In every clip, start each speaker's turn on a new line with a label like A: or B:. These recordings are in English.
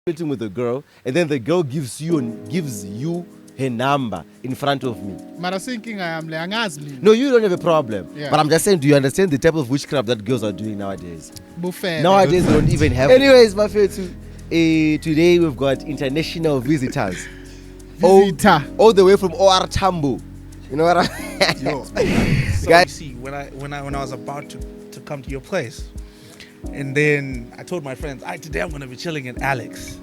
A: flirting with a girl, and then the girl gives you her number in front of me.
B: Mara thinking I am
A: No, you don't have a problem.
B: Yeah.
A: But I'm just saying, do you understand the type of witchcraft that girls are doing nowadays?
B: buffet.
A: Nowadays, they don't even have. Anyways, my friends, today we've got international visitors.
B: Visitor.
A: All the way from OR Tambo. You know what I
C: Yo. So
A: Guys-
C: you see, when I was about to come to your place, and then I told my friends, today I'm gonna be chilling at Alex.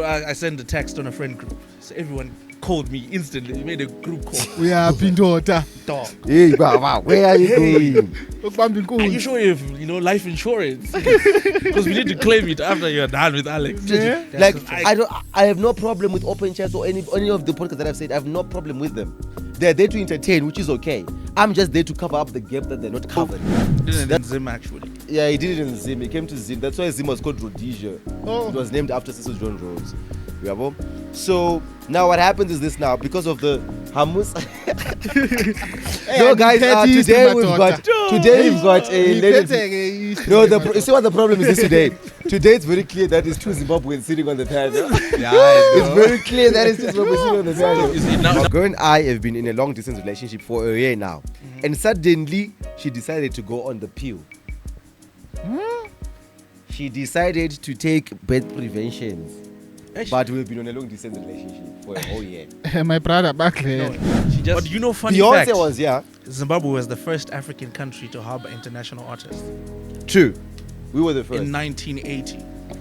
C: I sent a text on a friend group, so everyone called me instantly. We made a group call.
B: We are Pindota.
C: Dog.
A: Hey, wow, where are you going?
C: Are you sure you have life insurance? Because we need to claim it after you're done with Alex.
B: Yeah.
A: Like I have no problem with open chats or any of the podcasts that I've said. I have no problem with them. They're there to entertain, which is okay. I'm just there to cover up the gap that they're not covered.
C: Didn't it Zim actually?
A: Yeah, he did it in Zim. He came to Zim. That's why Zim was called Rhodesia.
B: Oh.
A: It was named after Cecil John Rhodes. You have all? So now what happens is this now, because of the Hamus. No, guys, today we've got a lady. No, you see what the problem is this today? Today it's very clear that it's two Zimbabweans sitting on the panel.
C: Yeah, I
A: It's very clear that it's two Zimbabweans sitting on the panel.
C: You see, now-
A: My girl and I have been in a long distance relationship for a year now. And suddenly she decided to go on the pill. She decided to take birth preventions. But we've been on a long distance relationship for a whole year.
B: My brother back there.
C: She just, but you know, funny
A: Beyonce
C: fact,
A: was, yeah.
C: Zimbabwe was the first African country to harbor international artists
A: True. We were the first.
C: in 1980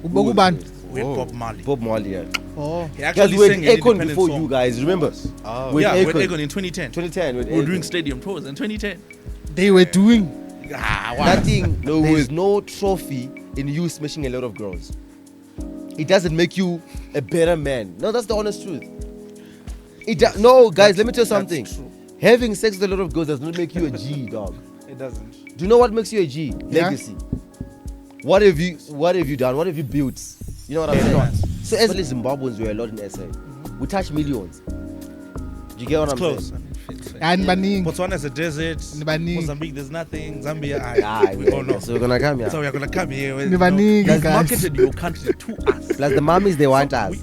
B: Ubokubani.
C: with Bob Marley.
A: Bob Marley, yeah.
B: Oh.
C: He
A: Guys,
C: actually
A: we had
C: sang an
A: Akon
C: independent
A: before
C: song.
A: you guys, remember? With
C: Yeah, with
A: Akon.
C: Akon in 2010.
A: 2010 with
C: We were
A: Akon.
C: doing stadium tours in 2010.
B: They were doing.
C: Wow.
A: Nothing, there is no trophy in you smashing a lot of girls. It doesn't make you a better man. No, that's the honest truth. No, guys, let me tell you something.
C: That's true.
A: Having sex with a lot of girls does not make you a G, dog.
C: It doesn't.
A: Do you know what makes you a G?
B: Yeah.
A: Legacy. What have you done? What have you built? You know what I'm saying? So as Zimbabweans, we're a lot in SA. We touch millions. Do you get what I'm
C: Close.
A: saying?
B: And Baning.
C: Botswana is a desert.
B: Nibaningi.
C: Mozambique, there's nothing. Zambia, we all know.
A: So we're gonna come here.
C: So we're gonna come here.
B: Nibaningi,
C: Guys,
B: guys.
C: marketed your country to us.
A: Plus the mummies, they want us.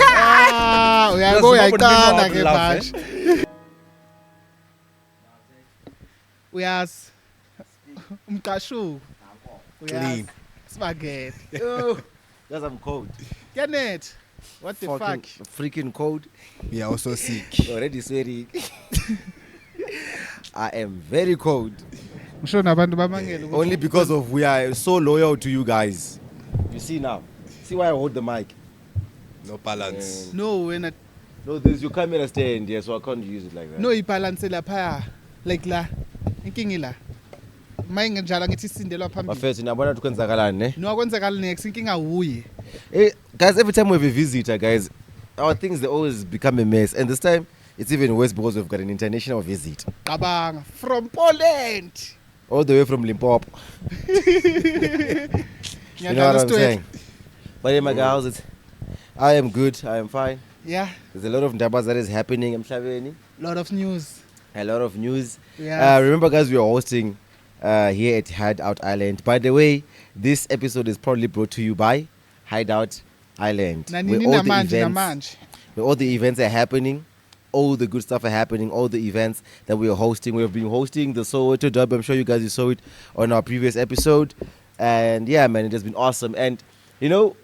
B: Ah, we are going to
C: Zimbabwe
B: get
C: know how to
B: back. We are Umkashu.
C: Clean.
B: Spaghetti.
A: Guys, I'm cold.
B: Janet, what the fuck?
A: Freaking cold.
C: We are also sick.
A: Already sweating. I am very cold.
B: Ngisho nabantu bamangele ukuthi-
A: Only because of we are so loyal to you guys. You see now. See why I hold the mic.
C: No balance.
B: No, when
A: No, there's your camera stand here, so I can't use it like that.
B: no ibalance lapha like la. Inkingi la. Mayinge njalo ngithi sindelwa phambili.
A: Mafethu nabona ukuthi kwenzakalani ne?
B: No kwenzakala next inkinga uye.
A: Hey, guys, every time we have a visitor, guys, our things they always become a mess. And this time it's even worse because we've got an international visit.
B: Qabanga from Poland.
A: All the way from Limpopo. You know what I'm saying? But yeah, my guys, I am good. I am fine.
B: Yeah,
A: There's a lot of ndabas that is happening.
B: lot of news.
A: A lot of news.
B: Yeah.
A: Remember, guys, we are hosting here at Hideout Island. By the way, this episode is probably brought to you by Hideout Island.
B: Nanini namanje.
A: Where all the events are happening, all the good stuff are happening, all the events that we are hosting. We have been hosting the Soweto Derby. I'm sure you guys saw it on our previous episode. And yeah, man, it has been awesome. And, you know,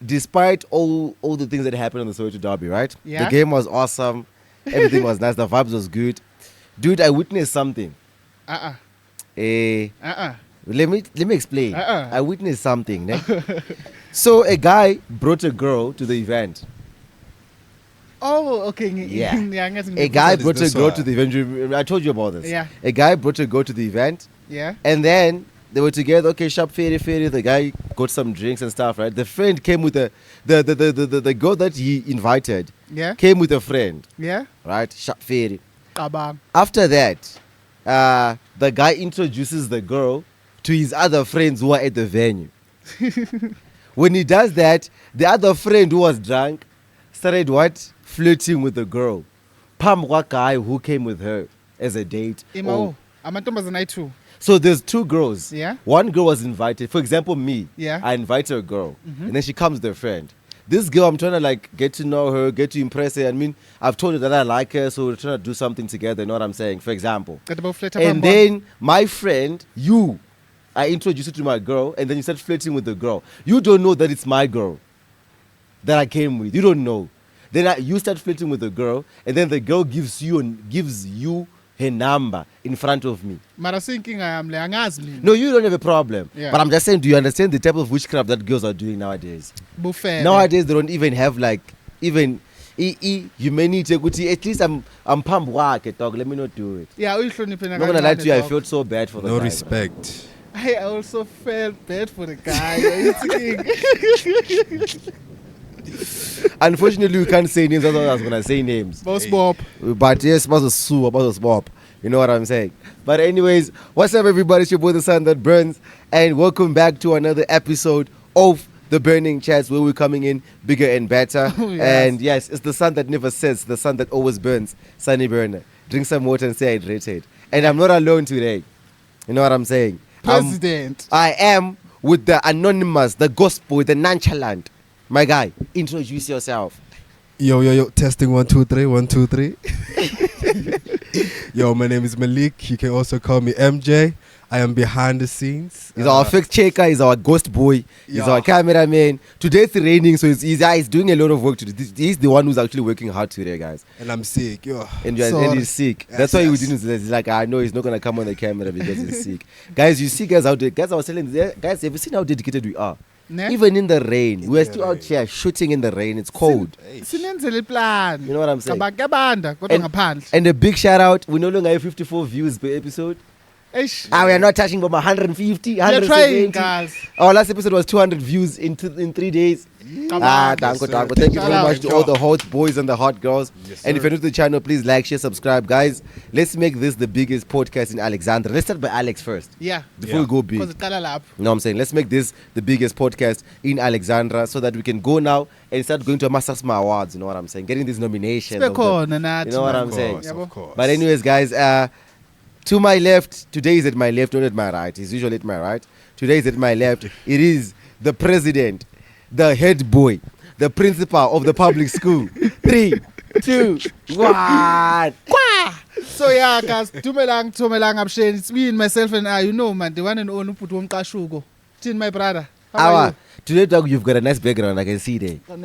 A: despite all the things that happened on the Soweto Derby, right?
B: Yeah.
A: The game was awesome. Everything was nice. The vibes was good. Dude, I witnessed something.
B: Uh-uh.
A: Let me explain.
B: Uh-uh.
A: I witnessed something. Ne? So a guy brought a girl to the event.
B: Oh, okay.
A: Yeah.
B: Ngathi
A: A guy
C: is
A: brought a
C: this
A: girl
C: one?
A: to the event. I told you about this.
B: Yeah.
A: A guy brought a girl to the event,
B: Yeah.
A: and then they were together. Okay, sharp fairy. The guy got some drinks and stuff, right? The friend came with the girl that he invited
B: Yeah.
A: came with a friend,
B: Yeah.
A: right? Sharp fairy.
B: Qabanga.
A: After that, the guy introduces the girl to his other friends who are at the venue. When he does that, the other friend who was drunk started what? Flirting with the girl. Pam guy who came with her as a date.
B: Imao. Amantombazana ayi-2.
A: So there's two girls.
B: Yeah.
A: One girl was invited. For example, me.
B: Yeah.
A: I invited a girl, and then she comes with her friend. This girl, I'm trying to like get to know her, get to impress her. I mean, I've told her that I like her, so we're trying to do something together. You know what I'm saying? For example. And then my friend, I introduce you to my girl, and then you start flirting with the girl. You don't know that it's my girl that I came with. You don't know. Then you start flirting with the girl, and then the girl gives you her number in front of me.
B: No,
A: you don't have a problem.
B: Yeah.
A: But I'm just saying, do you understand the type of witchcraft that girls are doing nowadays? Nowadays, they don't even have like humanity. At least I'm pump work, dog. Let me not do it.
B: Yeah,
A: I'm not gonna lie to you. I felt so bad for the guy.
D: No respect.
B: I also felt bad for the guy.
A: Unfortunately, we can't say names. That's why I was gonna say names.
B: Boss Bob.
A: But yes, Boss Bob. You know what I'm saying? But anyways, what's up, everybody? It's your boy, the sun that burns, and welcome back to another episode of the Burning Chats, where we're coming in bigger and better.
B: Oh, yes.
A: And yes, it's the sun that never sets, the sun that always burns. Sunny burner. Drink some water and stay hydrated. And I'm not alone today. You know what I'm saying?
B: President.
A: I am with the anonymous, the gospel, the nonchalant. My guy, introduce yourself.
D: Yo. Testing 1 2 3 1 2 3. Yo, my name is Malik. You can also call me MJ. I am behind the scenes.
A: He's our fact checker. He's our ghost boy. He's our cameraman. Today it's raining, so he's doing a lot of work today. He's the one who's actually working hard today, guys.
D: And I'm sick. Yo.
A: And he's sick. That's why he didn't. He's like, I know he's not gonna come on the camera because he's sick. Guys, you see, guys out there. Guys, I was telling you, guys, have you seen how dedicated we are?
B: Ne?
A: Even in the rain, we're still out here shooting in the rain. It's cold. You know what I'm saying? And a big shout out. We no longer have 54 views per episode. We are not touching about 150, 170.
B: Guys.
A: Our last episode was 200 views in 3 days. Thank you very much to all the hot boys and the hot girls.
D: Yes,
A: and if you're new to the channel, please like, share, subscribe. Guys, let's make this the biggest podcast in Alexandria. Let's start by Alex first.
B: Yeah.
A: Before we go big. You know what I'm saying? Let's make this the biggest podcast in Alexandria so that we can go now and start going to a Masasma Awards. You know what I'm saying? Getting these nominations. You know what I'm saying?
D: Of course.
A: But anyways, guys, to my left, today is at my left, not at my right. It's usually at my right. Today is at my left. It is the president, the head boy, the principal of the public school. 3, 2, 1.
B: So yeah, guys, Tumelang, Abshen. It's me and myself and I. You know, man, the one and only put one kashugo. Tin, my brother. How are you?
A: Today, dog, you've got a nice background. I can see there.
B: Height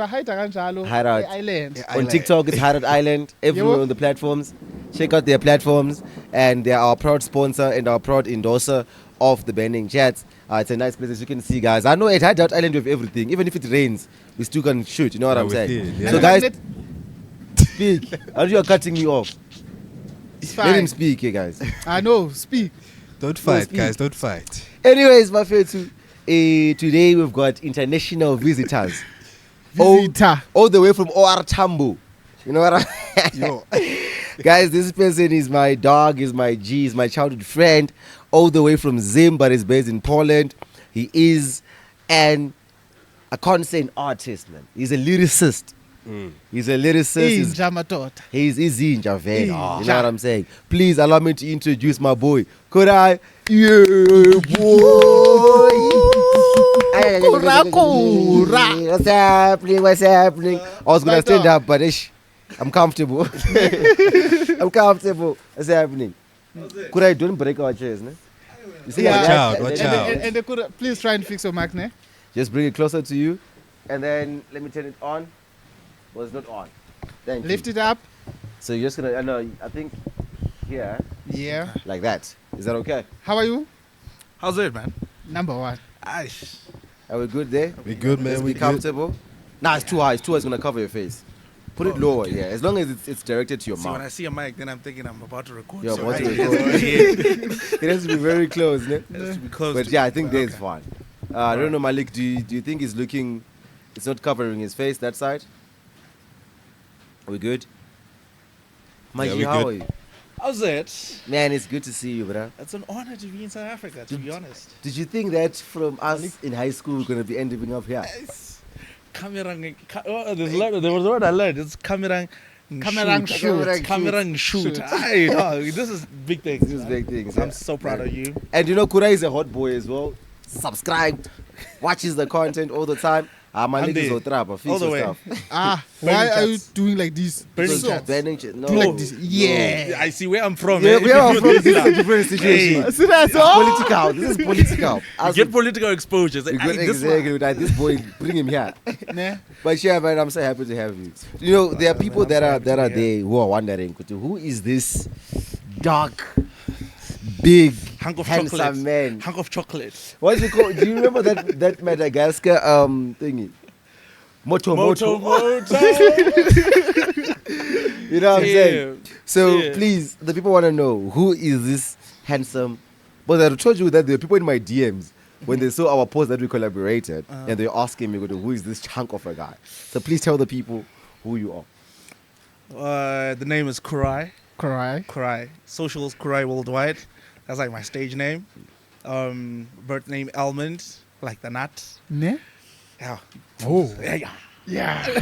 A: Hideout.
B: Island.
A: On TikTok, it's Hideout Island. Everywhere on the platforms. Check out their platforms. And they are our proud sponsor and our proud endorser of the Burning Chats. It's a nice place, as you can see, guys. I know at Hideout Island we have everything. Even if it rains, we still can shoot. You know what I'm saying?
D: Yeah.
A: So, guys, speak. You are cutting me off.
B: It's
A: Let
B: fine.
A: him speak here, guys.
B: I know. Speak.
D: Don't fight,
A: speak.
D: guys. Don't fight.
A: Anyways, my friend, today we've got international visitors.
B: Visitor.
A: All the way from OR Tambo. You know what
D: Yo.
A: Guys, this person is my dog, is my G, is my childhood friend. All the way from Zim, but he's based in Poland. He is I can't say an artist, man. He's a lyricist. He's a lyricist. He's Inja Vega. You know what I'm saying? Please allow me to introduce my boy. Could I? Yeah, boy. What's happening? What's happening? I was going to stand up, but I'm comfortable. I'm comfortable. What's happening? Could I don't break our chairs, ne? You see,
D: Watch out.
B: And they could please try and fix your mic, ne?
A: Just bring it closer to you, and then let me turn it on. Well, it's not on. Thank you.
B: Lift it up.
A: So you're just gonna, I think here,
B: Yeah.
A: like that. Is that okay?
B: How are you?
C: How's it, man?
B: Number one.
C: Aish.
A: Are we good there?
D: We good, man.
A: Let's
D: We
A: be
D: good.
A: comfortable. Nah, it's too high. It's too high. It's gonna cover your face. Put it lower, yeah. As long as it's directed to your
C: See, when I
A: mouth.
C: see a mic, then I'm thinking I'm about to record.
A: You're
C: so
A: about to
C: it
A: record.
C: has to be-
A: It has to be very close, ne?
C: it has to be close.
A: But
C: to
A: yeah,
C: me.
A: I think
C: But
A: there's
C: okay.
A: fine. I don't know, Malik. Do you think it's not covering his face that side? Are we good? Maji,
D: we
A: how
D: good.
A: are you?
C: How's it?
A: Man, it's good to see you, bro.
C: It's an honor to be in South Africa, to be honest.
A: Did you think that from us in high school we're gonna be ending up here?
C: Kamerang. There was a word I learned. It's Kamerang
B: Camera shoot.
C: Camera shoot. Aye, no, this is big things.
A: This is big things.
C: I'm so proud of you.
A: And you know, Kura is a hot boy as well. Subscribed, watches the content all the time. My
C: I'm
A: niggas
C: there.
A: will trap, fix
C: All the
A: your
C: way.
A: stuff.
B: Why are you
C: chats.
B: doing like this?
C: Burning
B: So-
C: chats.
A: Burning shit. No.
B: Do like this. Yeah.
C: I see where I'm from.
A: Yeah,
C: eh?
A: we are
C: If
A: from
C: you do
A: this is a
C: that,
A: different situation.
C: Hey.
B: See that's
A: It's
B: all?
A: political. This is political.
C: you
A: As
C: get political exposures.
A: we
C: Aye,
A: get
C: this
A: exactly that. This boy, bring him here.
B: Nah.
A: But yeah, man, I'm so happy to have you. You know, there are people
C: I'm
A: that
C: so
A: are
C: happy to be
A: there who are wondering, who is this dark, big,
C: hunk of
A: handsome
C: chocolate.
A: man?
C: Hunk of chocolate.
A: What's it called? Do you remember that Madagascar thingy? Moto.
C: Moto.
A: You know what I'm saying?
C: Yeah.
A: So
C: Yeah.
A: please, the people want to know who is this handsome. But I told you that there are people in my DMs when they saw our post that we collaborated, and they're asking me, who is this chunk of a guy? So please tell the people who you are.
C: The name is Kurai.
B: Cry.
C: Kurai. Socials Kurai Worldwide. That's like my stage name. Birth name Almond, like the nut.
B: Nah.
C: Yeah.
B: Oh.
C: Yeah.
B: Yeah.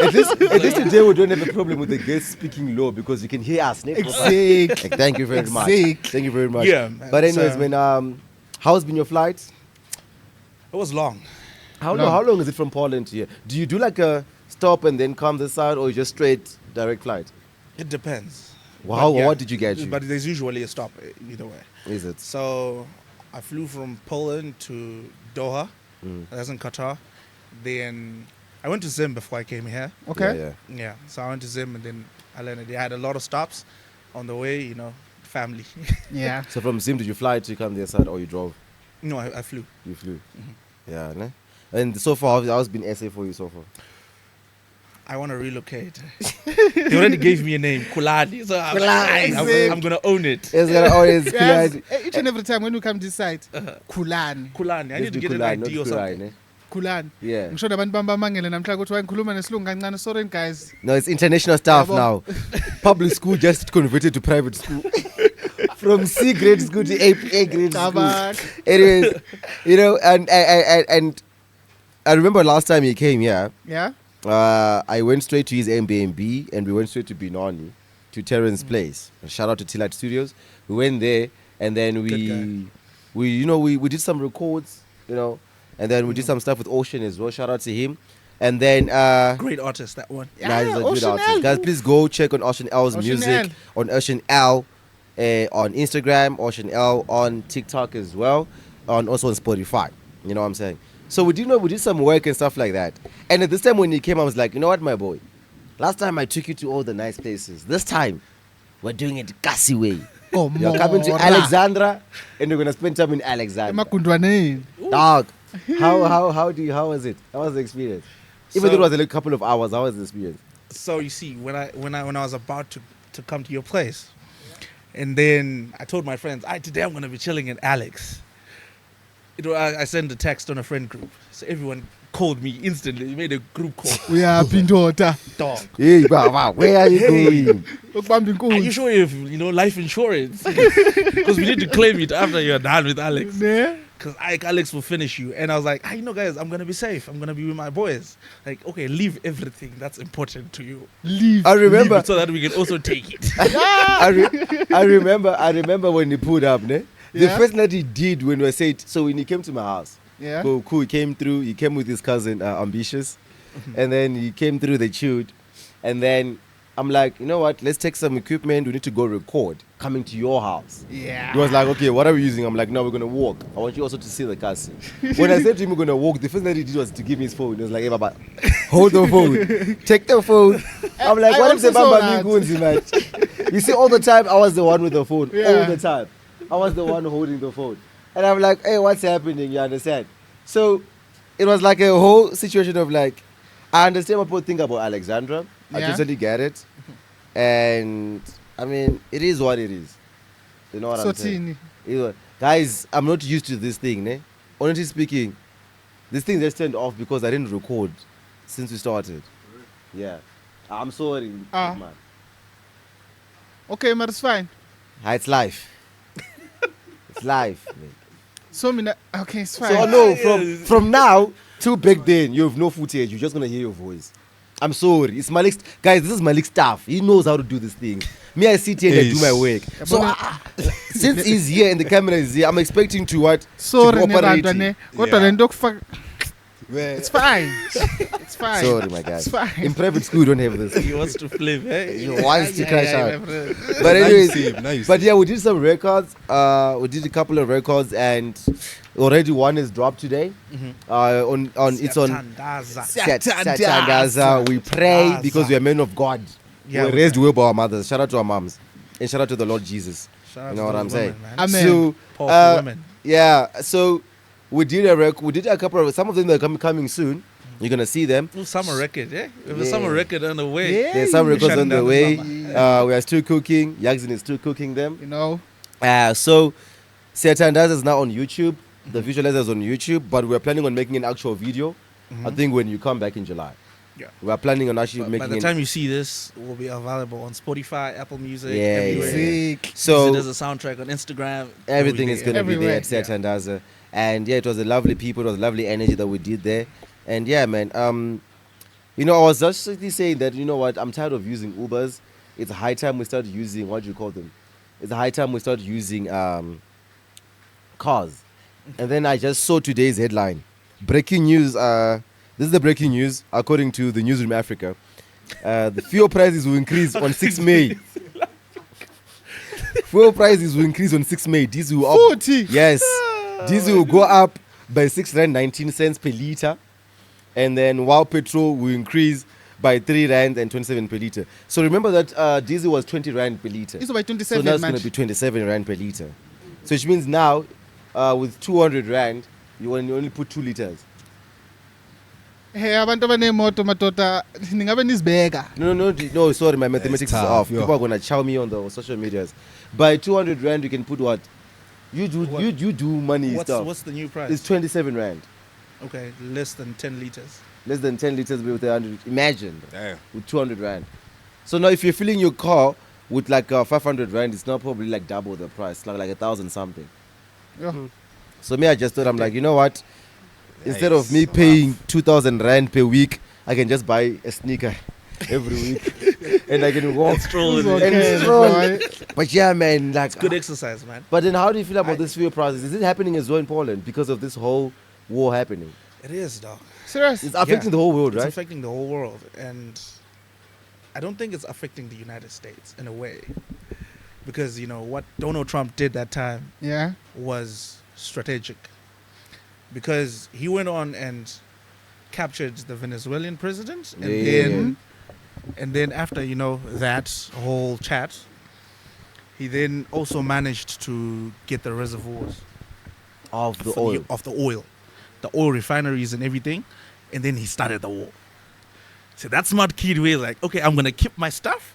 A: At least today we don't have a problem with the guests speaking low because you can hear us.
B: Exactly.
A: Thank you very much.
B: Exact.
A: Thank you very much.
C: Yeah, man.
A: But anyways,
C: So-
A: man, how's been your flight?
C: It was long.
A: How
B: Long.
A: long? How long is it from Poland to here? Do you do like a stop and then come this side, or you just straight direct flight?
C: It depends.
A: Wow,
C: But yeah,
A: what did you get you?
C: But there's usually a stop either way.
A: Is it?
C: So I flew from Poland to Doha. That's in Qatar. Then I went to Zim before I came here.
B: Okay.
A: Yeah,
C: Yeah. So I went to Zim and then I landed. They had a lot of stops on the way, family.
B: Yeah.
A: So from Zim, did you fly to come this side, or you drove?
C: No, I flew.
A: You flew. Yeah, ne? And so far, how's been SA for you so far?
C: I want to relocate. They already gave me a name, Kulani. So I'm going to own it.
A: It's gonna always
B: Yes.
A: Kulani.
B: Each and every time when you come this side, Kulani.
C: Kulani. I need to get
A: Kulani,
C: an
A: not
C: ID or
A: Kulani,
C: something.
A: ne?
B: Kulani.
A: Yeah.
B: Ngisho nabantu bambamangele namhla ukuthi wayikhuluma nesilungu kancane. Sorry guys.
A: No, it's international staff
B: Yabo.
A: now. Public school just converted to private school. From C grade school to A grade school.
B: Tabak.
A: Anyways, and I remember last time he came here,
B: Yeah.
A: I went straight to his Airbnb and we went straight to Binoni, to Terrence's place. Shout out to Tillight Studios. We went there and then
C: Good
A: we did some records, and then we did some stuff with Ocean as well. Shout out to him. And then
C: Great artist, that one.
B: Yeah,
A: guys, a good
B: Ocean
A: artist.
B: L.
A: Guys, please go check on Ocean L's
B: Ocean
A: music
B: L.
A: on Ocean L on Instagram, Ocean L on TikTok as well, also on Spotify. You know what I'm saying? So we did some work and stuff like that. And at this time when he came, I was like, you know what, my boy? Last time I took you to all the nice places. This time we're doing it Kasi way.
B: Oh,
A: You're coming to
B: Mora.
A: Alexandra and we're gonna spend time in Alexandra.
B: Emagundwaneni.
A: Dog, how was it? How was the experience? Even though it
C: So-
A: was a couple of hours, how was the experience?
C: So you see, when I was about to come to your place, and then I told my friends, today I'm gonna be chilling in Alex. I sent a text on a friend group, so everyone called me instantly. They made a group call.
B: Uyaphi indoda.
C: Dog,
A: Hey, wow, where are you going?
B: Ukubamba
C: are
B: inkunzi.
C: you sure you have life insurance? Because we need to claim it after you're done with Alex.
B: Ne?
C: Because Alex will finish you. And I was like, guys, I'm gonna be safe. I'm gonna be with my boys. Like, okay, leave everything that's important to you.
B: Leave.
A: I
C: Leave
A: remember.
C: it so that we can also take it.
A: I remember when he pulled up, ne? The
B: Yeah.
A: first night he did when we said, so when he came to my house,
B: Yeah.
A: cool, he came through, he came with his cousin, Ambitious, and then he came through, they chilled, and then I'm like, you know what, let's take some equipment, we need to go record, coming to your house.
B: Yeah.
A: He was like, okay, what are we using? I'm like, no, we're going to walk. I want you also to see the castle. When I said to him we're going to walk, the first thing he did was to give me his phone. He was like, hey, Baba, hold the phone. Take the phone. I'm like,
B: I
A: what if the
B: also saw
A: Baba Migunzi, man? You see, all the time, I was the one with the phone.
B: Yeah.
A: All the time. I was the one holding the phone. And I'm like, hey, what's happening? You understand? So it was like a whole situation of like, I understand what people think about Alexandra. I
B: Yeah.
A: totally get it. And I mean, it is what it is. You know what
B: So
A: I'm saying?
B: thini.
A: Guys, I'm not used to this thing, ne? Honestly speaking, this thing just turned off because I didn't record since we started. Yeah. I'm sorry,
B: Ah.
A: man.
B: Okay, but it's fine.
A: It's life. It's life, man.
B: So mina, okay, it's fine.
A: So no, from now till back then, you have no footage. You're just gonna hear your voice. I'm sorry. It's Malik's. Guys, this is Malik's staff. He knows how to do this thing. Me, I sit here and I do my work. So, since he's here and the camera is here, I'm expecting to what?
B: Sorry,
A: to operate
B: nebantwane.
A: it.
B: Kodwa le nto kufaka
D: It's
B: it's fine. It's fine.
A: Sorry, my guy.
B: It's fine.
A: In private school, you don't have this.
C: He wants to flip, eh?
A: He wants to crash out.
C: my friend.
A: But
D: Now you
A: anyways,
D: see him, now you see
A: but yeah, we did some records. We did a couple of records, and already one is dropped today. On it's on Satandaza. We pray because we are men of God.
C: Yeah,
A: we
C: we
A: raised well by our mothers. Shout out to our moms, and shout out to the Lord Jesus.
C: Shout out
A: You
C: to
A: know what
C: those
A: I'm saying?
C: women, man.
B: Amen.
A: So
C: Powerful women.
A: yeah, so we did a couple of some of them are coming soon. You're gonna see them.
C: Ooh, summer record, yeah? We have a
A: Yeah.
C: summer record on the way.
B: Yeah.
A: There's some records
C: Shutting
A: on the
C: down the
A: way.
C: summer.
A: We are still cooking. Yaxin is still cooking them.
B: You know.
A: So Satandaza is now on YouTube. The visualizer is on YouTube, but we're planning on making an actual video. I think when you come back in July.
C: Yeah.
A: We're planning on actually
C: By
A: making
C: the
A: an-
C: time you see this, it will be available on Spotify, Apple Music,
A: Yeah,
C: everywhere.
B: Sick.
A: so
C: There's a soundtrack on Instagram.
A: everything is
C: Everywhere.
A: going to be there
B: Everywhere.
A: at Satandaza. And yeah, it was a lovely people, it was a lovely energy that we did there. And yeah, man, you know, I was just simply saying that, you know what, I'm tired of using Ubers. It's a high time we start using, what do you call them? It's a high time we start using cars. And then I just saw today's headline. Breaking news, this is the breaking news, according to the Newsroom Africa. The fuel prices will increase on 6 May. Fuel prices will increase on 6 May. Diesel will up.
B: 40.
A: Yes. Diesel will go up by 6 rand 19 cents per liter. And then while petrol will increase by 3 rand and 27 per liter. So remember that diesel was 20 rand per liter.
B: It's by
A: So
B: 27
A: now it's
B: man.
A: going to be 27 rand per liter. So which means now with 200 rand, you only put 2 liters.
B: Hey, abantu abanemoto madoda ningabe nizibheka.
A: No, sorry, my mathematics is
D: tough,
A: off.
D: yeah.
A: People are gonna chow me on the social medias. By 200 rand, you can put what? You do money stuff.
C: What's the new price?
A: It's 27 rand,
C: Okay, less than 10 liters.
A: less than 10 liters with 100. Imagine
D: Damn.
A: with 200 rand. So now, if you're filling your car with like 500 rand, it's now probably like double the price, like 1,000 something.
B: Yeah.
A: So me, I just thought, I'm like, you know what? Instead of me paying 2,000 rand per week, I can just buy a sneaker every week, and I can walk.
C: Stroll
B: It's
C: in it.
B: okay,
A: And stroll.
B: boy.
A: But yeah, man, like.
C: Good exercise, man.
A: But then, how do you feel about this fuel prices? Is it happening as well in Poland because of this whole war happening?
C: It is, dog.
B: Serious.
A: It's affecting
C: Yeah.
A: the whole world,
C: It's
A: right?
C: affecting the whole world. And I don't think it's affecting the United States in a way. Because, you know, what Donald Trump did that time
B: Yeah.
C: was strategic. Because he went on and captured the Venezuelan president. And
A: Yeah.
C: then after, you know, that whole chat, he then also managed to get the reservoirs
A: Of the
C: for
A: oil.
C: of the oil refineries and everything, and then he started the war. So that smart kid was like, okay, I'm gonna keep my stuff,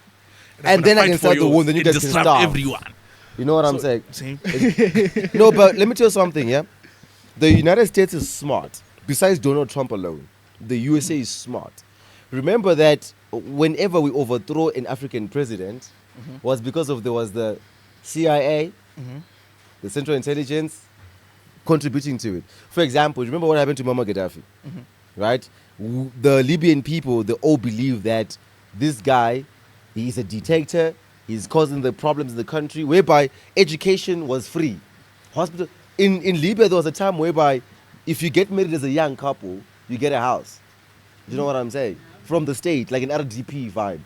C: I'm
A: And
C: gonna
A: then I
C: fight
A: can
C: for
A: start the
C: yours
A: war, then you
C: and
A: guys can
C: disrupt
A: starve.
C: everyone.
A: You know what I'm
C: So,
A: saying?
C: see?
A: No, but let me tell you something, yeah? The United States is smart. Besides Donald Trump alone, the USA is smart. Remember that whenever we overthrow an African president, was because of there was the CIA, the Central Intelligence, contributing to it. For example, remember what happened to Muammar Gaddafi, right? The Libyan people, they all believe that this guy, he's a dictator, he's causing the problems in the country, whereby education was free. Hospital in Libya, there was a time whereby if you get married as a young couple, you get a house. Do you know what I'm saying? From the state, like an RDP vibe.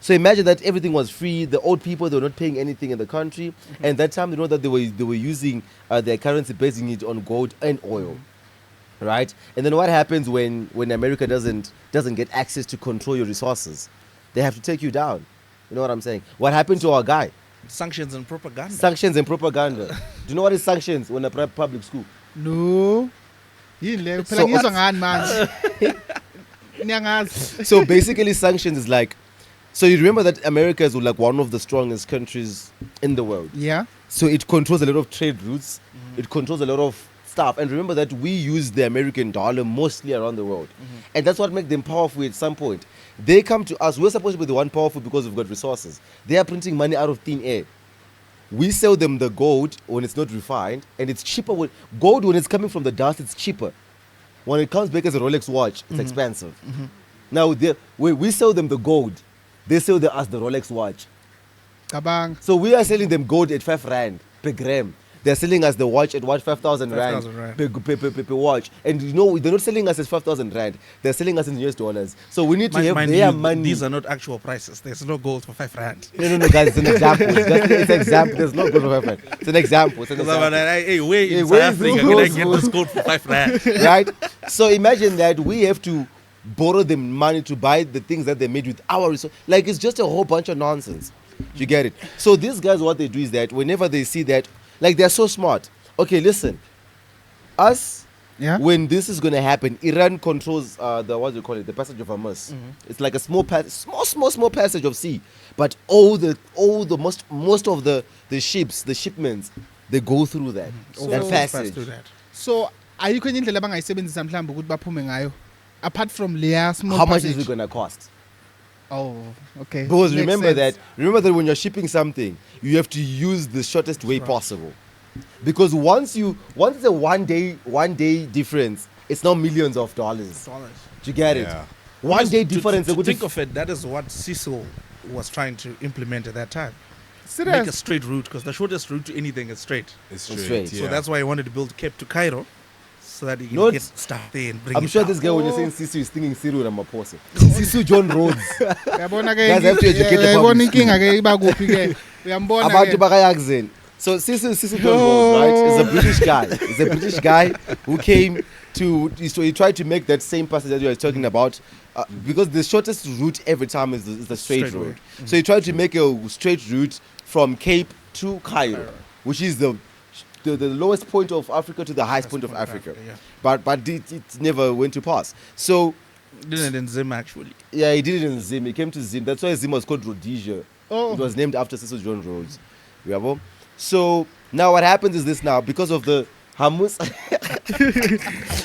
A: So imagine that everything was free. The old people, they were not paying anything in the country. And that time, they know that they were using their currency, basing it on gold and oil, right? And then what happens when America doesn't get access to control your resources? They have to take you down. You know what I'm saying? What happened to our guy?
C: Sanctions and propaganda.
A: Sanctions and propaganda. Do you know what is sanctions when a public school?
B: No. Yini le phela
A: So-
B: ngizwa ngani manje? Niyangazi.
A: So basically, sanctions is like, so you remember that America is like one of the strongest countries in the world.
B: Yeah.
A: So it controls a lot of trade routes. It controls a lot of stuff. And remember that we use the American dollar mostly around the world. And that's what makes them powerful at some point. They come to us. We're supposed to be the one powerful because we've got resources. They are printing money out of thin air. We sell them the gold when it's not refined. And it's cheaper. Gold, when it's coming from the dust, it's cheaper. When it comes back as a Rolex watch, it's expensive. Now we sell them the gold. They sell us the Rolex watch.
B: Kabang.
A: So we are selling them gold at 5 rand per gram. They're selling us the watch at 5,000 rand
C: 5,000 rand.
A: per watch. And you know, they're not selling us at 5,000 rand. They're selling us in US dollars. So we need to have
C: Mind
A: their
C: you,
A: money.
C: These are not actual prices. There's no gold for 5 rand.
A: No, guys, it's an example. It's an example. There's no gold for 5 rand. It's an example. It's an
C: Because I'm
A: example.
C: like, hey, where
A: Hey,
C: in
A: where
C: South
A: is
C: Africa
A: this
C: can I
A: gold
C: get
A: for?
C: this gold for 5 rand?
A: Right? So imagine that we have to borrow them money to buy the things that they made with our resources. Like, it's just a whole bunch of nonsense. You get it? So these guys, what they do is that whenever they see that, like, they're so smart. Okay, listen. Us,
B: Yeah.
A: when this is going to happen, Iran controls the passage of Hormuz. It's like a small passage of sea. But most of the ships, the shipments, they go through that that
C: So
A: passage.
C: through that.
B: So ayikho enye indlela abangayisebenzisa mhlawumbe ukuthi baphume ngayo apart from leya small
A: How much
B: passage.
A: is it going to cost?
B: Oh, okay.
A: Because
B: Makes
A: remember
B: sense.
A: that when you're shipping something, you have to use the shortest way possible. Because once it's a one day difference, it's now millions of dollars. Do you get it?
D: Yeah.
A: One day
C: To
A: difference.
C: think of it, that is what Cecil was trying to implement at that time. Make a
B: Serious.
C: straight route, because the shortest route to anything is straight.
D: It's
A: straight,
D: straight.
A: yeah.
C: So that's why he wanted to build Cape to Cairo, so that he can
A: Not-
C: get stuff there and bring
A: I'm
C: it
A: sure
C: down.
A: this guy, when you're saying Sisu, is thinking Cyril Ramaphosa. Sisu John Rhodes.
B: Uyabona ke
A: Guys have to educate the
B: uyabona
A: public.
B: inkinga ke iba kuphi ke. Uyambona
A: About
B: ke.
A: Bakayakzen. So Sisu John Rhodes, right, is a British guy. He's a British guy who came to. So he tried to make that same passage that you were talking about, because the shortest route every time is the straight
C: Straight
A: route. So he tried to make a straight route from Cape to Cairo, which is the lowest point of Africa to the highest point of Africa.
C: Yeah.
A: But it never went to pass. So
C: Didn't it in Zim actually?
A: yeah, he did it in Zim. He came to Zim. That's why Zim was called Rhodesia.
B: Oh.
A: It was named after Cecil John Rhodes. Yabo? So now what happens is this now, because of the Hamus.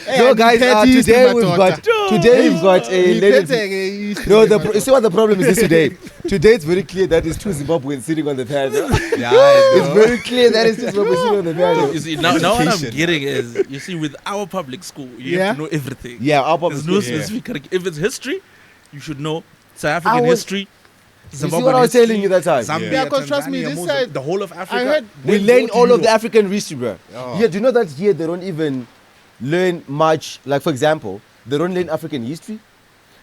A: No, guys, today we've got a lady. No, you see what the problem is this today? Today it's very clear that it's two Zimbabweans sitting on the panel.
D: Yeah, I
A: It's
D: know.
A: very clear that it's two Zimbabweans sitting on the panel.
C: You see, now what I'm
D: Education.
C: getting is, you see, with our public school, you
B: Yeah.
C: have to know everything.
A: Yeah, our public
C: There's no
A: school.
D: Yeah.
C: specific curriculum. If it's history, you should know South African
A: I was-
C: history.
A: You see what I was telling you that time?
C: Zambia,
B: Yeah, 'cause trust me,
C: Tanzania,
B: this
C: Mozambique,
B: side-
C: the whole of Africa.
B: I heard
A: We
C: then
A: learn
C: go to
A: all of the
C: Europe.
A: African history, bro.
D: Oh.
A: Yeah, do you know that here they don't even learn much? Like, for example, they don't learn African history.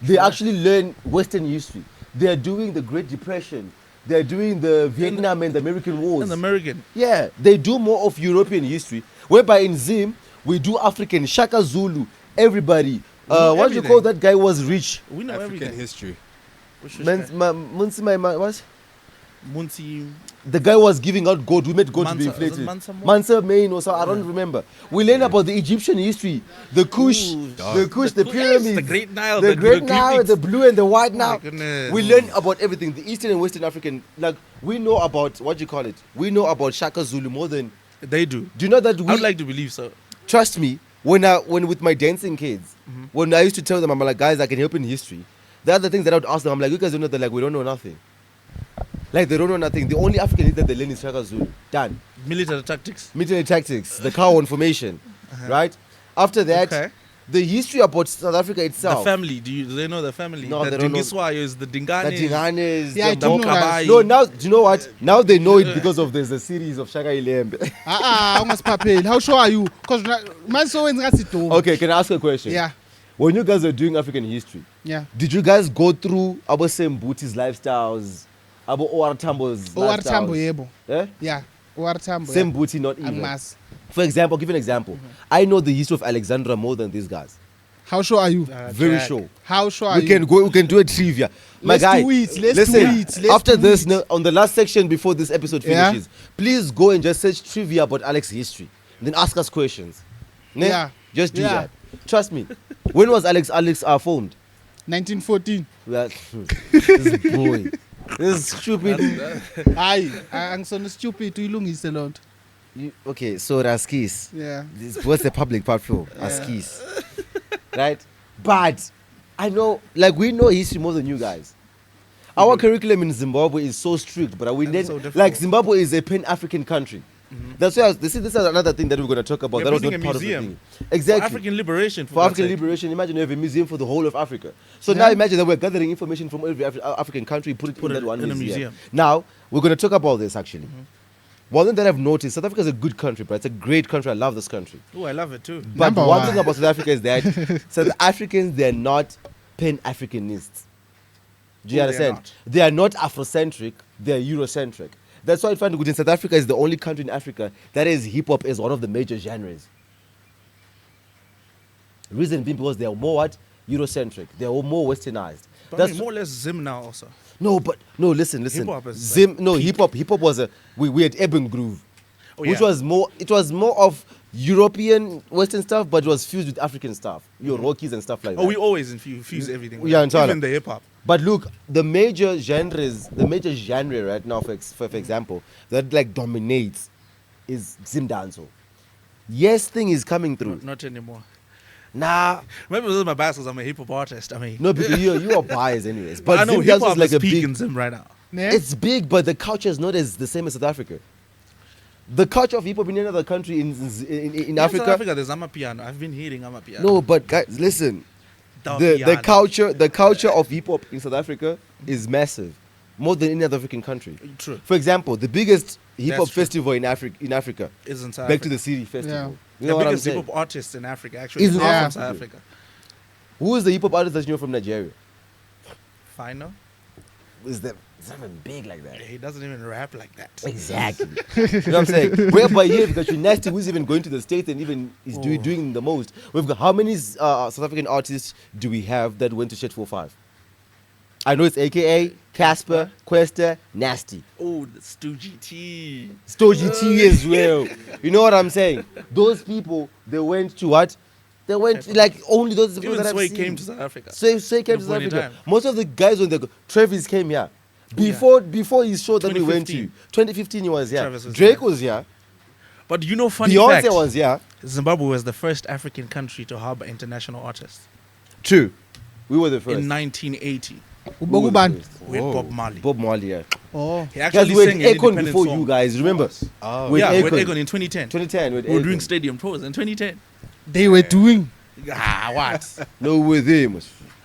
A: They actually learn Western history. They are doing the Great Depression. They are doing the Vietnam and the American Wars.
C: And American.
A: Yeah, they do more of European history. Whereby in Zim, we do African, Shaka Zulu, everybody.
C: know
A: What do you
C: everything.
A: call that guy was rich?
C: We know
D: African
C: everything.
D: history.
C: Which is
A: What?
C: Munsi.
A: The guy was giving out gold. We made gold to be
C: Mansa- is it
A: inflated.
C: Mansa Mo?
A: Mansa Main or so, I don't remember. We learn about the Egyptian history, the Kush,
C: Ooh,
A: the pyramids,
C: the Great Nile,
A: the Great Nile,
C: hieroglyphics.
A: the blue and the white
C: my
A: Nile.
C: goodness.
A: We learn about everything, the Eastern and Western African. Like, we know about, what do you call it? We know about Shaka Zulu more than.
C: They do.
A: Do you know that
C: I
A: we.
C: would like to believe so.
A: Trust me, when with my dancing kids, when I used to tell them, I'm like, guys, I can help in history. The other things that I would ask them, I'm like, you guys don't know that, like, we don't know nothing. Like, they don't know nothing. The only African thing that they learn is Shaka Zulu. Done.
C: Military tactics.
A: Military tactics, the cow formation, right? After that,
C: Okay.
A: the history about South Africa
C: The
A: itself.
C: family. Do they know the family?
A: No,
C: the
A: they don't know.
C: Dingiswayo is the
A: The
C: Dingane.
A: Dinganes,
B: Yeah, I
A: the
B: do know that.
C: Mokabai.
A: No, now, do you know what? Now they know it because of there's a series of Shaka Ilembe.
B: Ungasiphapheli. How sure are you? Because man so wenza ngathi dumb.
A: Okay, can I ask you a question?
B: Yeah.
A: When you guys are doing African history,
B: Yeah.
A: did you guys go through Abo Sembuti's lifestyles, Abo OR Tambo's
B: OR Tambo
A: lifestyles?
B: yebo.
A: Eh?
B: Yeah. OR Tambo.
A: Sembuti, not even.
B: Angimazi.
A: For example, I'll give you an example. I know the history of Alexandra more than these guys.
B: How sure are you?
A: Very
C: Jack.
A: sure.
B: How sure are
A: We
B: you?
A: can go. We can do a trivia. My
B: Let's
A: guy,
B: do it, let's
A: listen.
B: do it, let's
A: After
B: do
A: this,
B: it.
A: no, on the last section before this episode
B: Yeah.
A: finishes, please go and just search trivia about Alex's history. Then ask us questions. Ne?
B: Yeah.
A: Just do
B: Yeah.
A: that. Trust me. When was Alex formed?
B: 1914.
A: Well, this boy. This is stupid.
B: Hayi, angisona stupid uyilungise loo nto.
A: Okay, so Raskis.
B: Yeah.
A: This was the public platform. Askis. Right? But I know, like, we know history more than you guys. Our curriculum in Zimbabwe is so strict, but we
C: And
A: then,
C: so difficult.
A: like, Zimbabwe is a pan-African country. That's why this is another thing that we're going to talk about.
C: They're
A: that was
C: building
A: not
C: a
A: part of the
C: museum.
A: thing. Exactly.
C: African liberation.
A: For
C: God's
A: African
C: sake.
A: liberation, imagine you have a museum for the whole of Africa. So now imagine that we're gathering information from every African country, put it in that one
C: in a
A: museum.
C: museum.
A: Now, we're going to talk about this actually. One thing that I've noticed, South Africa is a good country, but it's a great country. I love this country.
C: Oh, I love it too.
A: But
B: Number
A: one
B: one.
A: thing about South Africa is that South Africans, they're not Pan-Africanists. Do you
C: Oh, they're
A: understand?
C: not.
A: They are not Afrocentric, they're Eurocentric. That's why I find good in South Africa is the only country in Africa that has hip-hop as one of the major genres. Reason being because they are more what? Eurocentric. They are more westernized.
C: But I mean, more or less Zim now also.
A: No, but no, listen.
C: Hip-hop is
A: Zim,
C: like
A: no,
C: peak.
A: hip-hop was we had Urban Groove.
C: Oh,
A: Which
C: yeah.
A: was more, it was more of European Western stuff, but it was fused with African stuff. Your Rockies and stuff like that.
C: Oh, we always fuse everything.
A: Yeah, entirely.
C: Even the hip hop.
A: But look, the major genre right now, for example, that like dominates is Zim dancehall. Yes, thing is coming through.
C: Not anymore.
A: Nah,
C: Maybe this is my bias because I'm a hip hop artist. I mean,
A: no, because you are biased anyways.
C: but
A: But
C: I know
A: Zim
C: hip
A: dancehall
C: hop
A: is like
C: is
A: a
C: peak
A: big.
C: in Zim right now.
B: Yeah?
A: It's big, but the culture is not as the same as South Africa. The culture of hip hop in another country in
C: In
A: Africa.
C: South Africa, there's Amapiano. I've been hearing Amapiano.
A: No, but guys, listen. The culture of hip hop in South Africa is massive, more than any other African country.
C: True.
A: For example, the biggest hip hop
C: That's true.
A: festival in Africa,
C: Isn't South
A: Back to
C: Africa.
A: the City Festival.
B: Yeah.
A: You
C: The
A: know what I'm
C: biggest hip
A: saying?
C: hop artists in Africa actually
A: Isn't
C: are
B: it?
C: from South
A: Yeah.
C: Africa.
A: Who is the hip hop artist that you know from Nigeria?
C: Fino.
A: It's not even big like that.
C: He doesn't even rap like that.
A: Exactly. You know what I'm saying? Whereby here, because you're nasty, who's even going to the States and even is doing the most. We've got how many South African artists do we have that went to Shit 45? I know it's AKA, Casper, Questa, Nasty.
C: Oh, the Stu GT.
A: Stoji T as well. You know what I'm saying? Those people, they went to what? They went like only those people
C: Even
A: that I've
C: Sway
A: seen.
C: came to South Africa.
A: Sway came to
C: At
A: South
C: one in
A: Africa.
C: time.
A: Most of the guys when Travis came here. Before his show that we went to, 2015 he was here.
C: Travis was
A: Drake
C: here.
A: was here.
C: But you know, funny
A: Beyonce
C: fact,
A: was here.
C: Zimbabwe was the first African country to harbor international artists
A: True. We were the first.
C: in 1980
A: We were the
B: Ubogubani.
A: first.
C: with
D: Whoa.
C: Bob Marley.
A: Bob Marley, yeah.
B: Oh.
C: He
A: Guys,
C: actually
A: we
C: sang
A: had
C: an
A: Akon
C: independent
A: before
C: song.
A: you guys, remember?
D: Oh.
A: With
C: Yeah, with
A: Akon.
C: Akon in 2010.
A: 2010 with
C: We were
A: Akon.
C: doing stadium tours in 2010.
B: They were doing.
C: Ah, what?
A: No, with him.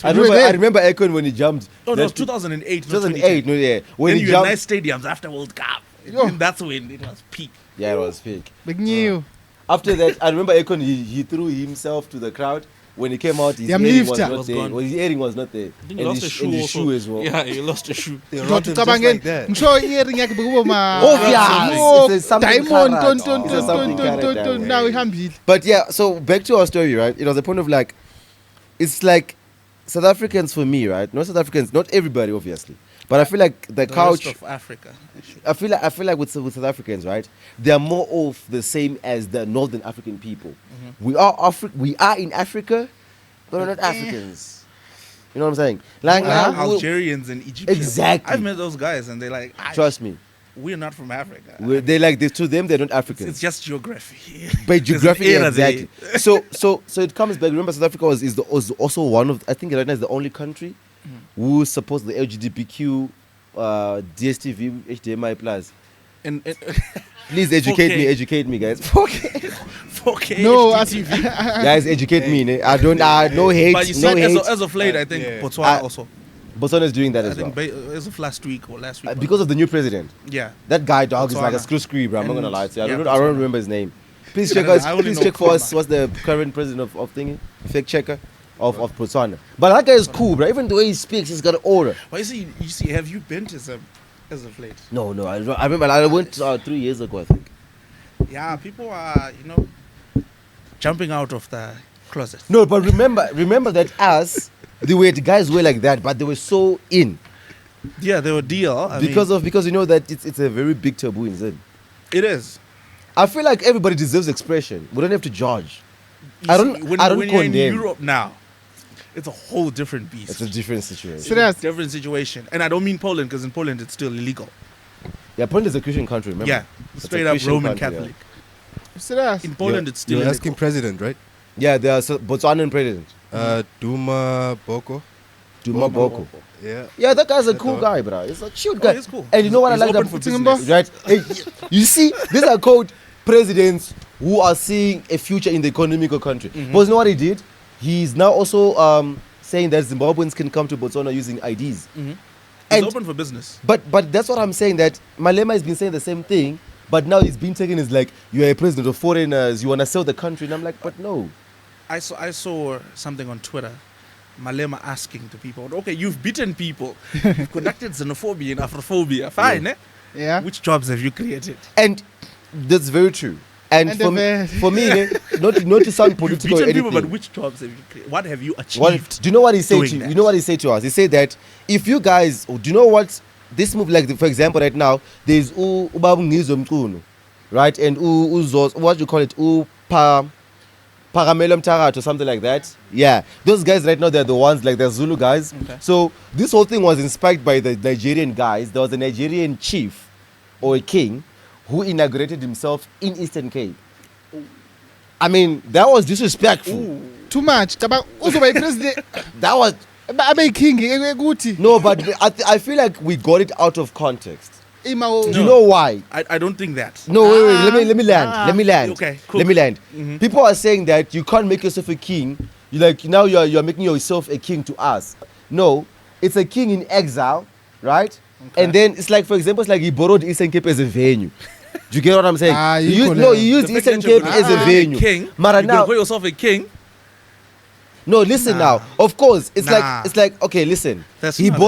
A: I
B: You were
A: remember,
B: there?
A: I remember Akon when he jumped.
C: Oh, no, it was
A: That-
C: 2008.
A: 2008, no, yeah. When
C: When
A: he
C: you had
A: jumped.
C: nice stadiums after World Cup.
B: Yo.
C: And that's when it was peak.
A: Yeah, it was fake.
B: Big new.
A: After that, I remember Akon, he threw himself to the crowd. When he came out, his
B: Yeah,
A: earring was
B: lifter.
A: not
C: Was
A: there.
C: gone.
A: Well, his earring was not there.
C: I think
A: And
C: he lost
A: his,
C: a shoe
A: and his
C: also.
A: shoe as well.
C: Yeah, he lost a shoe.
D: They
B: Ngisho
D: robbed him just
B: ucabangeni
D: like that.
B: ngisho i-earring yakhe bekuboma
A: Obvious.
B: oh,
A: It's a something
B: diamond
A: carat.
B: ton
A: It's
B: ton
A: a
B: ton
A: something
B: ton ton
A: carat
B: ton ton
A: that
B: now
A: way.
B: ihambile.
A: But yeah, so back to our story, right? It was a point of like, it's like South Africans for me, right? Not South Africans, not everybody, obviously. But I feel like the
C: The
A: couch.
C: rest of Africa. actually.
A: I feel like with South Africans, right? They are more of the same as the Northern African people. We are in Africa, but we're not Africans. You know what I'm saying? Like,
C: Algerians and Egyptians.
A: Exactly.
C: I've met those guys and they're like,
A: trust me,
C: we're not from Africa.
A: they like this to them. They're not Africans.
C: It's just geography.
A: But
C: There's an
A: geographically,
C: era there.
A: exactly. So it comes back. Remember, South Africa was also one of, I think right now is the only country who supports the LGBTQ, DSTV, HDMI plus.
C: And
A: Please
C: 4K.
A: educate me, guys. 4K.
C: 4K
B: No,
C: HDTV.
A: Guys, educate me. Ne? I don't. No hate.
C: But you
A: No
C: said
A: hate.
C: as of late, I think
D: Yeah.
C: Botswana also.
A: Botswana is doing that
C: I
A: as well.
C: think as of last week or last week.
A: Because of the new president.
C: yeah.
A: That guy, dog, is like a
C: Botswana.
A: screw, bro. I'm not gonna
C: And-
A: lie to you. I
C: yeah,
A: don't
C: Botswana.
A: remember his name. Please
C: I
A: check
C: don't
A: us.
C: know. I only
A: Please
C: know
A: check for us.
C: Khama.
A: What's the current president of thingy? Fake checker of Botswana. But that guy is cool, bro. Even the way he speaks, he's got an aura.
C: But you see, have you been to some as of late?
A: No. I remember. I went 3 years ago, I think.
C: Yeah, people are, jumping out of the closet.
A: No, but remember that us, the guys were like that, but they were so in
C: Yeah, they were deal.
A: because you know that it's a very big taboo in Zen.
C: It is.
A: I feel like everybody deserves expression. We don't have to judge.
C: You
A: I don't
C: see, when
A: condemn.
C: you're in Europe now, it's a whole different beast.
A: It's a different situation.
B: Serious?
C: Different situation. And I don't mean Poland, because in Poland it's still illegal.
A: Yeah, Poland is a Christian country, remember?
C: Yeah,
A: It's a
C: straight up
A: Christian
C: Roman
A: country,
C: Catholic.
B: Serious?
C: In Poland it's still
D: You're
C: illegal.
D: asking president, right?
A: Yeah, they are Botswanan president.
D: Duma Boko.
A: Dumaboko.
D: Yeah.
A: Yeah, that guy's a cool guy, bro. He's a cute guy.
C: he's cool.
A: And you know what
C: He's
A: I like
C: open
A: about
C: for business.
A: right? Hey, you see, these are called presidents who are seeing a future in the economical country. But you know what he did? He's now also saying that Zimbabweans can come to Botswana using IDs.
C: He's
A: And
C: open for business.
A: but that's what I'm saying, that Malema has been saying the same thing, but now it's been taken as like, you're a president of foreigners, you want to sell the country. And I'm like, but no.
C: I saw something on Twitter. Malema asking to people, okay, you've beaten people, you've conducted xenophobia and Afrophobia, fine, eh?
B: Yeah.
C: Which jobs have you created?
A: And that's very true. And for me, not to sound
C: You've
A: political or
C: beaten
A: anything.
C: people, but which jobs have you created? What have you achieved?
A: What, do you know what he said
C: doing
A: to you?
C: that?
A: You know what he said to us? He said that if you guys, do you know what this move, like for example, right now, there's Ubabungizo Mkunu, right? And Uzos, what do you call it? Paramelum Tarat or something like that. Yeah. Those guys right now, they're the ones, like the Zulu guys.
C: Okay.
A: So this whole thing was inspired by the Nigerian guys. There was a Nigerian chief or a king who inaugurated himself in Eastern Cape. I mean, that was disrespectful.
B: Too much. Kaba uzoba president.
A: That was
B: Abe king ekuthi.
A: no, but I feel like we got it out of context.
B: Ima
A: Do you know why?
C: I don't think that.
A: No, wait, let me land.
C: Okay, cool.
A: Let me land.
C: Mhm.
A: People are saying that you can't make yourself a king. You like now you're making yourself a king to us. No, it's a king in exile, right?
C: Okay.
A: And then it's like, for example, it's like he borrowed Eastern Cape as a venue. Do you get what I'm saying?
B: You
A: He used
C: The fact
A: Eastern
C: that you're
A: Cape
C: gonna
A: as a
C: call
A: venue.
C: king,
A: Mara
C: you're gonna
A: now,
C: call yourself a king.
A: no, listen
C: Nah.
A: now. Of course, it's
C: Nah.
A: like okay, listen.
C: That's
A: He
C: not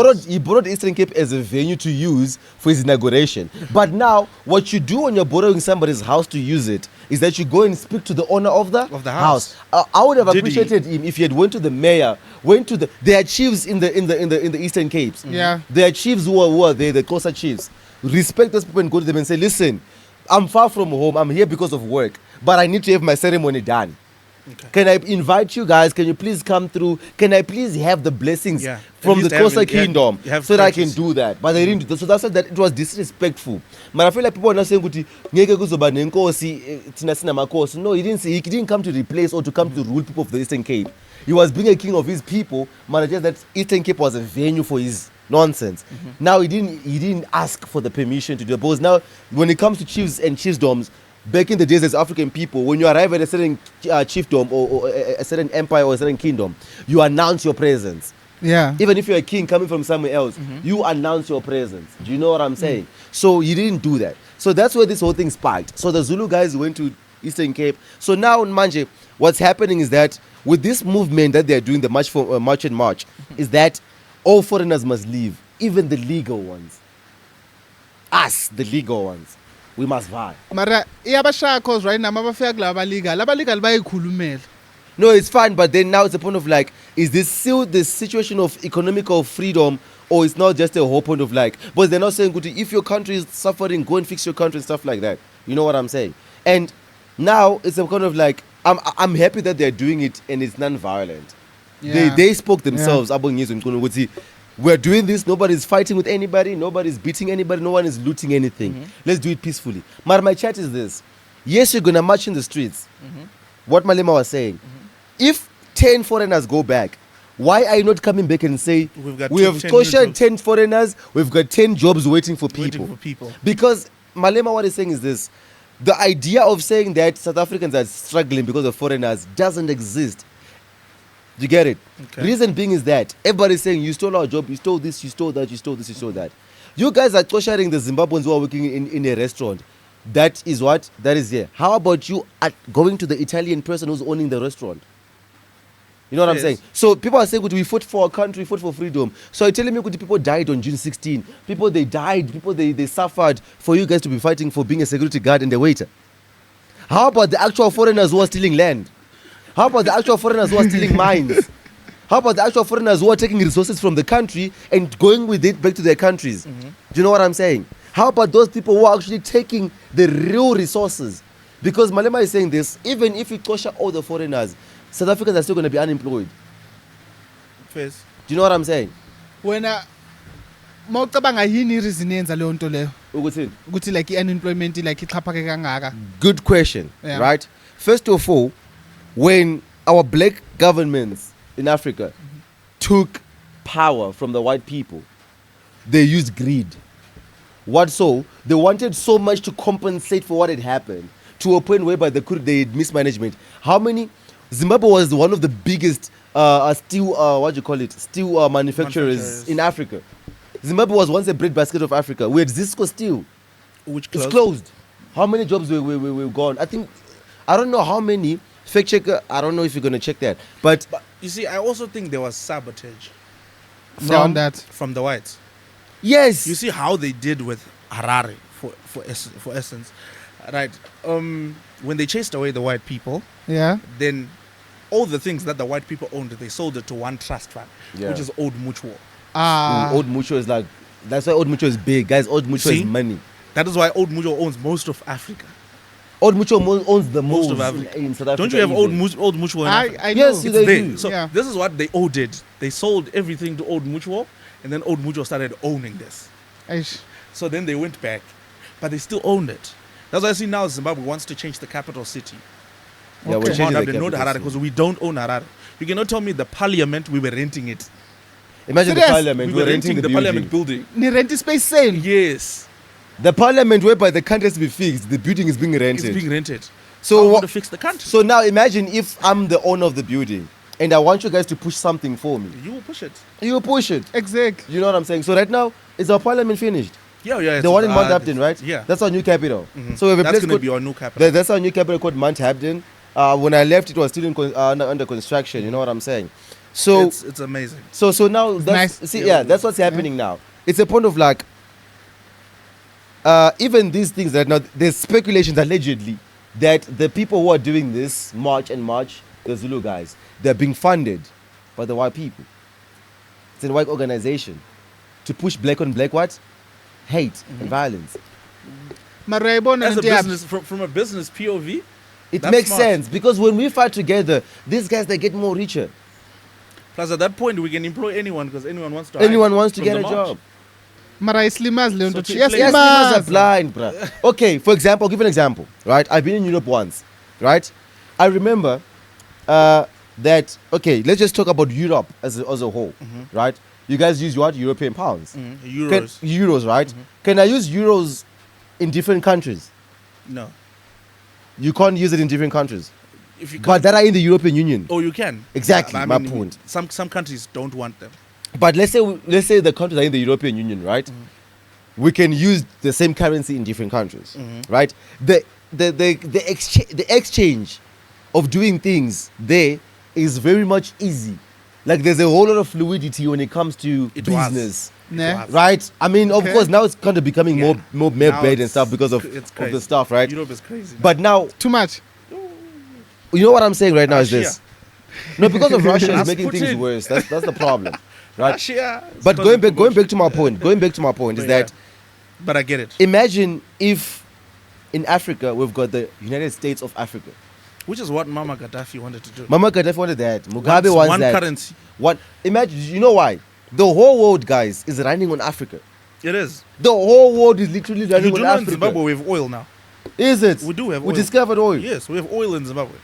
A: borrowed Eastern Cape as a venue to use for his inauguration. But now, what you do when you're borrowing somebody's house to use it is that you go and speak to the owner of the
C: house.
A: I would have
C: Did he?
A: appreciated him if he had went to the mayor, went to there are chiefs in the Eastern Capes.
B: Yeah.
A: There are chiefs who are there, the closer chiefs. Respect those people and go to them and say, listen, I'm far from home. I'm here because of work, but I need to have my ceremony done.
C: Okay.
A: Can I invite you guys? Can you please come through? Can I please have the blessings
C: Yeah.
A: from
C: At
A: the
C: least have
A: Xhosa
C: it, yeah,
A: kingdom
C: you have
A: so that I can
C: courtesy.
A: do that? But they didn't do that. So that's why that it was disrespectful. But I feel like people are not saying ukuthi ngeke kuzoba nenkosi thina sinamakosi. No, he didn't come to replace or to come to rule people of the Eastern Cape. He was being a king of his people, but just that Eastern Cape was a venue for his nonsense. Now he didn't ask for the permission to do it. Because now when it comes to chiefs and chiefdoms, back in the days as African people, when you arrive at a certain chiefdom or a certain empire or a certain kingdom, you announce your presence.
B: Yeah.
A: Even if you're a king coming from somewhere else, you announce your presence. Do you know what I'm saying? So you didn't do that. So that's where this whole thing spiked. So the Zulu guys went to Eastern Cape. So now in Manje, what's happening is that with this movement that they're doing, the March for March and March, is that all foreigners must leave, even the legal ones. Us, the legal ones. We must vie.
B: Mara iyabashaya cause right now mabafika kulaba legal. Laba legal bayikhulumela.
A: No, it's fine, but then now it's a point of like, is this still the situation of economical freedom, or it's not just a whole point of like, but they're not saying, good, if your country is suffering, go and fix your country and stuff like that. You know what I'm saying? And now it's a kind of like, I'm happy that they're doing it and it's non-violent.
B: Yeah.
A: They spoke themselves. We're doing this, nobody's fighting with anybody, nobody's beating anybody, no one is looting anything. Let's do it peacefully. But my chat is this. Yes, you're gonna march in the streets. What Malema was saying. If 10 foreigners go back, why are you not coming back and say we have
C: 10
A: tortured
C: new
A: 10 foreigners, we've got 10 jobs waiting for people?
C: Waiting for people.
A: Because Malema, what he's saying is this. The idea of saying that South Africans are struggling because of foreigners doesn't exist. Do you get it?
C: Okay.
A: Reason being is that everybody's saying you stole our job, you stole this, you stole that, you stole this, you stole that. You guys are torturing the Zimbabweans who are working in a restaurant. That is what? That is here. How about you going to the Italian person who's owning the restaurant? You know what I'm
C: Yes.
A: saying? So people are saying, we fought for our country, we fought for freedom. So you're telling me people died on June 16. People, they died. People, they suffered for you guys to be fighting for being a security guard and a waiter. How about the actual foreigners who are stealing land? How about the actual foreigners who are stealing mines? How about the actual foreigners who are taking resources from the country and going with it back to their countries? Do you know what I'm saying? How about those people who are actually taking the real resources? Because Malema is saying this, even if you torture all the foreigners, South Africans are still going to be unemployed.
C: First.
A: Do you know what I'm saying?
B: Wena mawucabanga yini reason yenza leyo nto leyo?
A: Ukuthini?
B: Ukuthi like unemployment like ixhaphake kangaka.
A: Good question,
B: Yeah.
A: right? First of all, when our black governments in Africa took power from the white people, they used greed. What so? They wanted so much to compensate for what had happened to a point whereby they had mismanagement. How many? Zimbabwe was one of the biggest steel manufacturers in Africa. Zimbabwe was once a breadbasket of Africa. We had Zisco Steel,
C: Which
A: it's closed. How many jobs were gone? I don't know how many. Fact checker, I don't know if you're going to check that. But
C: You see, I also think there was sabotage
B: From that.
C: from the whites.
A: yes.
C: You see how they did with Harare, for essence, right? When they chased away the white people,
B: Yeah.
C: then all the things that the white people owned, they sold it to one trust fund,
A: Yeah.
C: which is Old Mutual.
A: Old Mutual is like, that's why Old Mutual is big. Guys, Old Mutual
C: See?
A: is money.
C: That is why Old Mutual owns most of Africa.
A: Old Mutual owns the
C: Most
A: most
C: of Africa.
A: in South Africa.
C: Don't you have
A: even.
C: Old Mutual in Africa?
B: I know.
A: Yes,
C: It's
A: they
C: there.
A: do.
C: So
B: Yeah.
C: this is what they all did. They sold everything to Old Mutual, and then Old Mutual started owning this.
B: Aish.
C: So then they went back, but they still owned it. That's why I see now Zimbabwe wants to change the capital city.
A: Yeah, we're
B: Okay.
A: changing
C: Mount
A: the
C: Abden, not
A: capital
C: Harare, because we don't own Harare. You cannot tell me the parliament, we were renting it.
A: Imagine the
B: Serious?
A: parliament.
C: We were renting the
A: building.
C: parliament building.
B: Ni rent space same.
C: Yes.
A: The parliament whereby the country has to be fixed, the building is being rented.
C: It's being rented.
A: So
C: How
A: what-
C: want to fix the country?
A: So now imagine if I'm the owner of the building and I want you guys to push something for me.
C: You will push it.
A: You will push it.
B: Exactly.
A: You know what I'm saying? So right now, is our parliament finished?
C: Yeah.
A: The one in Mount Abden, right?
C: Yeah.
A: That's our new capital.
C: Mhm.
A: So we have a
C: That's
A: place
C: going to
A: called,
C: be our new capital.
A: that's our new capital called Mount Abden. When I left, it was still under construction. You know what I'm saying? So
C: It's amazing.
A: so now that's
B: Nice.
A: see, yeah, that's what's happening now. It's a point of like even these things that now there's speculations allegedly that the people who are doing this march, the Zulu guys, they're being funded by the white people. It's a white organization to push black on black what? Hate and violence.
B: Mara uyayibona
C: As a
B: lento yabo.
C: business, from a business POV,
A: It
C: That's
A: makes
C: smart.
A: sense because when we fight together, these guys they get more richer.
C: plus at that point we can employ anyone because anyone wants to.
A: Anyone
C: hide
A: wants to
C: from
A: get
C: the
A: a
C: march.
A: job.
B: Mara islimazi le nto.
C: So
B: Yes,
C: to-
A: Yes,
B: slimazi.
A: people are blind, bruh. Okay, for example, I'll give you an example, right? I've been in Europe once, right? I remember that, okay, let's just talk about Europe as a whole, right? You guys use what? European pounds.
C: Euros.
A: Euros, right? Can I use euros in different countries?
C: No.
A: You can't use it in different countries.
C: If you
A: But
C: can't,
A: that are in the European Union.
C: oh, you can.
A: Exactly,
C: I
A: my
C: mean,
A: point.
C: Some countries don't want them.
A: But let's say the countries are in the European Union, right? We can use the same currency in different countries, right? The exchange of doing things there is very much easy. Like there's a whole lot of fluidity when it comes to
C: It was.
A: business,
B: Ne?
C: was.
A: right? I mean, of
B: Okay.
A: course, now it's kind of becoming
C: Yeah.
A: more
C: Now
A: bad and
C: it's
A: stuff because of
C: it's
A: the
C: crazy.
A: stuff, right?
C: Europe is crazy.
A: But now,
B: Too much.
A: you know what I'm saying right now is
C: Russia.
A: this. No, because of Russia is
C: That's
A: making things
C: Putin.
A: worse. That's the problem, right?
C: Russia.
A: But going back to my point is
C: Yeah.
A: that
C: But I get it.
A: imagine if in Africa we've got the United States of Africa.
C: Which is what Mama Gaddafi wanted to do.
A: Mama Gaddafi wanted that. Mugabe
C: Wants
A: wants
C: one
A: that.
C: currency.
A: What? Imagine. You know why? The whole world, guys, is running on Africa.
C: It is.
A: The whole world is literally
C: You
A: running
C: do
A: on
C: know in
A: Africa.
C: Zimbabwe we have oil now.
A: Is it?
C: We do have
A: We
C: oil.
A: discovered oil.
C: Yes, we have oil in Zimbabwe.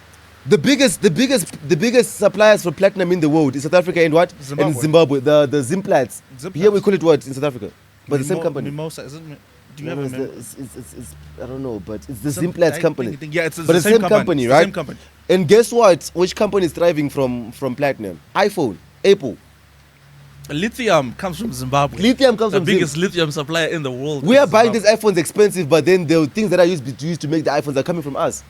A: The biggest suppliers for platinum in the world is South Africa and what?
C: Zimbabwe.
A: And Zimbabwe. The Zimplats.
C: Zimplats.
A: Here we call it what in South Africa? But the same company.
C: Mimosa, isn't it? Do you
A: No,
C: have a
A: it's,
C: memo?
A: it's I don't know, but it's the
C: Some
A: Zimplats
C: type
A: company.
C: thing. Yeah, it's
A: But the same company,
C: It's the
A: right?
C: same company.
A: And guess what? Which company is thriving from platinum? iPhone, Apple.
C: Lithium comes from Zimbabwe.
A: Lithium comes
C: the
A: from
C: biggest lithium supplier in the world.
A: We
C: is
A: are buying
C: Zimbabwe.
A: these iPhones expensive, but then the things that are used to make the iPhones are coming from us.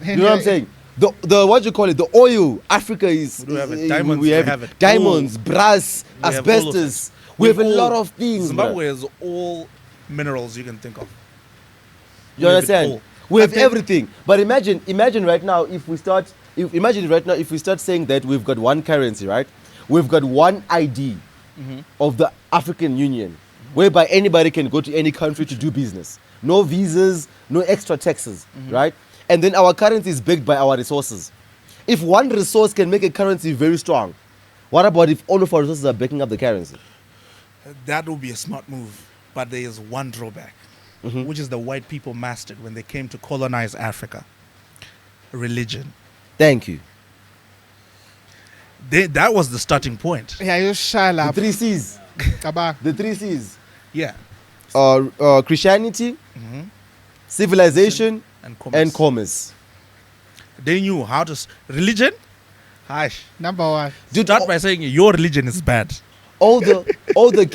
A: You know what I'm saying? The what you call it? The oil. Africa is.
C: We do have it.
A: is-
C: Diamonds,
A: We
C: we
A: have,
C: have it.
A: diamonds, brass,
C: We have all of
A: asbestos.
C: it.
A: We have a
C: all-
A: lot of things.
C: Zimbabwe
A: bruh.
C: has all minerals you can think of.
A: You
C: we have it
A: understand?
C: all.
A: We have
B: But then-
A: everything. But imagine right now if we start saying that we've got one currency, right? We've got one ID of the African Union, whereby anybody can go to any country to do business. No visas, no extra taxes, right? And then our currency is backed by our resources. If one resource can make a currency very strong, what about if all of our resources are backing up the currency?
C: That would be a smart move. But there is one drawback, which is the white people mastered when they came to colonize Africa. Religion.
A: Thank you.
C: that was the starting point.
B: Yeah, you shall
A: The
B: up.
A: 3 C's.
B: Kabang.
A: The 3 C's.
C: Yeah.
A: Christianity, civilization,
C: And commerce.
A: and commerce.
C: They knew how to religion. Hush.
B: Number one.
A: Dude,
C: Start by saying your religion is bad.
A: all the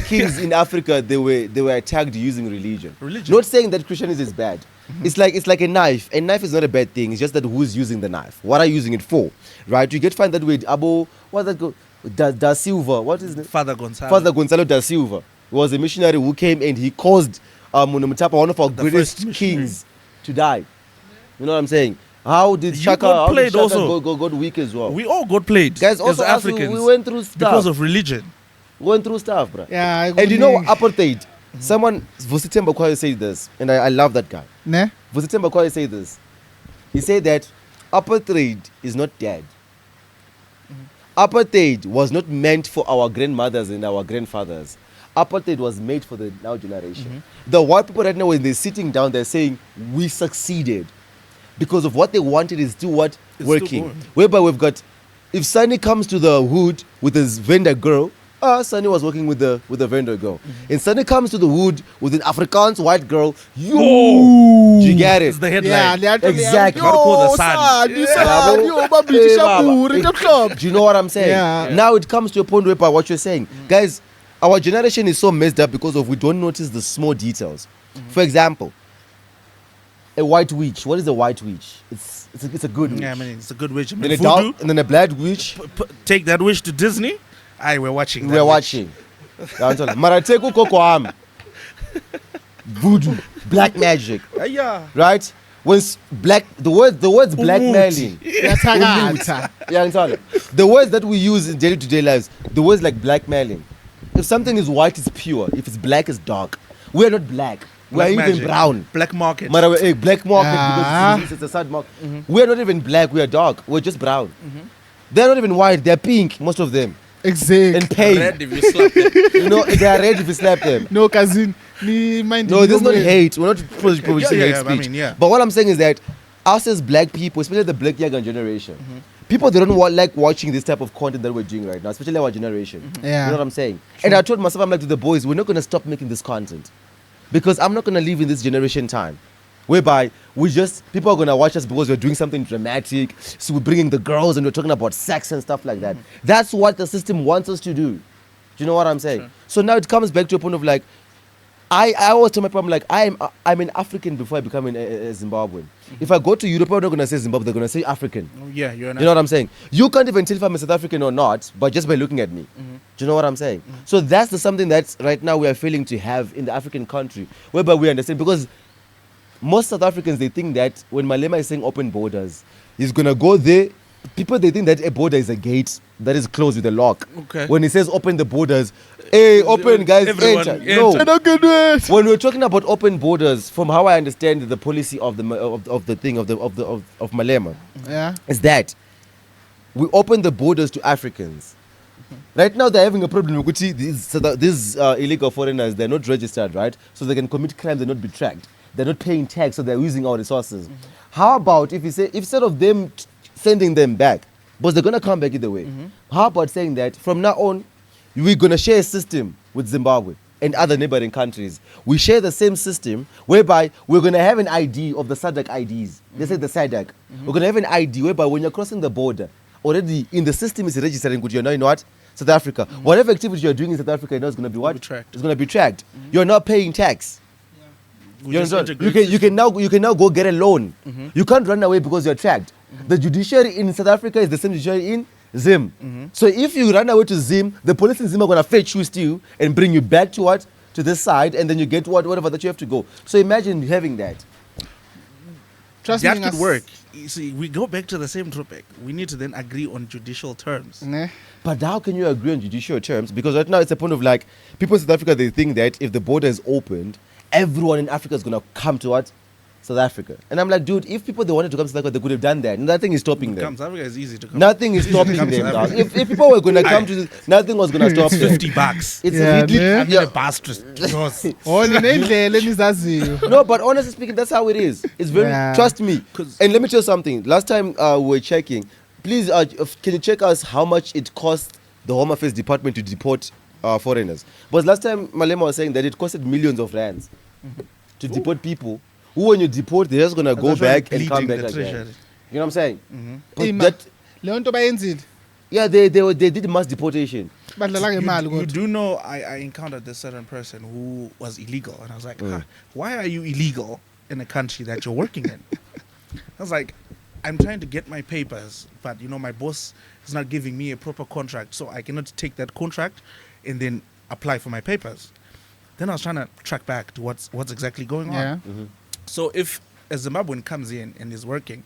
A: kings in Africa, they were attacked using religion. Not saying that Christianity is bad. It's like a knife. A knife is not a bad thing. It's just that who's using the knife? What are you using it for? Right? You get find that with what's that go? Da Silva. What is it?
C: Father Gonzalo.
A: Father Gonzalo da Silva was a missionary who came and he caused Munomutapa, one of our
C: The
A: greatest
C: first missionary.
A: kings, to die. You know what I'm saying? How did
C: You
A: Shaka,
C: got
A: how did
C: played
A: Shaka
C: also.
A: got weak as well?
C: We all got played.
A: Guys, also
C: as
A: us,
C: Africans.
A: we went through stuff.
C: because of religion.
A: Went through stuff, bro.
B: Yeah.
A: And you know apartheid? Someone, Vusitemba Kwayo said this, and I love that guy.
B: Ne?
A: Vusitemba Kwayo said this. He said that apartheid is not dead. Apartheid was not meant for our grandmothers and our grandfathers. Apartheid was made for the now generation. The white people right now, when they're sitting down, they're saying, we succeeded. Because of what they wanted is still what?
C: It's still
A: Working.
C: going.
A: Whereby we've got, if Sunny comes to the hood with his vendor girl, Sunny was working with the vendor girl. And Sunny comes to the hood with an Afrikaans white girl, yo! Do you get it?
C: It's the
B: Yeah,
C: headline.
A: Exactly.
C: Gotta call the sun.
A: Hey, Baba. Do you know what I'm saying?
B: Yeah.
A: Now it comes to a point where what you're saying. Guys, our generation is so messed up because of we don't notice the small details. For example, a white witch. What is a white witch? It's a good witch.
C: Yeah, I mean, it's a good wish. I
A: And
C: mean,
A: a
C: voodoo,
A: dark, and then a black witch.
C: take that wish to Disney. Aye, we're watching.
A: We're watching. Marateku Kokoam. Voodoo. Black magic.
C: Yeah.
A: Right? When the words blackmailing.
B: Yathakatha.
A: Yeah, I'm telling you. The words that we use in day-to-day lives, the words like blackmailing. If something is white, it's pure. If it's black, it's dark. We're not black. We're
C: Black
A: even
C: magic.
A: brown.
C: Black market.
A: Mara, black market
B: Ah.
A: because it's a sad market. We're not even black. We are dark. We're just brown. They're not even white. They're pink, most of them,
B: Exactly.
A: and pale.
C: Red if you slap it.
A: You know, they are red if you slap them.
B: No, cousin. Ni mind.
A: No, this is not hate. We're not producing
C: Yeah,
A: hate
C: I
A: speech.
C: mean, yeah.
A: But what I'm saying is that us as black people, especially the black younger generation, people they don't like watching this type of content that we're doing right now, especially our generation.
B: Yeah.
A: You know what I'm saying? And I told myself, I'm like to the boys, we're not gonna stop making this content because I'm not gonna live in this generation time, whereby people are gonna watch us because we're doing something dramatic. So we're bringing the girls and we're talking about sex and stuff like that. That's what the system wants us to do. Do you know what I'm saying?
C: Sure.
A: So now it comes back to a point of like, I always tell my people, I'm like, I'm an African before I become a Zimbabwean. If I go to Europe, I'm not gonna say Zimbabwe, they're gonna say African.
C: Yeah, you're
A: You know what I'm saying? You can't even tell if I'm a South African or not, but just by looking at me. Do you know what I'm saying? So that's something that right now we are failing to have in the African country, whereby we understand, because most South Africans, they think that when Malema is saying open borders, he's gonna go there. People, they think that a border is a gate that is closed with a lock.
C: Okay.
A: When he says open the borders, hey, open guys,
C: Everyone
A: enter.
C: enter.
A: No. When we're talking about open borders, from how I understand the policy of the Malema,
B: Yeah.
A: is that we open the borders to Africans. Right now, they're having a problem with these illegal foreigners. They're not registered, right? So they can commit crimes and not be tracked. They're not paying tax, so they're using our resources. How about if you say, instead of them sending them back, but they're gonna come back either way. How about saying that from now on, we're gonna share a system with Zimbabwe and other neighboring countries. We share the same system whereby we're gonna have an ID of the SADC IDs. They say the SADC. We're gonna have an ID whereby when you're crossing the border, already in the system is registering good. You're now in what? South Africa. Whatever activity you're doing in South Africa, you know it's gonna be what?
C: Be tracked.
A: It's gonna be tracked. You're not paying tax.
C: We
A: You
C: just
A: understand?
C: integrate
A: You can now go get a loan. You can't run away because you're tracked. The judiciary in South Africa is the same judiciary in Zim. So if you run away to Zim, the police in Zim are gonna fetch you still and bring you back to what? To this side, and then you get whatever that you have to go. So imagine having that.
B: Trust
C: that
B: me.
C: could work. You see, we go back to the same topic. We need to then agree on judicial terms.
B: Ne?
A: But how can you agree on judicial terms? Because right now it's a point of like, people in South Africa, they think that if the border is opened, everyone in Africa is going to come to what? South Africa. And I'm like, dude, if people they wanted to come to South Africa, they could have done that. Nothing is stopping them.
C: South Africa is easy to come.
A: Nothing is
C: It's easy to
A: stopping
C: come to
A: them.
C: South
A: dog.
C: Africa.
A: If people were going to come to this, nothing was going to stop them.
C: $50.
A: It's
B: Yeah,
A: really,
B: man.
C: I'm in a bus to Jos.
B: Oh, ninendlela enizaziyo.
A: no, but honestly speaking, that's how it is. It's very,
B: Yeah.
A: trust me.
C: 'Cause-
A: And let me tell you something. Last time we were checking, please, can you check us how much it cost the Home Affairs Department to deport foreigners? But last time Malema was saying that it costed millions of rands to deport people who, when you deport, they're just gonna go back and come back again. You know what I'm saying? But that,
B: leyo nto bayenzile
A: yeah, they did mass deportation.
B: badlala ngemali
C: You
B: kodwa
C: do know, I encountered this certain person who was illegal, and I was like, why are you illegal in a country that you're working in? I was like, I'm trying to get my papers, but my boss is not giving me a proper contract, so I cannot take that contract and then apply for my papers. Then I was trying to track back to what's exactly going on.
B: yeah
C: So if a Zimbabwean comes in and is working,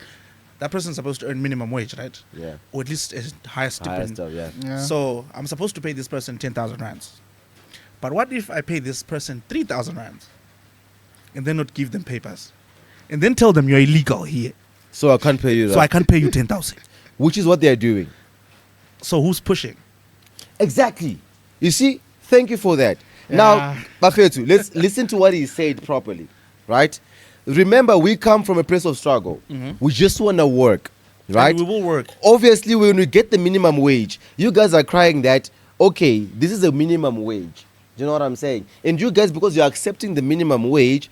C: that person's supposed to earn minimum wage, right?
A: Yeah.
C: Or at least a higher
A: Higher
C: stipend.
A: stuff, yeah.
B: yeah
C: So I'm supposed to pay this person 10,000 rands. But what if I pay this person 3,000 rands and then not give them papers? And then tell them you're illegal here.
A: So I can't pay you that.
C: So I can't pay you 10,000.
A: Which is what they're doing.
C: So who's pushing?
A: Exactly. You see, thank you for that.
B: Yeah.
A: Now, Bafetu, let's listen to what he said properly, right? Remember, we come from a place of struggle. We just want to work, right?
C: And we will work.
A: Obviously, when we get the minimum wage, you guys are crying that, okay, this is a minimum wage. Do you know what I'm saying? And you guys, because you're accepting the minimum wage,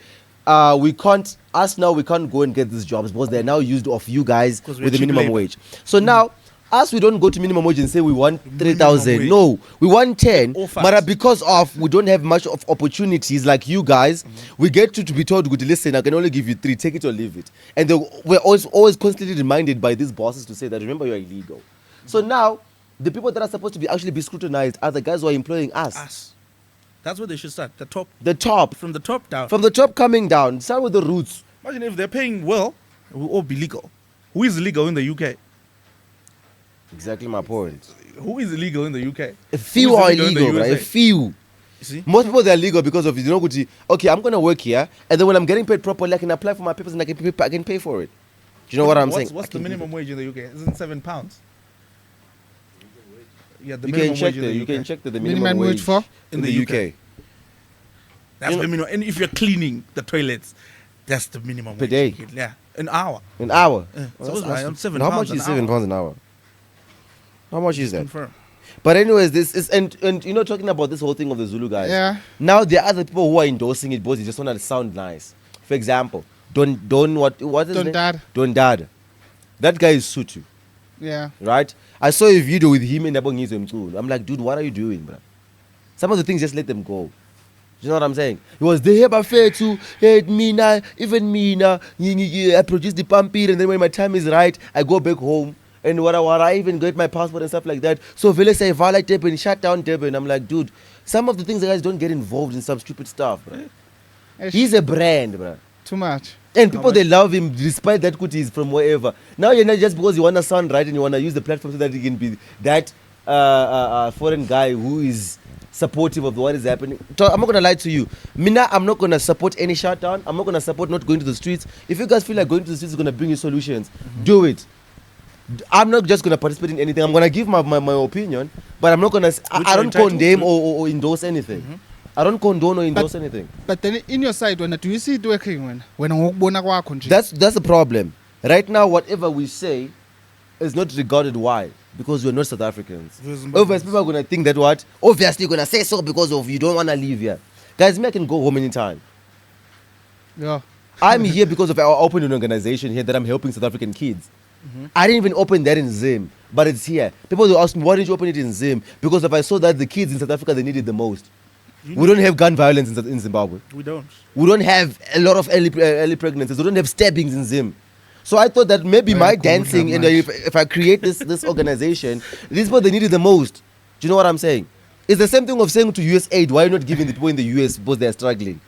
A: we can't go and get these jobs because they're now used of you guys
C: 'Cause we're
A: with the
C: cheap
A: minimum
C: labor.
A: wage. So now, us, we don't go to minimum wage and say we want
C: Minimum
A: 3,000.
C: wage.
A: No, we want 10.
C: All facts.
A: But because of we don't have much of opportunities like you guys, we get to be told, good, listen, I can only give you 3, take it or leave it. And we're always constantly reminded by these bosses to say that, remember, you're illegal. So now, the people that are supposed to actually be scrutinized are the guys who are employing us.
C: Us. That's where they should start. The top.
A: The top.
C: From the top down.
A: From the top coming down. Start with the roots.
C: Imagine if they're paying well, we'll all be legal. Who is illegal in the UK?
A: Exactly my point.
C: Who is illegal in the UK?
A: A few
C: Who is
A: are
C: illegal in the
A: illegal, right? A
C: USA?
A: few.
C: You see?
A: Most people, they're legal because of, okay, I'm going to work here, and then when I'm getting paid properly, I can apply for my papers and I can pay for it. Do you know what I'm saying?
C: What's
A: I
C: the
A: can
C: minimum
A: do
C: wage in the UK? Isn't £7? Yeah, the
A: that. You
C: minimum
A: can check
C: wage in
A: the,
C: the
A: you
C: UK.
A: can check the
B: minimum
A: minimum
B: wage for
A: in the UK.
C: That's
A: You know-
C: the minimum. And if you're cleaning the toilets, that's the minimum
A: Per
C: wage.
A: day?
C: you get. Yeah, an hour.
A: An hour.
C: Suppose I am £7
A: How much
C: an
A: is £7
C: hour.
A: an hour? How much is that?
C: Confirm.
A: But anyways, this is and talking about this whole thing of the Zulu guys.
B: yeah
A: Now there are other people who are endorsing it because they just want to sound nice. For example, what is
B: Don
A: it?
B: Dada.
A: Don Dada. That guy is Sutu,
B: yeah
A: right? I saw a video with him and Abongizwe Mchunu. I'm like, dude, what are you doing, bro? Some of the things, just let them go. You know what I'm saying? He was there, but fair to hate me now, even me now. I produce the pampir, and then when my time is right, I go back home. And what I even get my passport and stuff like that. So Vele say, violate Durban, shut down Durban. I'm like, dude, some of the things the guys don't get involved in some stupid stuff, bro. He's a brand, bro.
B: too much
A: And people, they love him despite that good he's from wherever. Now you're not just because you want to sound right and you want to use the platform so that you can be that foreign guy who is supportive of what is happening. So I'm not going to lie to you. Mina, I'm not going to support any shutdown. I'm not going to support not going to the streets. If you guys feel like going to the streets is going to bring you solutions, do it. I'm not just going to participate in anything. I'm going to give my opinion, but I'm not going to... I don't condemn or endorse anything. I don't condone or endorse anything.
B: but then in your side when do you see it working when ngokubona kwakho nje
A: That's the problem. Right now, whatever we say is not regarded. Why? Because we're not South Africans.
C: We're Zimbabweans.
A: Obviously, people are going to think that what? Obviously, you're going to say so because of you don't want to leave here. Guys, me, I can go home anytime.
B: yeah
A: I'm here because of our open organization here that I'm helping South African kids. I didn't even open that in Zim, but it's here. People will ask me, why didn't you open it in Zim? Because if I saw that the kids in South Africa, they need it the most. We don't have gun violence in Zimbabwe.
C: We don't.
A: We don't have a lot of early pregnancies. We don't have stabbings in Zim. So I thought that maybe my dancing, and if I create this organization, these people, they need it the most. Do you know what I'm saying? It's the same thing of saying to US aid, why are you not giving the people in the US because they're struggling?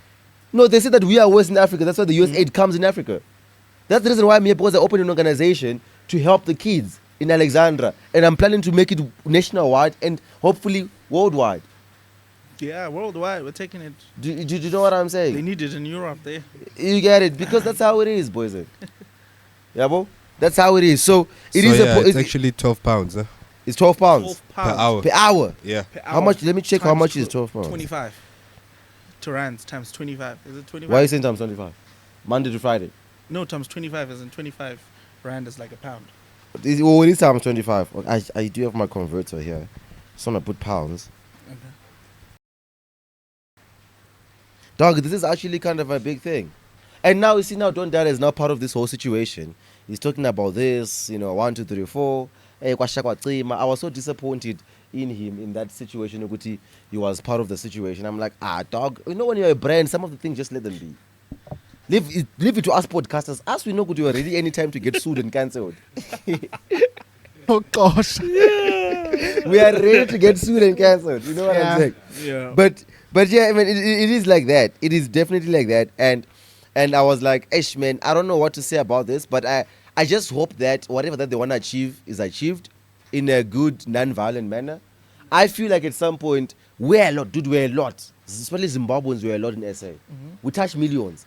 A: No, they say that we are worse in Africa. That's why the US aid comes in Africa. That's the reason why I'm here, because I opened an organization to help the kids in Alexandra. And I'm planning to make it nationwide and hopefully worldwide.
C: Yeah, worldwide, we're taking it.
A: Do you know what I'm saying?
C: They need it in Europe there.
A: You get it, because that's how it is, boys. Yeah, bro. That's how it is. So it is.
D: It's actually £12. Huh?
A: It's 12 pounds
C: 12
D: Per
C: pounds
D: hour.
A: per hour.
D: Yeah.
C: per
A: How
C: hour
A: much? Let me check how
C: times
A: much is
C: tw-
A: 12 pounds.
C: 25. To rands times 25. Is it 25?
A: Why are you saying times 25? Monday to Friday.
C: No, times 25 is in 25 rand is like a pound.
A: Well, this time I'm 25. I do have my converter here. So I'm gonna put pounds.
C: Okay.
A: Dog, this is actually kind of a big thing. And now you see, now Don Dada is now part of this whole situation. He's talking about this, 1, 2, 3, 4. I was so disappointed in him in that situation. Ukuthi, he was part of the situation. I'm like, dog, when you're a brand, some of the things just let them be. Leave it to us podcasters. Us, we know good you are ready anytime to get sued and cancelled.
B: Oh gosh.
A: We are ready to get sued and cancelled. You know what I'm saying?
C: Yeah.
A: But yeah, I mean, it is like that. It is definitely like that. And I was like, man, I don't know what to say about this, but I just hope that whatever that they want to achieve is achieved in a good, non-violent manner. I feel like at some point, we're a lot. Especially Zimbabweans, we're a lot in SA. We touch millions.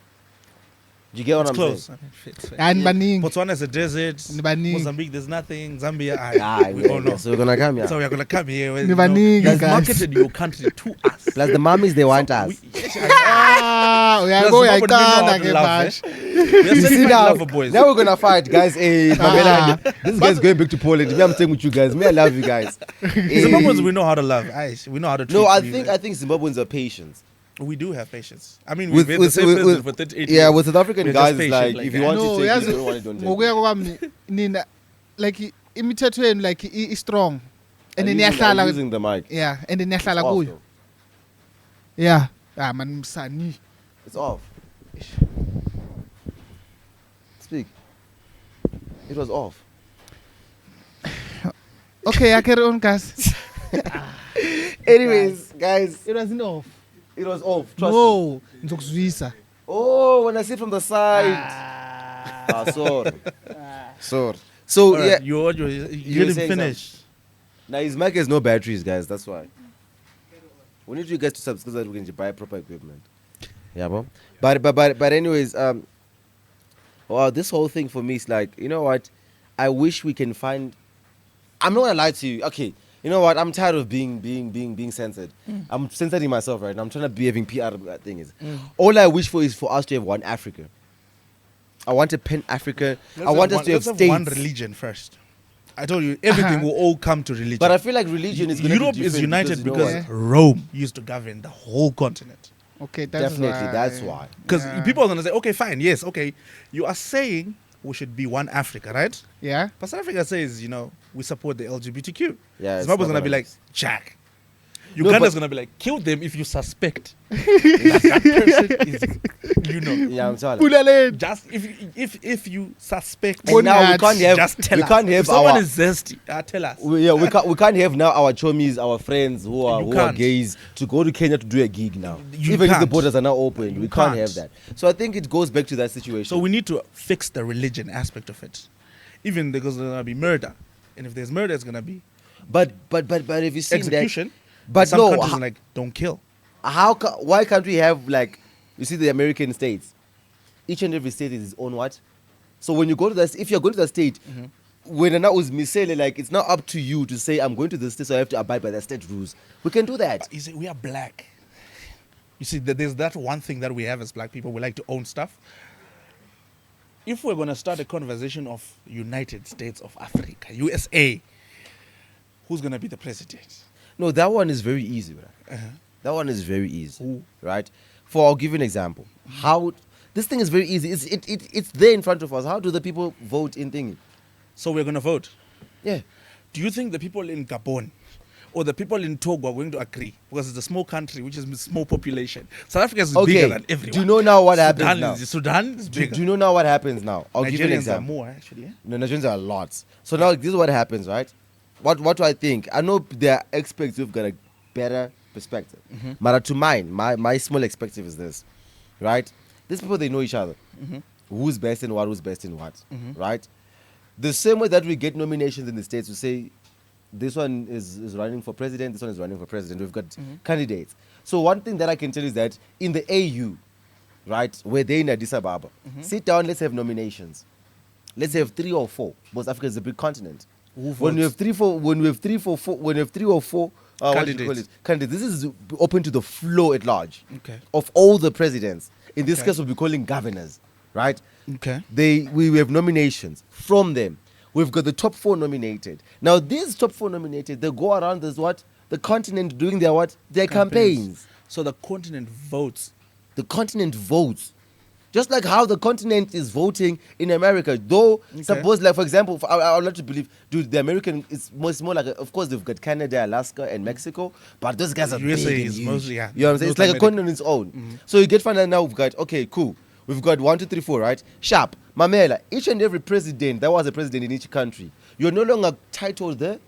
A: Do you get what
C: It's
A: I'm
C: close.
A: saying?
C: I mean, fits.
B: And baning.
C: Botswana is a desert.
B: Nibaningi.
C: Mozambique, there's nothing. Zambia, we all
A: Yeah,
C: know.
A: so we're gonna come here.
C: So we're gonna come here.
B: Nibaningi,
C: You've
B: guys.
C: marketed your country to us.
A: Plus the mummies, they want us.
B: Uyayibona ke manje.
C: We're
A: You see
C: certified
A: now,
C: lover boys.
A: now we're gonna fight, guys. Mamela, this guy's going back to Poland. Me, I'm staying with you guys. Me, I love you guys.
C: Zimbabweans, we know how to love. We know how to treat
A: No, I
C: you.
A: think Zimbabweans are patient.
C: We do have patience. I mean,
A: With-
C: we've been the same
A: with-
C: president
A: with-
C: for 38
A: Yeah,
C: years.
A: with South African
C: We're
A: guys,
C: just
A: it's
C: patient
A: like,
C: like
A: if you
C: that.
A: want
B: No,
A: to take it,
B: yazi
A: you don't want it, don't take it.
B: ngokuya kwami nina like imithetho yenu like is strong. And then
A: I'm
B: niyahlala
A: using the mic.
B: yeah, and then
A: It's
B: niyahlala
A: off,
B: kuyo.
A: though.
B: Yeah. Man msani.
A: It's off. Speak. It was off.
B: Okay, I carry on guys.
A: Anyways, guys,
B: It wasn't off.
A: it was off. Trust me.
B: No, ngizokuzwisa.
A: Oh, when I sit from the side. Sorry. Sorry. So,
C: All right,
A: yeah.
C: you
A: were
C: didn't
A: saying
C: finish.
A: Now, his mic has no batteries, guys. That's why. We need you guys to subscribe so that we can buy proper equipment. Yeah, bro. But anyways, well, this whole thing for me is like, you know what? I wish we can find. I'm not gonna lie to you. Okay, you know what? I'm tired of being censored. I'm censoring myself right now. I'm trying to be having PR things. All I wish for is for us to have one Africa. I want a Pan Africa. I want us to have
C: let's
A: states.
C: one religion first. I told you, everything will all come to religion.
A: But I feel like religion is gonna
C: Europe
A: be
C: is
A: different
C: united
A: you know
C: because
A: what?
C: Rome used to govern the whole continent.
B: Okay, that's
A: Definitely,
B: why.
A: that's why.
C: Because
B: Yeah.
C: people are going to say, okay, fine, yes, okay. You are saying we should be one Africa, right?
B: Yeah.
C: But South Africa says, we support the LGBTQ.
A: Yeah, it's
C: Zimbabwe's
A: not
C: going to be
A: gonna-
C: like, Jack.
A: No,
C: Uganda's
A: but-
C: going to be like, kill them if you suspect that person is,
A: Yeah, I'm telling you.
B: Pulaleni.
C: just if you suspect.
A: And now we can't have.
C: just tell
A: we
C: us.
A: can't
C: If
A: have
C: someone
A: our.
C: is zesty, tell us.
A: We can't have now our chomies, our friends who are
C: You
A: who are
C: can't.
A: gays to go to Kenya to do a gig now.
C: You
A: Even if the
C: can't.
A: borders are now open,
C: You
A: we can't
C: can't.
A: have that. So I think it goes back to that situation.
C: So we need to fix the religion aspect of it. Even because there's going to be murder. And if there's murder, it's going to be
A: but if you see
C: execution.
A: that, but
C: Some
A: no,
C: countries are like, don't kill.
A: why can't we have like you see the American states? Each and every state is its own what? So when you go to that, if you're going to the state, when that was misele, like it's not up to you to say I'm going to the state, so I have to abide by the state rules. We can do that.
C: You see, we are black. You see, there's that one thing that we have as black people. We like to own stuff. If we're going to start a conversation of United States of Africa, USA, who's going to be the president?
A: No, that one is very easy, bro.
C: Uh-huh.
A: That one is very easy,
C: Who?
A: right? I'll give you an example. How this thing is very easy. It's there in front of us. How do the people vote in thingy?
C: So we're going to vote.
A: Yeah.
C: Do you think the people in Gabon or the people in Togo are going to agree? Because it's a small country, which is a small population. South Africa is bigger than everyone.
A: Do you know now what
C: Sudan
A: happens now?
C: Sudan is
A: Do
C: bigger.
A: you know now what happens now? I'll give you an
C: Nigerians are
A: example.
C: more, actually. Yeah?
A: No, Nigerians are lots. So now this is what happens, right? What do I think? I know there are experts who've got a better perspective. But to mine, my small perspective is this, right? These people, they know each other. Who's best in what, right? The same way that we get nominations in the States, we say, this one is running for president, this one is running for president. We've got candidates. So one thing that I can tell you is that in the AU, right, where they're in Addis Ababa, sit down, let's have nominations. Let's have 3 or 4, because Africa is a big continent. When we have 3 or 4
C: Candidates.
A: candidates, this is open to the flow at large
C: Okay.
A: of all the presidents. In this
C: Okay.
A: case, we'll be calling governors, right?
C: Okay.
A: We have nominations from them. we've got the top 4 nominated. Now, these top 4 nominated, they go around the continent doing their campaigns.
C: So the continent votes.
A: The continent votes. Just like how the continent is voting in America. Though, suppose, like, for example, I would like to believe, dude, the American, it's more like, of course, they've got Canada, Alaska, and Mexico, but those guys are
C: USA
A: big and
C: is
A: huge.
C: mostly, yeah,
A: You know what I'm saying? It's like a continent on its own. So you get find out now we've got, okay, cool. We've got 1, 2, 3, 4, right? Sharp, Mamela, each and every president, that was a president in each country, you're no longer titled the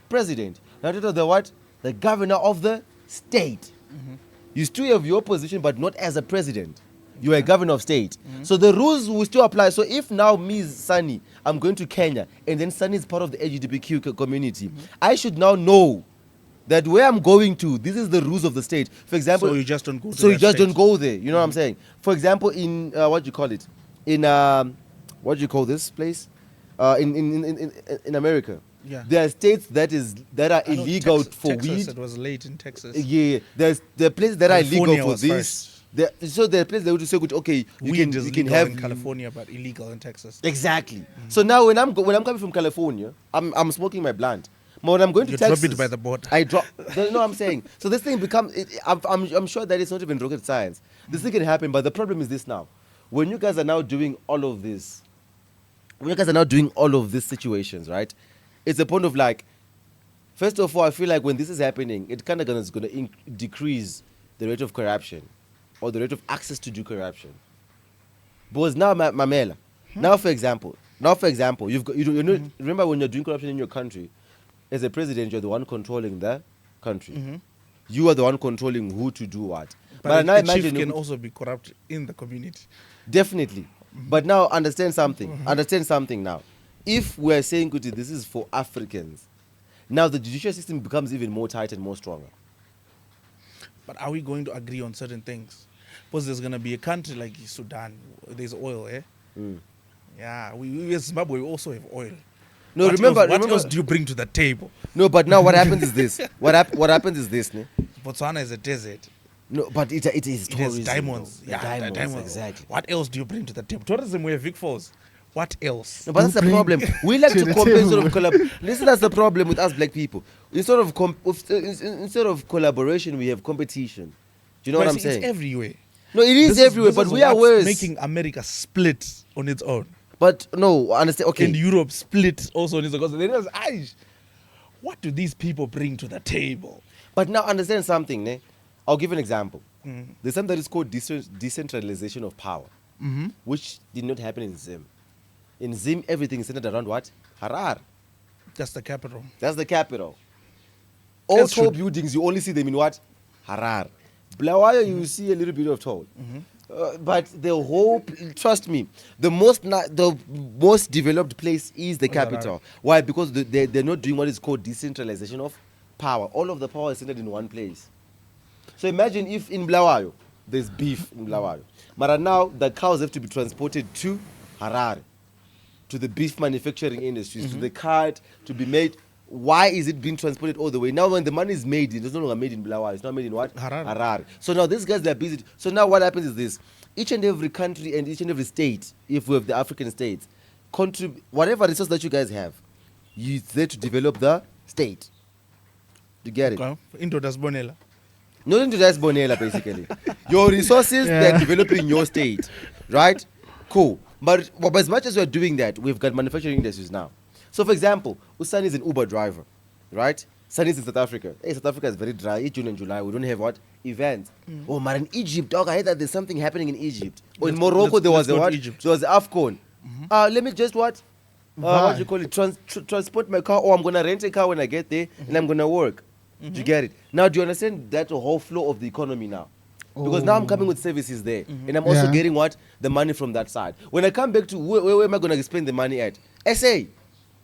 A: president. Now titled the what? The governor of the state. You still have your position, but not as a president. You are a governor of state. So the rules will still apply. So if now me, Sunny, I'm going to Kenya, and then Sunny is part of the LGBTQ community, I should now know that where I'm going to, this is the rules of the state. For example,
C: So you just don't go to
A: so you
C: that
A: just
C: state.
A: don't go there. You know what I'm saying? For example, in what do you call it? In what do you call this place? In America.
C: Yeah.
A: There are states that are
C: I know
A: illegal
C: Texas,
A: for
C: Texas,
A: weed.
C: It was late in Texas.
A: Yeah, there are places that are illegal
C: California
A: for
C: was
A: this.
C: first.
A: So there are places that would say, okay,
C: Weed is
A: you can
C: legal
A: have
C: in California, but illegal in Texas.
A: exactly. So now when I'm coming from California, I'm smoking my blunt. But when I'm going to
C: You
A: Texas,
C: drop it by the border.
A: I drop. No, I'm saying. So this thing becomes. I'm sure that it's not even rocket science. This thing can happen, but the problem is this now. When you guys are now doing all of this, situations, right? It's a point of like. First of all, I feel like when this is happening, it kind of is going to decrease the rate of corruption or the rate of access to do corruption. Because now, Mamela, now for example, you've got, remember when you're doing corruption in your country, as a president, you're the one controlling the country. You are the one controlling who to do what.
C: But
A: now
C: a chief
A: imagine
C: can also be corrupt in the community.
A: definitely. But now understand something. Understand something now. If we're saying, Kuti, this is for Africans, now the judicial system becomes even more tight and more stronger.
C: But are we going to agree on certain things? Because there's going to be a country like Sudan, there's oil, eh? Yeah, we as Zimbabwe we also have oil.
A: No,
C: What
A: remember,
C: else do you bring to the table?
A: No, but now what happens is this. What happens is this, ne?
C: Botswana is a desert.
A: No, but it is
C: It
A: tourism.
C: has diamonds.
A: though.
C: Yeah,
A: The
C: diamonds.
A: exactly.
C: What else do you bring to the table? Tourism, we have Vic Falls. What else?
A: No, but that's the
B: bring
A: problem. We like
B: to
A: to
B: the
A: compare instead
B: table.
A: of collab. Listen, that's the problem with us black people. Instead of collaboration, we have competition. Do you know what I'm
C: It's
A: saying?
C: everywhere.
A: No, it is everywhere,
C: this
A: but
C: is
A: we are
C: what's
A: worse.
C: making America split on its own.
A: But no, understand? Okay.
C: And Europe split also on its own. Because they realize, what do these people bring to the table?
A: But now understand something, ne? I'll give an example. There's something that is called decentralization of power, which did not happen in Zim. In Zim, everything is centered around what? Harar.
C: That's the capital.
A: That's the capital. All
C: That's
A: tall
C: true.
A: buildings, you only see them in what? Harar. Blawayo, you see a little bit of tall. But the whole, trust me, the most developed place is the capital. Why? Because they're not doing what is called decentralization of power. All of the power is centered in one place. So imagine if in Blawayo, there's beef in Blawayo. But now the cows have to be transported to Harare, to the beef manufacturing industries, to the cart, to be made. Why is it being transported all the way? Now when the money is made, it's no longer made in Blawayo. It's not made in what?
C: Harare.
A: So now these guys, they're busy. So now what happens is this. Each and every country and each and every state, if we have the African states, whatever resource that you guys have, you there to develop the state. You get it?
C: Okay. Into das Bonella.
A: Not into that Bonella, basically. Your resources, they're developing your state. Right? Cool. But as much as we're doing that, we've got manufacturing industries now. So, for example, Usani is an Uber driver. Right? Sunny is in South Africa. Hey, South Africa is very dry. It's June and July. We don't have what? Events. Oh, man, in Egypt, dog, I heard that there's something happening in Egypt. Or in Morocco, there was a what?
C: Egypt.
A: There was the AFCON. Let me just what? What do you call it? Transport my car, or I'm going to rent a car when I get there, and I'm going to work. Do you get it? Now, do you understand that whole flow of the economy now? Because now I'm coming with services there. And I'm also getting what? The money from that side. When I come back to where am I going to spend the money at? SA.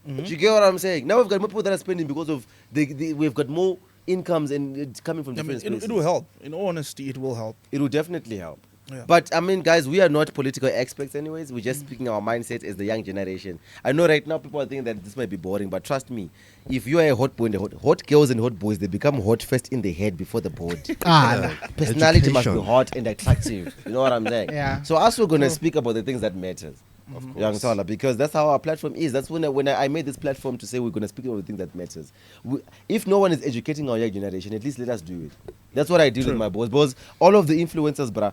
A: Do you get what I'm saying? Now we've got more people that are spending because of we've got more incomes and it's coming from different places.
C: It will help. In all honesty, it will help.
A: It will definitely help.
C: Yeah.
A: But I mean, guys, we are not political experts anyways. We're just speaking our mindset as the young generation. I know right now people are thinking that this might be boring, but trust me, if you are a hot boy and hot girls and hot boys, they become hot first in the head before the body. Personality must be
D: Education.
A: hot and attractive. You know what I'm saying?
B: Yeah.
A: So us, we're going to speak about the things that matters. Young Sala, because that's how our platform is. That's when I made this platform to say we're going to speak about the things that matters. If no one is educating our young generation, at least let us do it. That's what I did with my boss. Because all of the influencers, bruh,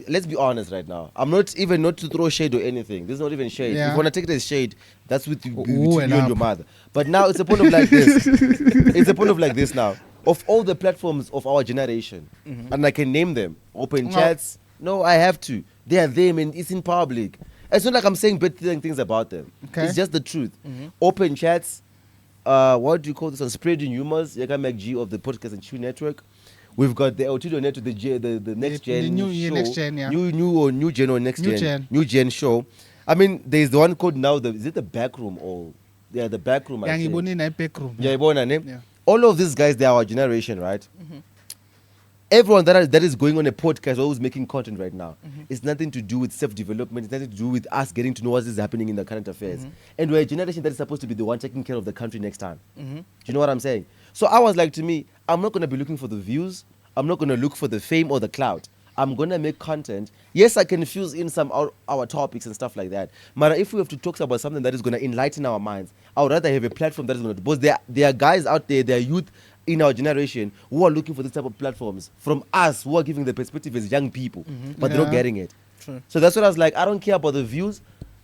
A: let's be honest right now. I'm not to throw shade or anything. This is not even shade. If you want to take it as shade, that's with you and your mother. But now it's a point of like this. It's a point of like this now. Of all the platforms of our generation, and I can name them, open chats. No, I have to. They are them and it's in public. It's not like I'm saying bad things about them. Okay. It's just the truth. Open chats. What do you call this one? Spreading humors. Yaka MacG of the Podcast and Chew Network. We've got the Otido Network, the next gen
B: new
A: show.
B: Next gen, yeah.
A: New gen or next gen. New gen show. I mean, there's the one called now. Is it the back room or the back room?
B: Yeah.
A: All of these guys, they are our generation, right? Everyone that is going on a podcast or who's making content right now, it's nothing to do with self-development. It's nothing to do with us getting to know what is happening in the current affairs. And we're a generation that is supposed to be the one taking care of the country next time. Do you know what I'm saying? So I was like, to me, I'm not going to be looking for the views. I'm not going to look for the fame or the clout. I'm going to make content. Yes, I can fuse in some our topics and stuff like that. But if we have to talk about something that is going to enlighten our minds, I would rather have a platform that is going to... Because there are guys out there, there are youth in our generation who are looking for this type of platforms from us who are giving the perspective as young people, but they're not getting it.
C: True.
A: So that's what I was like, I don't care about the views.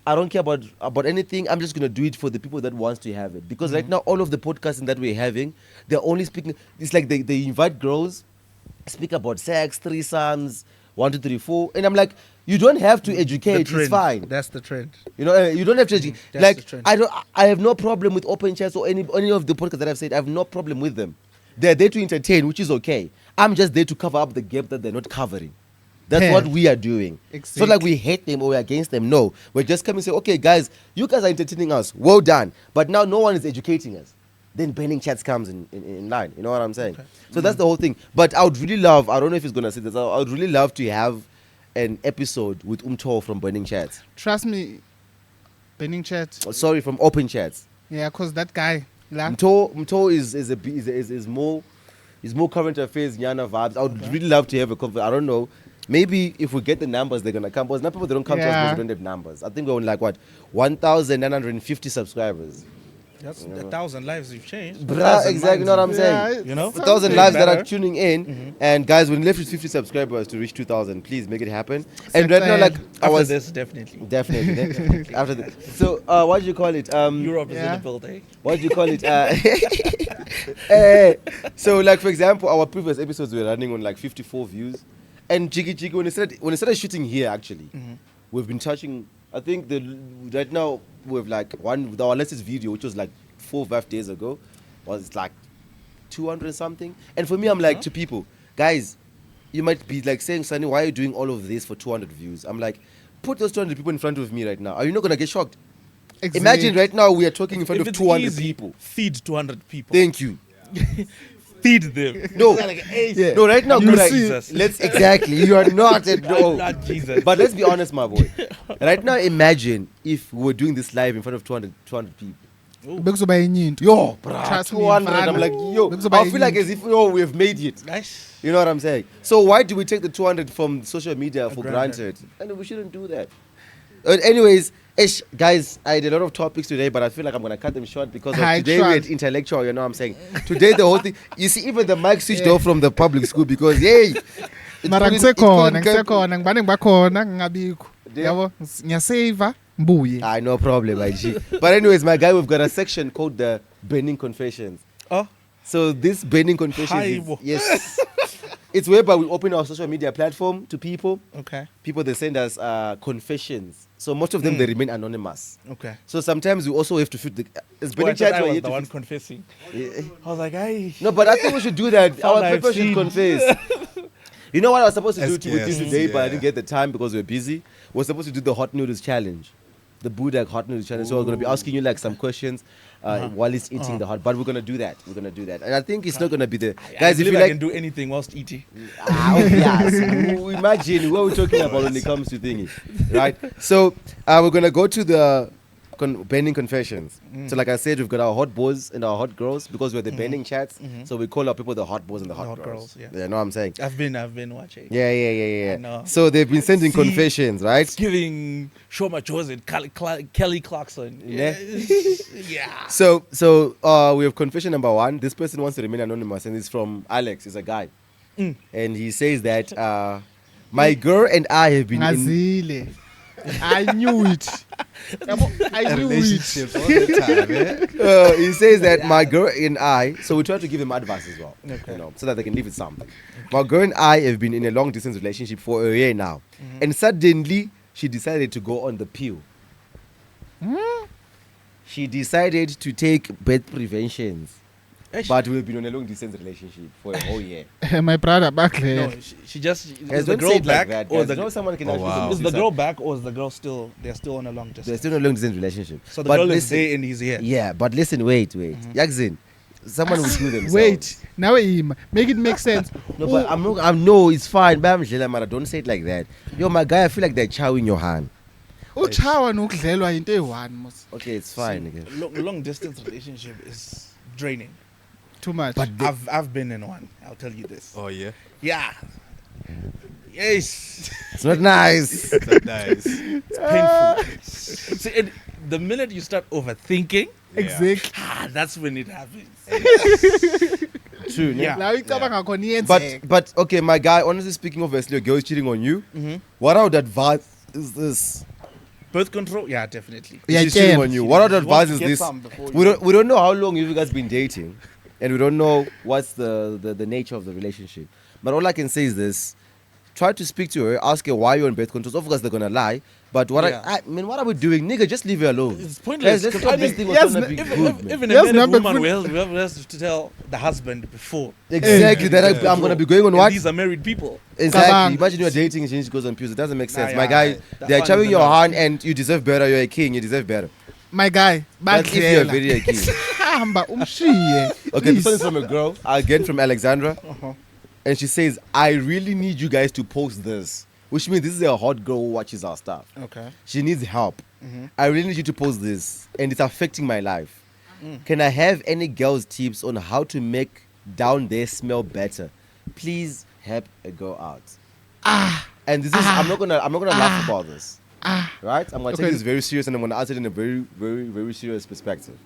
A: I don't care about anything. I'm just going to do it for the people that wants to have it. Because right now, all of the podcasting that we're having, they're only speaking... It's like they invite girls, speak about sex, threesomes, 1, 2, 3, 4. And I'm like, you don't have to educate. It's fine.
C: That's the trend.
A: You know, you don't have to educate.
C: That's
A: Like,
C: the trend.
A: I have no problem with open chats or any of the podcasts that I've said. I have no problem with them. They're there to entertain, which is okay. I'm just there to cover up the gap that they're not covering. That's what we are doing. It's not like we hate them or we're against them. No. We're just coming and say, okay, guys, you guys are entertaining us. Well done. But now no one is educating us. Then banning chats comes in line. You know what I'm saying? Okay. So that's the whole thing. But I would really love, I don't know if he's going to say this, I would really love to have an episode with Umto from Burning Chats.
B: Trust me, Burning Chats.
A: Oh, sorry, from Open Chats.
B: Yeah, because that guy...
A: Mto is more current affairs, Nyana vibes. I would really love to have a conversation. I don't know. Maybe if we get the numbers, they're gonna come. Because now people they don't come to us because we don't have numbers. I think we're on like what 1,950 subscribers.
C: That's 1,000 lives you've changed.
A: Bruh, exactly. You know what I'm saying?
C: You know,
A: 1,000 lives that are tuning in. And guys, we're left with 50 subscribers to reach 2,000. Please make it happen. And right now, like
C: after this, definitely.
A: After this. So, what do you call it?
C: Europe is in the building.
A: What do you call it? So, like for example, our previous episodes were running on like 54 views. And Jiggy, when it started shooting here, actually, we've been touching. I think right now we've like our latest video, which was like 4 or 5 days ago, was like 200 something. And for me, I'm like to people, guys, you might be like saying, Sonny, why are you doing all of this for 200 views? I'm like, put those 200 people in front of me right now. Are you not gonna get shocked? Exactly. Imagine right now we are talking in front of 200 people.
C: Feed 200 people.
A: Thank you.
C: Feed them.
A: No, no. Right now,
C: You're
A: like,
C: Jesus.
A: Exactly. You are not at all.
C: I'm not Jesus.
A: But let's be honest, my boy. Right now, imagine if we were doing this live in front of 200 people. Yo, bruh, 200. I'm like, yo, I feel like as if we have made it.
C: Nice.
A: You know what I'm saying? So why do we take the 200 from social media for granted? And we shouldn't do that. Anyways, guys, I had a lot of topics today, but I feel like I'm going to cut them short because of today we're intellectual, you know what I'm saying? Today the whole thing, you see, even the mic switched off from the public school because, yay! No problem, IG. But anyways, my guy, we've got a section called the Burning Confessions.
C: Oh.
A: So this Burning Confessions is, yes. It's whereby we open our social media platform to people.
C: Okay.
A: People, they send us confessions. So most of them, they remain anonymous.
C: Okay.
A: So sometimes we also have to fit the... It's
C: I was the one confessing.
A: Yeah.
C: I was like, hey.
A: No, but I think we should do that. Our people should confess. You know what I was supposed to do with this today, but I didn't get the time because we were busy? We're supposed to do the hot noodles challenge. The Budak hot noodles challenge. So we're going to be asking you like some questions while he's eating the hot. But we're going to do that. And I think it's not going to be the... Guys, if you like...
C: I can do anything whilst eating.
A: Yes. Imagine what we're talking about when it comes to thingy. Right? So we're going to go to the bending confessions. So like I said, we've got our hot boys and our hot girls because we're the bending chats. So we call our people the hot boys and the hot girls.
C: Yeah.
A: You know what I'm saying?
C: I've been watching.
A: Yeah.
C: I know.
A: So they've been sending
C: See,
A: confessions, right?
C: Giving Shoma Chosen, Kelly Clarkson.
A: Yeah.
C: Yeah.
A: So we have confession number 1. This person wants to remain anonymous, and it's from Alex. He's a guy, and he says that my girl and I have been in
B: Ngazile. I knew it. I knew it.
D: Relationships all the time, eh?
A: he says that my girl and I, so we try to give him advice as well,
C: Okay.
A: you know, so that they can live with something. My girl and I have been in a long distance relationship for a year now, and suddenly she decided to go on the pill. She decided to take birth preventions, but we've been on a long distance relationship for a whole year.
B: My brother back there.
C: No, she just
A: Guys,
C: is the
A: don't say
C: girl
A: it
C: back
A: like that,
C: or
A: guys.
C: the
A: You know someone can
D: Oh,
A: actually
D: wow.
C: is
A: do
C: the
A: suicide.
C: girl back or is the girl still they're still on a long
A: They're
C: distance?
A: still in a long distance relationship.
C: So the
A: But
C: girl is
A: listen,
C: there and he's here.
A: yeah, but listen, wait. Yaxin, someone will do themselves.
B: Wait. Now make it make sense.
A: No, but no, it's fine. Bam, Mara, don't say it like that. Yo, my guy, I feel like they're chowing your hand.
B: Uchawa nokudlelwa into eyi-1 mos.
A: Okay, it's fine again.
C: Long distance relationship is draining.
B: Too much.
A: But
C: I've been in one. I'll tell you this.
D: Oh yeah.
C: Yeah. Yes.
A: it's not nice.
D: It's not nice.
C: It's painful. See, the minute you start overthinking,
B: Exactly.
C: that's when it happens.
A: True.
C: Yeah.
B: La uyicabanga khona iyenzeka.
A: But okay, my guy, honestly speaking, obviously a girl is cheating on you. What I would advise is this.
C: Birth control? Yeah, definitely.
B: Yeah,
A: She's cheating
B: yeah.
A: on you. What I would
C: You want
A: advise
C: to
A: is
C: get
A: this.
C: some before
A: We
C: you-
A: don't know how long you guys been dating, and we don't know what's the nature of the relationship. But all I can say is this: try to speak to her, ask her why you're on birth control. Of course, they're gonna lie. But what
C: Yeah.
A: I mean, what are we doing, nigga? Just leave her alone.
C: It's pointless.
A: Guys, let's
C: 'cause
A: stop
C: I
A: this
C: mean,
A: thing.
B: yes,
A: Gonna be
C: Even,
A: good, man.
C: even a
B: Yes,
C: married
B: number
C: woman
B: full-
C: will have to tell the husband before.
A: Exactly. That I'm gonna be going on
C: And
A: what?
C: These are married people.
A: Exactly.
B: Kabang.
A: Imagine you're dating and she goes on pills. It doesn't make sense.
C: Nah,
A: My
C: yeah,
A: guy,
C: that
A: they're
C: one
A: chowing
C: is
A: your
C: enough.
A: hand and you deserve better. You're a king. You deserve better.
B: My guy,
A: But if you're
B: badlela.
A: very a king.
B: Hamba umshiye.
A: Okay, this one is from a girl, again from Alexandra.
C: Uh-huh.
A: And she says, I really need you guys to post this. Which means this is a hot girl who watches our stuff.
C: Okay.
A: She needs help. I really need you to post this. And it's affecting my life. Can I have any girls' tips on how to make down there smell better? Please help a girl out. And this is I'm not gonna laugh about this. Right? I'm gonna take
B: Okay.
A: this very serious and I'm gonna answer it in a very, very, very serious perspective.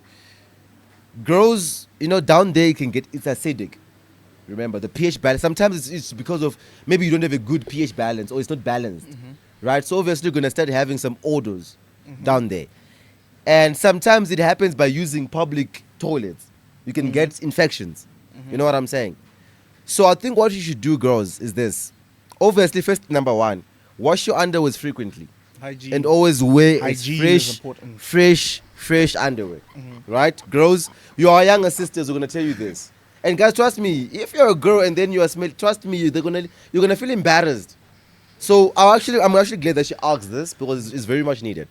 A: Girls, down there you can get it's acidic. Remember the pH balance. Sometimes it's because of maybe you don't have a good pH balance or it's not balanced. Right? So obviously you're gonna start having some odors down there. And sometimes it happens by using public toilets. You can get infections. You know what I'm saying? So I think what you should do, girls, is this. Obviously, first number 1, wash your underwears frequently.
C: Hygiene.
A: And always wear a
C: Hygiene is
A: fresh,
C: important.
A: fresh underwear. Right? Girls, your younger sisters are gonna tell you this. And guys, trust me, if you're a girl and then you are smell, trust me, you're gonna feel embarrassed. So I'm actually glad that she asked this because it's very much needed.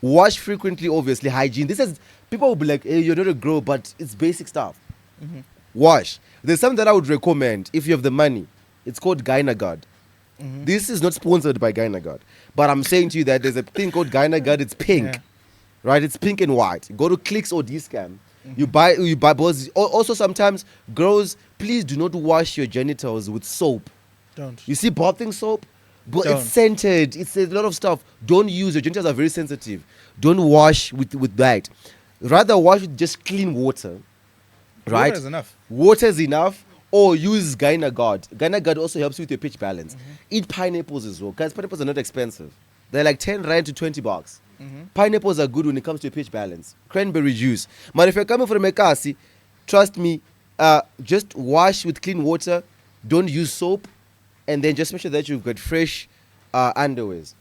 A: Wash frequently, obviously, hygiene. This is people will be like, hey, you're not a girl, but it's basic stuff. Wash. There's something that I would recommend if you have the money. It's called Gynaguard. This is not sponsored by Gynaguard, but I'm saying to you that there's a thing called Gynaguard. It's pink,
C: Yeah.
A: right? It's pink and white. Go to Clicks or Dscam. You buy both. Also, sometimes girls, please do not wash your genitals with soap.
C: Don't.
A: You see bathing soap? But
C: Don't.
A: it's scented. It's a lot of stuff. Don't use. Your genitals are very sensitive. Don't wash with that. Rather wash with just clean water. Right?
C: Water is enough.
A: Water is enough. Or use Gynaguard. Gynaguard also helps you with your pH balance. Eat pineapples as well. Guys, pineapples are not expensive. They're like 10 rand to 20 bucks. Pineapples are good when it comes to your pH balance. Cranberry juice. But if you're coming from a kasi, trust me, just wash with clean water. Don't use soap. And then just make sure that you've got fresh underwears.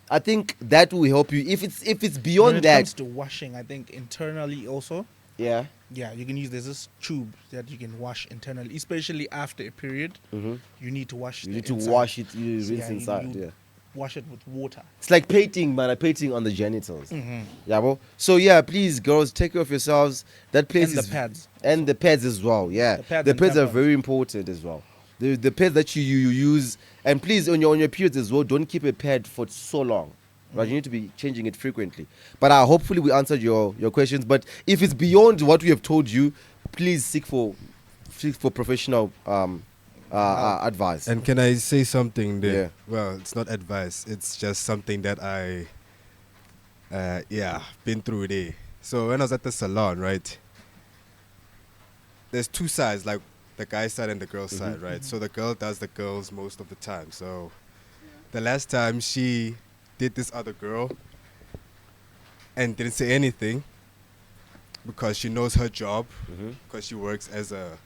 A: I think that will help you. If it's beyond
C: When it
A: that,
C: comes to washing, I think internally also,
A: yeah.
C: yeah, you can use there's this tube that you can wash internally, especially after a period. You need to wash.
A: You
C: the
A: need to
C: inside.
A: wash it. You
C: So,
A: rinse
C: yeah,
A: inside.
C: you
A: Yeah.
C: Wash it with water.
A: It's like painting, man. Painting on the genitals. Yeah, bro. So yeah, please, girls, take care of yourselves. That place
C: And the
A: is
C: pads.
A: and the pads as well. Yeah,
C: The pads
A: the
C: and
A: pads are
C: tampons.
A: very important as well. The pads that you use, and please on your periods as well, don't keep a pad for so long. Right? You need to be changing it frequently. But hopefully we answered your questions. But if it's beyond what we have told you, please seek for professional advice.
D: And can I say something there?
A: Yeah.
D: Well, it's not advice. It's just something that I, been through there. So when I was at the salon, right, there's two sides, like the guy's side and the girl's side, right? So the girl does the girls most of the time. So the last time she did this other girl and didn't say anything because she knows her job, because she works as a...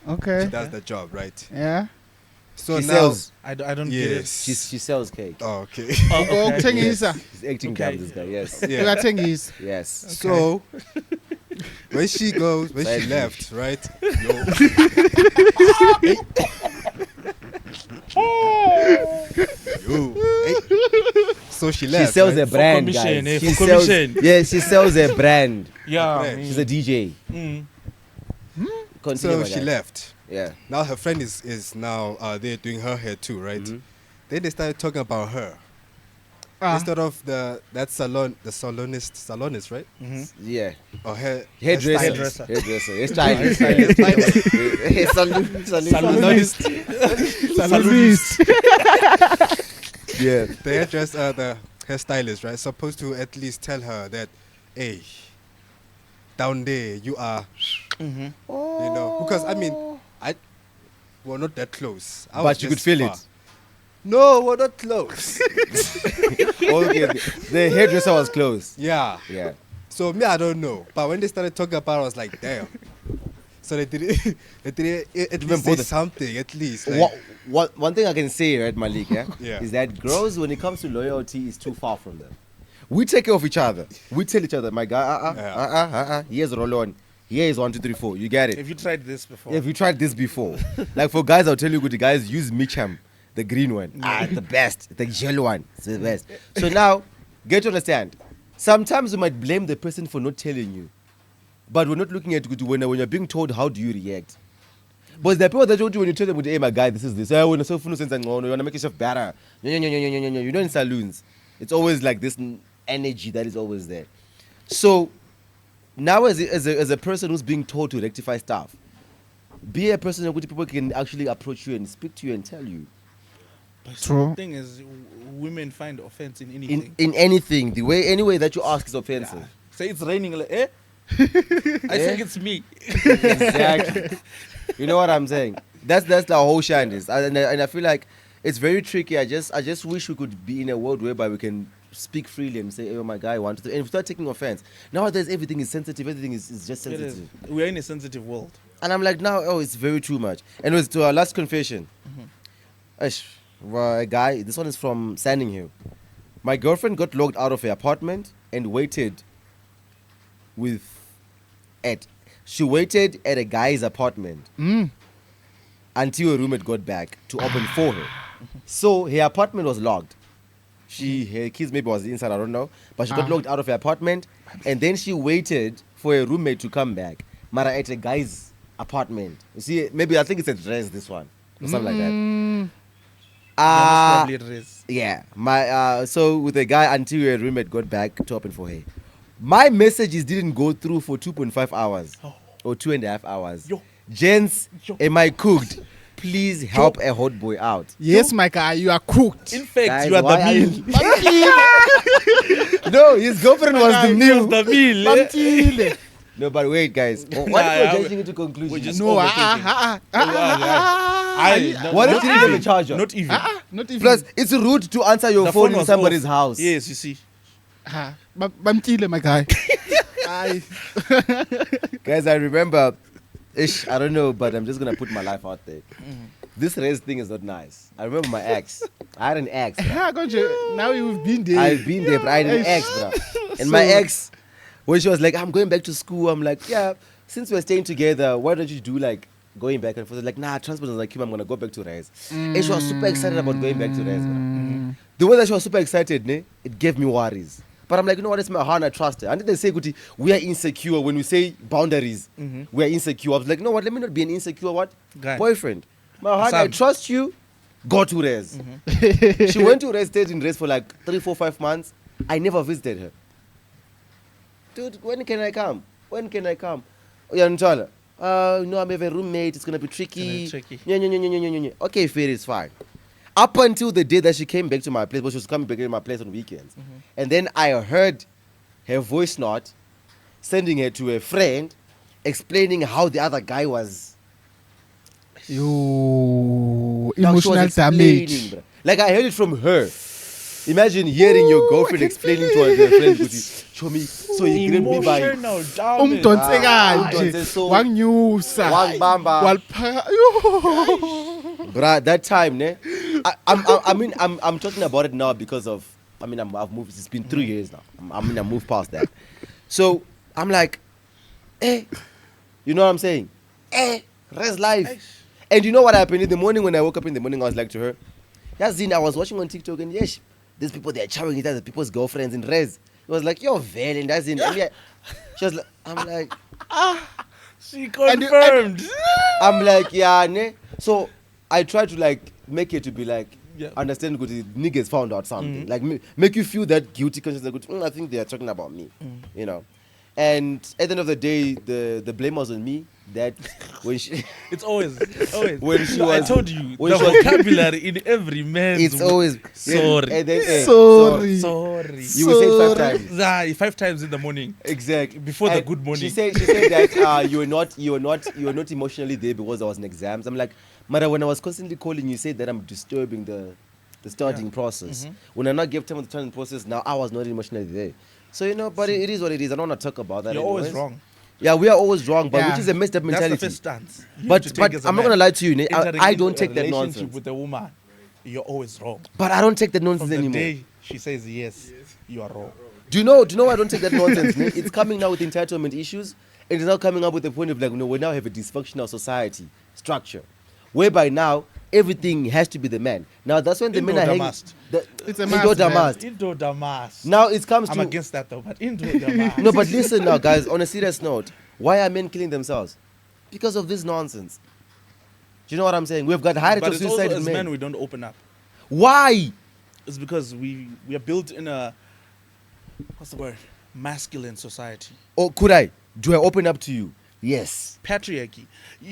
B: Okay.
D: She does the job, right?
B: Yeah.
D: So
A: She
D: now...
A: sells.
C: I don't get it.
A: She sells cake.
D: Oh, okay.
B: Ukuthengisa.
A: He's acting dumb, this guy. Yes.
D: Yeah.
B: Uyathengisa.
A: Yes.
D: So when she left, right? So she left.
A: She sells
D: right?
A: a brand,
C: commission,
A: guys.
C: for
A: She sells,
C: commission.
A: yeah, she sells a brand.
C: Yeah.
D: Right.
A: She's a DJ. Continue,
D: So
A: my
D: she
A: guy.
D: left.
A: Yeah.
D: Now her friend is now there doing her hair too, right? Then they started talking about her. Instead of the salonist, right?
A: Yeah.
D: Or
A: Hairdresser.
D: hairstylist.
A: Salonist. Yeah.
D: The hairdresser, the hairstylist, right? Supposed to at least tell her that, hey, down there you are, you know, because I mean, we're not that close.
A: But you could feel it.
D: No, we're not close.
A: Okay. The hairdresser was close.
D: Yeah.
A: Yeah.
D: So me, I don't know. But when they started talking about it, I was like, damn. So they did at least say something, at least. Like,
A: One thing I can say, right, Malik,
D: Yeah.
A: is that girls, when it comes to loyalty, is too far from them. We take care of each other. We tell each other, my guy, here's Rolon. Here is 1, 2, 3, 4. You get it.
C: Have you tried this before?
A: Have you tried this before? Like for guys, I'll tell you, good guys, use Micham, the green one. The best. The gel one. It's the best. So now, get to understand. Sometimes we might blame the person for not telling you. But we're not looking at when you're being told, how do you react? But the people that you when you tell them, hey, my guy, this is this. You want to make yourself better. You know, in saloons, it's always like this energy that is always there. So now as a person who's being told to rectify stuff, be a person who people can actually approach you and speak to you and tell you.
B: True.
C: The thing is, women find offense in anything.
A: In anything, any way that you ask is offensive.
C: Say it's raining, like, I think it's me.
A: Exactly. You know what I'm saying? That's the whole shine is, and I feel like it's very tricky. I just wish we could be in a world whereby we can speak freely and say, "Oh my guy, I want to," and without taking offense. Nowadays, everything is sensitive. Everything is just
C: It is.
A: sensitive.
C: We're in a sensitive world.
A: And I'm like, now, it's very too much. And it was to our last confession. A guy, this one is from Sanding Hill. My girlfriend got locked out of her apartment and waited she waited at a guy's apartment until her roommate got back to open for her. So her apartment was locked. Her kids maybe was inside, I don't know. But she got locked out of her apartment, and then she waited for her roommate to come back. Mara at a guy's apartment. You see, maybe I think it's a dress, this one. Or something like that.
C: Probably it is.
A: Yeah. So with the guy until her roommate got back to open for her. My messages didn't go through for 2.5 hours or 2.5 hours. Gents, am I cooked? Please help a hot boy out.
B: Yes, my guy, you are cooked.
C: In fact,
A: Guys,
C: you are
A: why
C: the meal.
A: No, his girlfriend was the meal.
C: The meal.
B: Bamtile.
A: No, but wait, guys. What if we're judging into conclusion?
C: We're just
B: No,
C: overthinking.
A: What if you didn't have a charger?
C: Not even.
B: not even.
A: Plus, it's rude to answer your
C: The
A: phone in
C: was
A: somebody's
C: off.
A: house.
C: Yes, you see.
B: Bamtile, my guy.
A: Guys, I remember, I don't know, but I'm just going to put my life out there. This race thing is not nice. I remember my ex. I had an ex. Bro.
B: Now you've been there.
A: I've been there, but I had an ex, bro. And my ex, when she was like, I'm going back to school, I'm like, yeah, since we're staying together, why don't you do like going back and forth? Like, nah, transport is like, I'm going to go back to Res. And she was super excited about going back to Res, bro. The way that she was super excited, it gave me worries. But I'm like, you know what, it's my heart, I trust her. And then they say, Kuti, we are insecure. When we say boundaries, we are insecure. I was like, you know what, let me not be an insecure boyfriend. My heart, I trust you, go to Res. She went to Res, stayed in Res for like 3, 4, 5 months. I never visited her. Dude, when can I come? When can I come? Oh, yeah, Ntala. No, I have a roommate. It's gonna be tricky. Yeah. Okay, fair, it's fine. Up until the day that she came back to my place, but she was coming back to my place on weekends. And then I heard her voice note, sending her to a friend, explaining how the other guy was.
B: Yo,
A: Now she was
B: emotional
A: explaining,
B: damage.
A: bruh. Like I heard it from her. Imagine hearing your girlfriend explaining to her friend, show me, so he grabbed me by
C: Emotional damage.
B: Umdonse kanje.
A: umdonse so-
B: Wangnyusa.
A: Wangibamba.
B: Walphaka. Yo.
A: Bruh, that time, ne? I'm talking about it now because of. I've moved. It's been 3 years now. I moved past that. So I'm like, you know what I'm saying? Res life. And you know what happened in the morning when I woke up in the morning? I was like to her, Yazin, I was watching on TikTok and yes, these people they're chowing each other, people's girlfriends in res. It was like, you're veil and that's in. Yeah. She was like, I'm like,
C: She confirmed.
A: I'm like, yeah, ne? So I try to like make it to be like,
C: Yeah.
A: understand good niggas found out something. Like make you feel that guilty conscience. Like, I think they are talking about me, you know. And at the end of the day, the blame was on me. That when she,
C: It's always.
A: when she
C: I
A: was,
C: told you
A: when
C: the
A: she was-
C: vocabulary in every man's.
A: it's always
C: sorry.
A: And then,
B: Sorry.
C: Sorry.
A: You will say it 5 times.
C: 5 times in the morning.
A: Exactly.
C: Before the
A: And
C: good morning.
A: She said that you were not emotionally there because I was in exams. I'm like, Mara, when I was constantly calling you, said that I'm disturbing the starting process. When I not gave time of the starting process, now I was not emotionally there. So you know, but it is what it is. I don't want to talk about that.
C: You're always
A: anyways.
C: wrong.
A: Yeah, we are always wrong, but
B: Yeah.
A: which is a messed up
C: That's
A: mentality.
C: the first stance. You
A: But
C: have to take as a
A: I'm not
C: man.
A: gonna lie to you, ne?
C: Entering
A: I
C: into
A: don't
C: a
A: take that
C: relationship
A: nonsense.
C: with a woman. You're always wrong.
A: But I don't take that
C: From
A: nonsense
C: the
A: anymore.
C: day she says yes, you are wrong.
A: Do you know why I don't take that nonsense? Ne? It's coming now with entitlement issues. It is now coming up with the point of like, we now have a dysfunctional society structure, whereby now everything has to be the man. Now that's when the men are hanging.
C: Indo-damast.
B: It's a
A: Indo-damast.
C: Indo-damast.
A: Now it comes
C: I'm
A: to
C: against that though, but Indo-damast.
A: no, but listen now, guys. On a serious note, why are men killing themselves? Because of this nonsense. Do you know what I'm saying? We've got high rate
C: But
A: of
C: it's also
A: suicide in
C: as
A: men.
C: men we don't open up.
A: Why?
C: It's because we are built in a, what's the word, masculine society.
A: Or could I? Do I open up to you? Yes.
C: Patriarchy.
A: But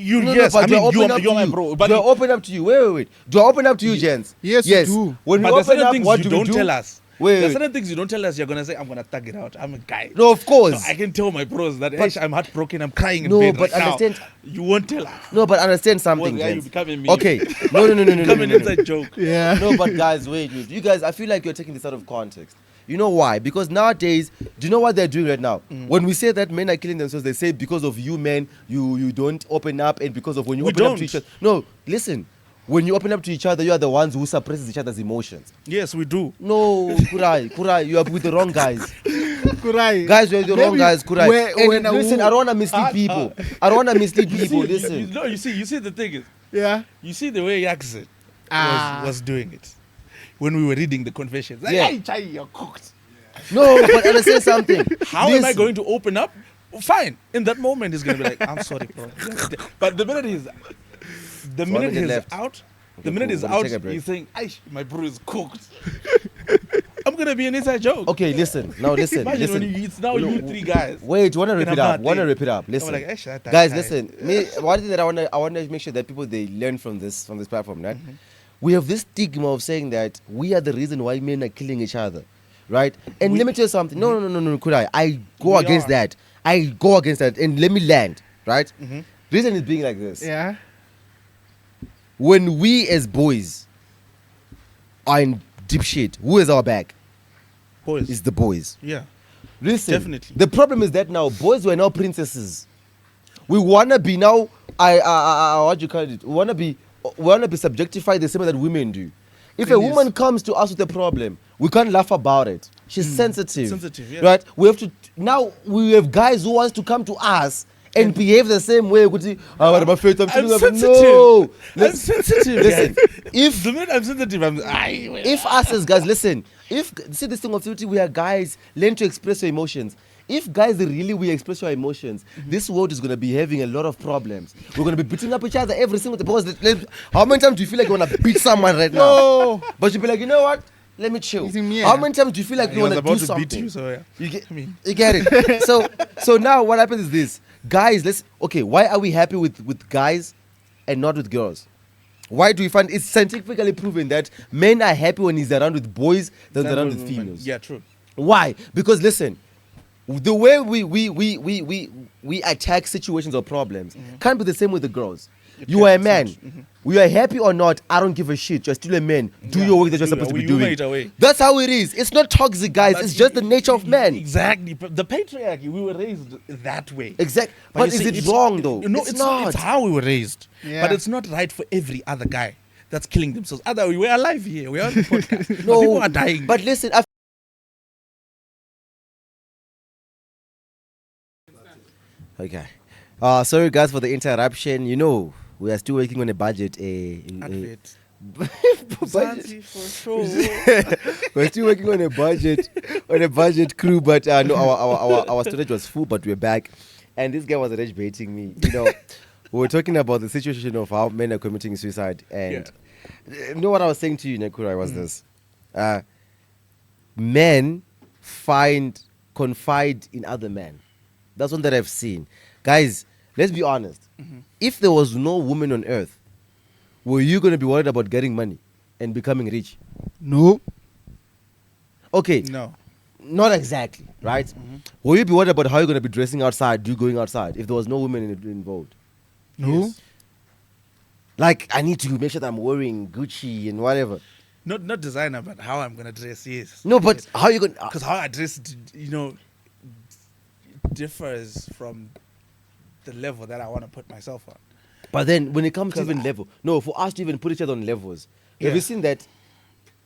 C: I
A: do I
C: mean,
A: open up
C: you're
A: to
C: my
A: you?
C: bro. But
A: Do I open up to you? Wait. Do I open up to you, gents?
B: Yes, you do.
A: When we
C: but there's
A: open
C: certain
A: up,
C: things
A: what
C: you
A: do we
C: don't
A: do?
C: tell us.
A: Wait.
C: There's certain things you don't tell us. You're gonna say, I'm gonna thug it out. I'm a guy.
A: No, of course.
C: So I can tell my bros that
A: But-
C: I'm heartbroken. I'm crying in
A: No,
C: bed
A: but
C: right
A: understand-
C: now. You won't tell us.
A: No, but understand something,
C: Well, yeah, you
A: gents.
C: becoming me.
A: Okay. No.
C: Becoming an inside joke.
B: Yeah.
A: No, but guys, wait. You guys, I feel like you're taking this out of context. You know why? Because nowadays, do you know what they're doing right now? When we say that men are killing themselves, they say because of you men, you don't open up, and because of when you
C: We
A: open up
C: don't.
A: to each other. No, listen. When you open up to each other, you are the ones who suppresses each other's emotions.
C: Yes, we do.
A: No, Kurai, you are with the wrong guys.
B: Kurai.
A: Guys, you're the wrong
B: Maybe
A: guys, Kurai.
B: when
A: And listen, I don't want to mislead people. I don't want to mislead people. Listen.
C: No, you see, the thing is,
B: Yeah.
C: you see the way Yaxit was doing it when we were reading the confessions. Like,
A: Yeah.
C: hey, Chai, you're cooked.
A: No, but understand something.
C: How am I
A: Listen.
C: going to open up? Fine. In that moment, he's gonna be like, "I'm sorry, bro." But the minute he's
A: minute left.
C: out,
A: Okay,
C: the minute
A: cool.
C: he's
A: We'll
C: out,
A: take a break.
C: he's saying, "Aish, my bro is cooked." I'm gonna be an inside joke.
A: Okay, listen. Now listen.
C: Imagine
A: listen.
C: when it's now you three guys.
A: Wait, want to
C: And
A: wrap it
C: I'm
A: up?
C: not
A: Want to
C: there.
A: wrap it up? Listen,
C: like, "Aish, that
A: guys,
C: guy."
A: listen. Me, one thing that I want to make sure that people they learn from this platform, right?
C: Mm-hmm.
A: We have this stigma of saying that we are the reason why men are killing each other, right? And let me tell you something. No. Could I go
C: We
A: against
C: are.
A: that? I go against that, and let me land, right?
C: Mm-hmm.
A: Reason is being like this.
B: Yeah.
A: When we as boys are in deep shit, who is our back?
C: Boys.
A: Is the boys.
C: Yeah.
A: Listen,
C: Definitely.
A: the problem is that now boys were now princesses. We wanna be now. What you call it? We wanna be subjectified the same way that women do. If a
C: Please.
A: woman comes to us with a problem, we can't laugh about it. She's sensitive.
C: Sensitive, yeah.
A: Right? We have to now. We have guys who wants to come to us and behave the same way. I'm
C: sensitive.
A: No,
C: I'm sensitive.
A: Listen,
C: guys.
A: if
C: The minute I'm sensitive, I'm.
A: if us as guys, listen, if see this thing of sensitivity, we are guys, learn to express your emotions. If guys really will express your emotions, this world is going to be having a lot of problems. We're going to be beating up each other every single day. Because how many times do you feel like you want to beat someone right now?
B: No.
A: But you'll be like, you know what? Let me chill.
B: Yeah.
A: How many times do you feel like you want to do
C: To
A: something?
C: beat you, so yeah.
A: You get it. So now what happens is this, guys. Why are we happy with guys and not with girls? Why do we find it's scientifically proven that men are happy when he's around with boys than around with females?
C: Yeah, true.
A: Why? Because listen, the way we attack situations or problems can't be the same with the girls. You are a man. We are happy or not, I don't give a shit. You're still a man. Do your work that you're supposed to be doing. That's how it is. It's not toxic, guys. It's just the nature of man.
C: Exactly. The patriarchy, we were raised that way.
A: Exactly. But is it wrong though?
C: No, it's not. It's how we were raised.
B: Yeah.
C: But it's not right for every other guy that's killing themselves. Otherwise, we're alive here. We're on the podcast.
A: No,
C: But people are dying.
A: But listen, okay. Sorry guys for the interruption. You know, we are still working on a budget.
C: Advert.
A: Budget.
C: For sure.
A: We're still working on a budget crew, but no, our storage was full, but we're back. And this guy was rage baiting me. You know, we were talking about the situation of how men are committing suicide, and you know what I was saying to you, Nekura, was this: men confide in other men. That's one that I've seen. Guys, let's be honest. If there was no woman on earth, were you going to be worried about getting money and becoming rich?
B: No.
A: Okay.
C: No.
A: Not exactly, right? Will you be worried about how you're going to be dressing outside, you going outside, if there was no women involved?
B: No.
C: Yes.
A: Like, I need to make sure that I'm wearing Gucci and whatever.
C: Not designer, but how I'm gonna dress. Yes.
A: No, but how you going to...
C: Because how I dress, differs from the level that I want to put myself on.
A: But then when it comes to even level... No, for us to even put each other on levels. Have
C: Yeah.
A: you seen that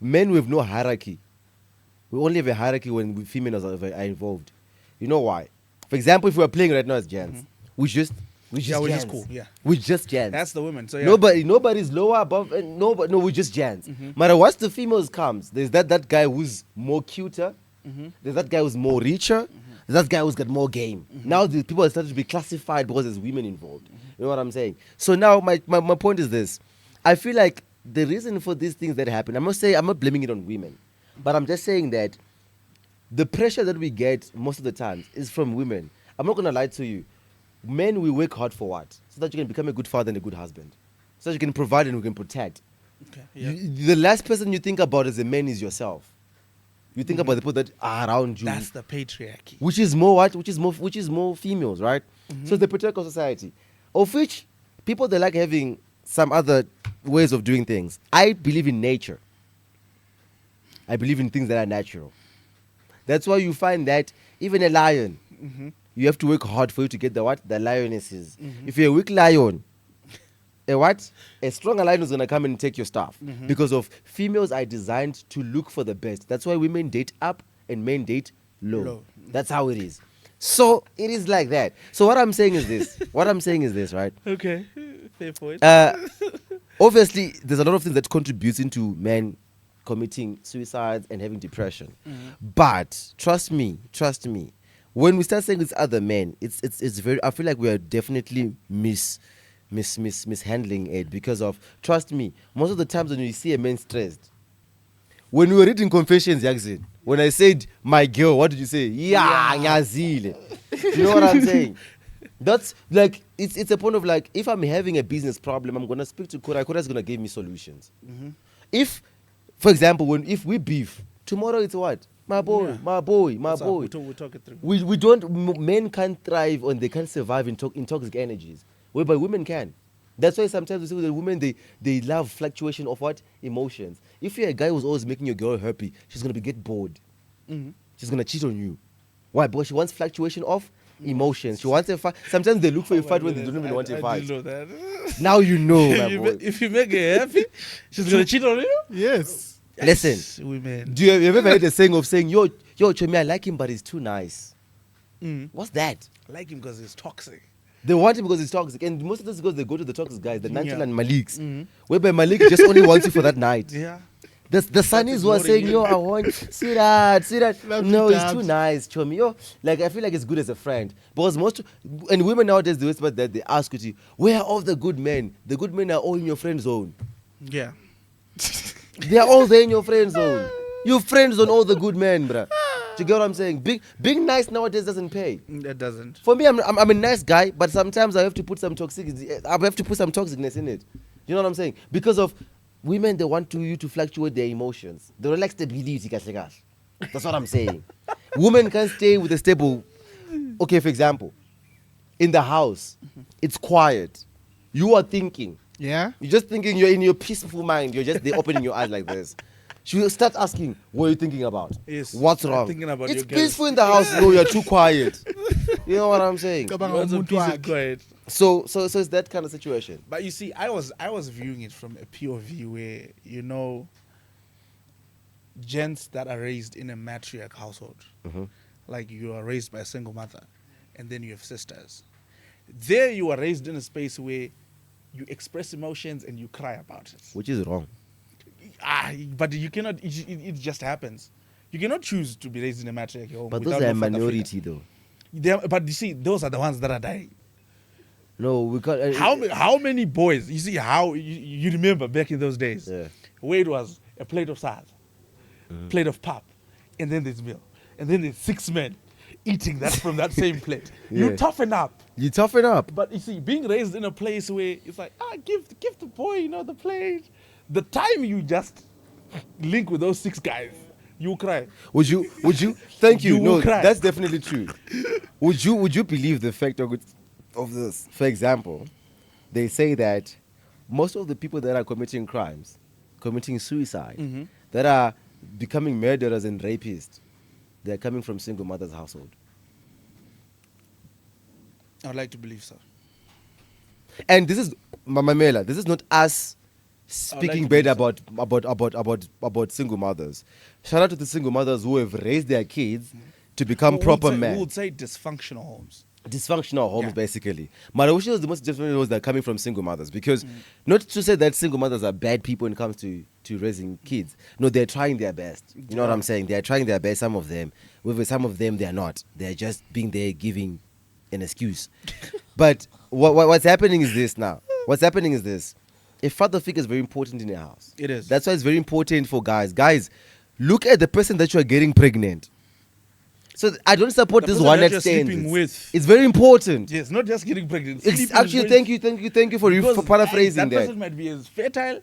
A: men with no hierarchy? We only have a hierarchy when females are involved. You know why? For example, if we are playing right now as gents, we just
C: we're
A: gents.
C: just cool. Yeah.
A: We just gents.
C: That's the women. So yeah.
A: Nobody's lower above. No, we're just gents. Matter once the females comes, there's that guy who's more cuter. There's that guy who's more richer. There's that guy who's got more game. Now the people are starting to be classified because there's women involved. You know what I'm saying? So now my point is this: I feel like the reason for these things that happen, I'm not blaming it on women, but I'm just saying that the pressure that we get most of the times is from women. I'm not gonna lie to you. Men, we work hard for what? So that you can become a good father and a good husband. So that you can provide and we can protect.
C: Okay. Yeah.
A: The last person you think about as a man is yourself. You think about the people that are around you.
C: That's the patriarchy.
A: Which is more what? Which is more females, right? So it's the patriarchal society, of which people, they like having some other ways of doing things. I believe in nature. I believe in things that are natural. That's why you find that even a lion, you have to work hard for you to get the lionesses. If you're a weak lion, a stronger lion is gonna come and take your stuff. Because of females are designed to look for the best. That's why women date up and men date low. That's how it is. So it is like that. So what I'm saying is this. Right?
C: Okay. Fair point.
A: Obviously, there's a lot of things that contributes into men committing suicides and having depression. But trust me, when we start saying it's other men, it's very. I feel like we are definitely mishandling it because of, trust me, most of the times when you see a man stressed, when we were reading Confessions, Jackson, when I said my girl, what did you say? Yeah, nyazile. You know what I'm saying? That's like, it's a point of like, if I'm having a business problem, I'm gonna speak to Kura. Kura's gonna give me solutions. If, for example, if we beef tomorrow, it's what? My boy.
C: We'll talk it through.
A: We don't. Men can't thrive and they can't survive in toxic energies, whereby women can. That's why sometimes we see that women, they love fluctuation of what? Emotions. If you're a guy who's always making your girl happy, she's gonna get bored. She's gonna cheat on you. Why? Because she wants fluctuation of emotions. She wants a fight. Sometimes they look for a fight when they don't even want a fight.
C: I didn't know that.
A: Now you know, my boy.
C: If you make her happy, she's gonna cheat on you.
B: Yes.
A: Listen,
C: women.
A: do you ever heard the saying of saying, yo, Chomi, I like him, but he's too nice? What's that?
C: I like him because he's toxic.
A: They want him because he's toxic. And most of those girls, they go to the toxic guys, the Nanchal and Maliks. Whereby Malik just only wants you for that night.
C: Yeah.
A: The Sunnis were saying, yo, I want, see that. No, he's too nice, Chomi. Yo, like, I feel like it's good as a friend. Because and women nowadays, the way about that, they ask you, where are all the good men? The good men are all in your friend zone.
C: Yeah.
A: They are all there in your friend zone. You friends on all the good men, bruh. Do you get what I'm saying? Being nice nowadays doesn't pay.
C: That doesn't.
A: For me, I'm a nice guy, but sometimes I have to put some toxicness in it. You know what I'm saying? Because of women, they want you to fluctuate their emotions. They don't like stability. That's what I'm saying. Women can't stay with a stable. Okay, for example, in the house, it's quiet. You are thinking.
B: Yeah.
A: You're just thinking. You're in your peaceful mind. You're just there opening your eyes like this. She will start asking, what are you thinking about?
C: Yes.
A: What's
C: I'm
A: wrong?
C: thinking about
A: It's
C: your girls.
A: peaceful in the house. No, you're too quiet. You know what I'm saying?
C: You want some peace and quiet.
A: So it's that kind of situation.
C: But you see, I was viewing it from a POV where, you know, gents that are raised in a matriarch household, like you are raised by a single mother, and then you have sisters. There you are raised in a space where you express emotions and you cry about it.
A: Which is wrong.
C: But you cannot, it just happens. You cannot choose to be raised in a matriarch home.
A: But those
C: without
A: are a
C: no father
A: minority
C: figure.
A: though.
C: But you see, those are the ones that are dying.
A: No, we can't.
C: How many boys? You see how you remember back in those days,
A: Yeah.
C: where it was a plate of salad, plate of pap, and then there's meal, and then there's 6 men eating that from that same plate.
A: Yeah.
C: You toughen up.
A: You toughen up.
C: But you see, being raised in a place where it's like, give the boy, you know, the plate. The time you just link with those 6 guys, you cry.
A: Would you? Thank you.
C: You
A: No,
C: will cry.
A: that's definitely true. Would you believe the fact of this? For example, they say that most of the people that are committing crimes, committing suicide, that are becoming murderers and rapists, they're coming from single mother's household.
C: I would like to believe so.
A: And this is Mama Mela. This is not us speaking
C: like to
A: bad
C: believe
A: about single mothers. Shout out to the single mothers who have raised their kids to become proper men.
C: We would say dysfunctional homes.
A: Dysfunctional homes,
C: Yeah.
A: basically. Marawishi is the most dysfunctional ones that are coming from single mothers, because not to say that single mothers are bad people when it comes to raising kids. No, they're trying their best. You know what I'm saying? They're trying their best. Some of them, with some of them, they're not. They're just being there, giving an excuse. But what's happening is this now. What's happening is this. A father figure is very important in a house.
C: It is.
A: That's why it's very important for guys. Guys, look at the person that you are getting pregnant. So I don't support
C: The
A: this
C: person
A: one
C: that
A: night
C: you're
A: stand.
C: sleeping with.
A: It's very important.
C: Yes, not just getting pregnant.
A: Actually, thank you for
C: Because,
A: paraphrasing
C: that
A: that.
C: person might be as fertile,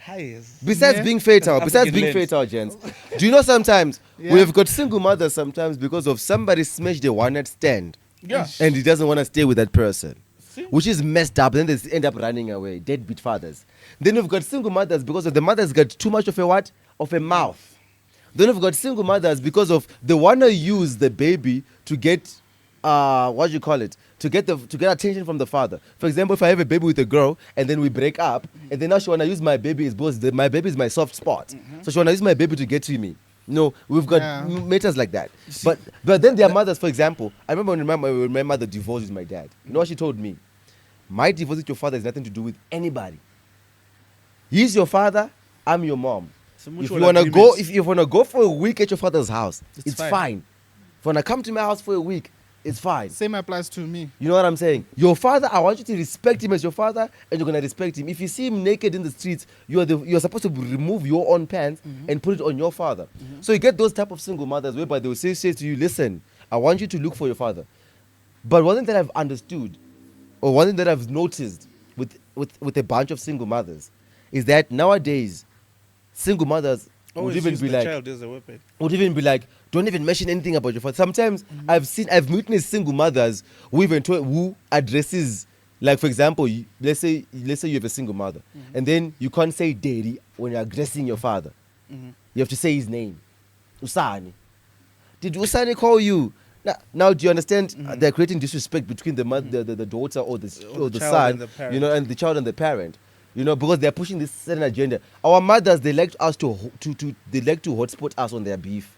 C: as
A: Besides
B: Yeah.
A: being fatal,
C: African
A: besides being
C: lens.
A: fatal, gents, do you know sometimes
B: Yeah.
A: we've got single mothers sometimes because of somebody smashed a one night stand
C: yeah.
A: and he doesn't want to stay with that person,
C: See?
A: which is messed up. Then they end up running away, deadbeat fathers. Then we've got single mothers because of the mothers got too much of a what? Of a mouth. Then we've got single mothers because of they want to use the baby to get, what do you call it? To get attention from the father. For example, if I have a baby with a girl and then we break up, and then now she want to use my baby as because my baby is my soft spot. So she want to use my baby to get to me. No, we've got
B: Yeah.
A: matters like that. But then there are mothers, for example, I remember when my mother divorced with my dad. You know what she told me? My divorce with your father has nothing to do with anybody. He's your father, I'm your mom.
C: So
A: If
C: mutual
A: you wanna go,
C: agreements.
A: if you wanna go for a week at your father's house, it's
C: fine.
A: fine. If you wanna come to my house for a week, it's fine.
B: Same applies to me.
A: You know what I'm saying? Your father, I want you to respect him as your father, and you're gonna respect him. If you see him naked in the streets, you're supposed to remove your own pants and put it on your father. So you get those type of single mothers whereby they will say to you, "Listen, I want you to look for your father." But one thing that I've understood, or one thing that I've noticed with a bunch of single mothers, is that nowadays, single mothers
C: Always
A: would even
C: use
A: be
C: the
A: like,
C: child as a weapon.
A: don't even mention anything about your father. Sometimes I've witnessed single mothers who addresses, like for example, let's say you have a single mother, and then you can't say daddy when you're addressing your father. You have to say his name. Usani. Did Usani call you? Now do you understand? They're creating disrespect between the mother, the daughter, or the
C: child
A: son,
C: and the parent.
A: you know, and the child and the parent. You know, because they're pushing this certain agenda. Our mothers, they like us to hotspot us on their beef.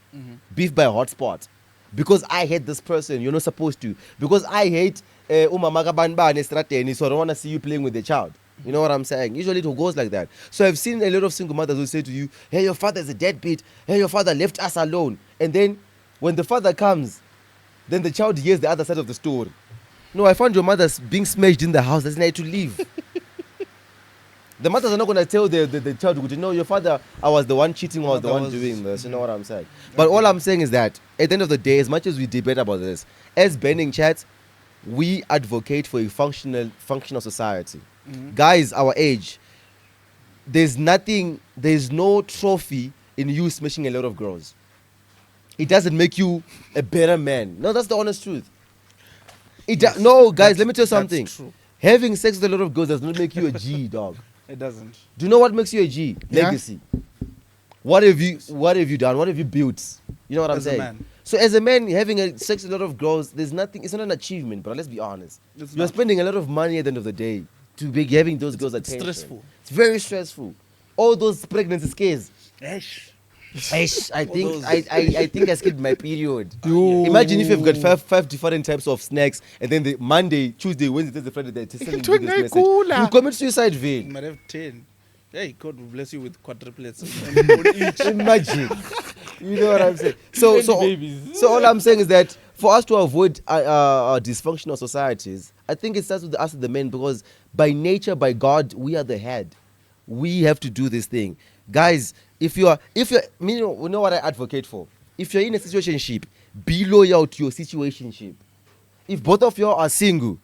A: Beef by hotspot. Because I hate this person, you're not supposed to. Because I hate umama kabanibani estradeni, so I don't want to see you playing with the child. You know what I'm saying? Usually it goes like that. So I've seen a lot of single mothers who say to you, "Hey, your father is a deadbeat. Hey, your father left us alone." And then when the father comes, then the child hears the other side of the story. No, I found your mother being smashed in the house. That's night to leave. The mothers are not going to tell the child, no, your father, I was the one cheating, I was the one doing this. You know what I'm saying? But all I'm saying is that at the end of the day, as much as we debate about this, as Bending Chats, we advocate for a functional society. Guys, our age, there's no trophy in you smashing a lot of girls. It doesn't make you a better man. No, that's the honest truth. No, guys, let me tell you something.
C: True.
A: Having sex with a lot of girls does not make you a G, dog.
C: It doesn't.
A: Do you know what makes you a G?
B: Yeah.
A: Legacy. What have you done? What have you built? You know what I'm
C: As a
A: saying?
C: man.
A: So as a man, having sex with a lot of girls, there's nothing. It's not an achievement, but let's be honest.
C: It's
A: You're
C: not.
A: spending a lot of money at the end of the day to be having those girls'
C: It's
A: attention.
C: stressful.
A: It's very stressful. All those pregnancy scares.
C: Esh.
A: I think
C: those-
A: I think I skipped my period. Imagine if you've got five different types of snacks, and then the Monday, Tuesday, Wednesday, Thursday, Friday, they're just sending you this message. You commit suicide,
C: You
A: Vin.
C: might have 10. Hey, God will bless you with quadruplets.
A: Imagine. You know what I'm saying? So
C: babies.
A: all I'm saying is that for us to avoid dysfunctional societies, I think it starts with us, the men, because by nature, by God, we are the head. We have to do this thing, guys. If you know what I advocate for. If you're in a situationship, be loyal to your situationship. If both of you are single,